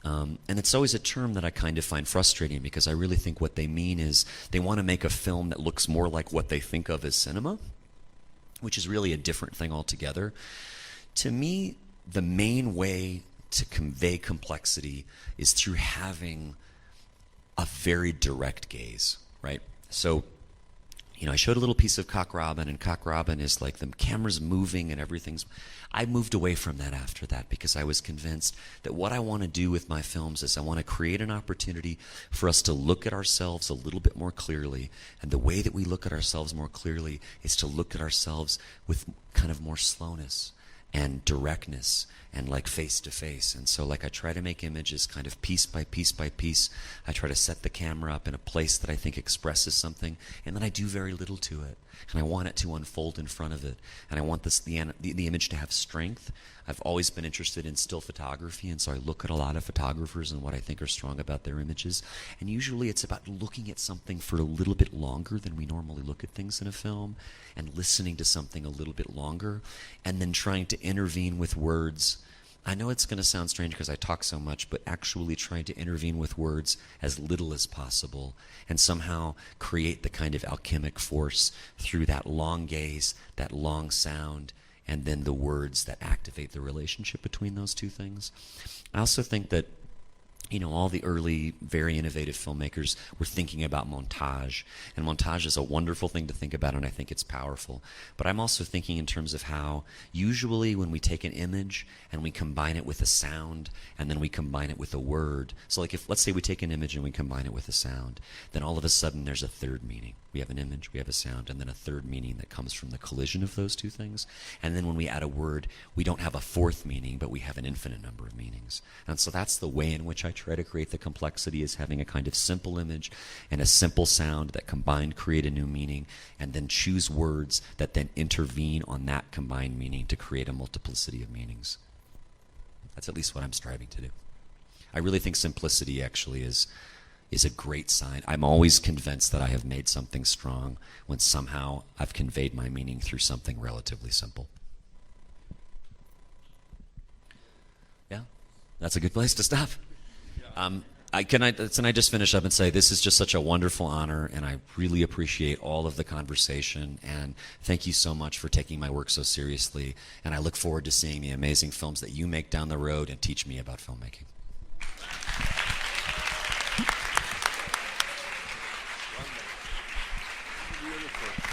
And it's always a term that I kind of find frustrating, because I really think what they mean is they want to make a film that looks more like what they think of as cinema, which is really a different thing altogether. To me, the main way to convey complexity is through having a very direct gaze, right? So, you know, I showed a little piece of Cock Robin, and Cock Robin is like the camera's moving and everything's... I moved away from that after that, because I was convinced that what I want to do with my films is I want to create an opportunity for us to look at ourselves a little bit more clearly, and the way that we look at ourselves more clearly is to look at ourselves with kind of more slowness and directness and like face to face. And so, like, I try to make images kind of piece by piece by piece. I try to set the camera up in a place that I think expresses something, and then I do very little to it, and I want it to unfold in front of it, and I want the image to have strength. I've always been interested in still photography, and so I look at a lot of photographers and what I think are strong about their images, and usually it's about looking at something for a little bit longer than we normally look at things in a film, and listening to something a little bit longer, and then trying to intervene with words. I know it's going to sound strange because I talk so much, but actually trying to intervene with words as little as possible, and somehow create the kind of alchemic force through that long gaze, that long sound, and then the words that activate the relationship between those two things. I also think that, you know, all the early, very innovative filmmakers were thinking about montage. And montage is a wonderful thing to think about, and I think it's powerful. But I'm also thinking in terms of how, usually when we take an image and we combine it with a sound, and then we combine it with a word. So like, if, let's say we take an image and we combine it with a sound, then all of a sudden there's a third meaning. We have an image, we have a sound, and then a third meaning that comes from the collision of those two things. And then when we add a word, we don't have a fourth meaning, but we have an infinite number of meanings. And so that's the way in which I try to create the complexity, is having a kind of simple image and a simple sound that combined create a new meaning, and then choose words that then intervene on that combined meaning to create a multiplicity of meanings. That's at least what I'm striving to do. I really think simplicity actually is a great sign. I'm always convinced that I have made something strong when somehow I've conveyed my meaning through something relatively simple. Yeah, that's a good place to stop. Can I just finish up and say this is just such a wonderful honor, and I really appreciate all of the conversation, and thank you so much for taking my work so seriously, and I look forward to seeing the amazing films that you make down the road and teach me about filmmaking. Beautiful.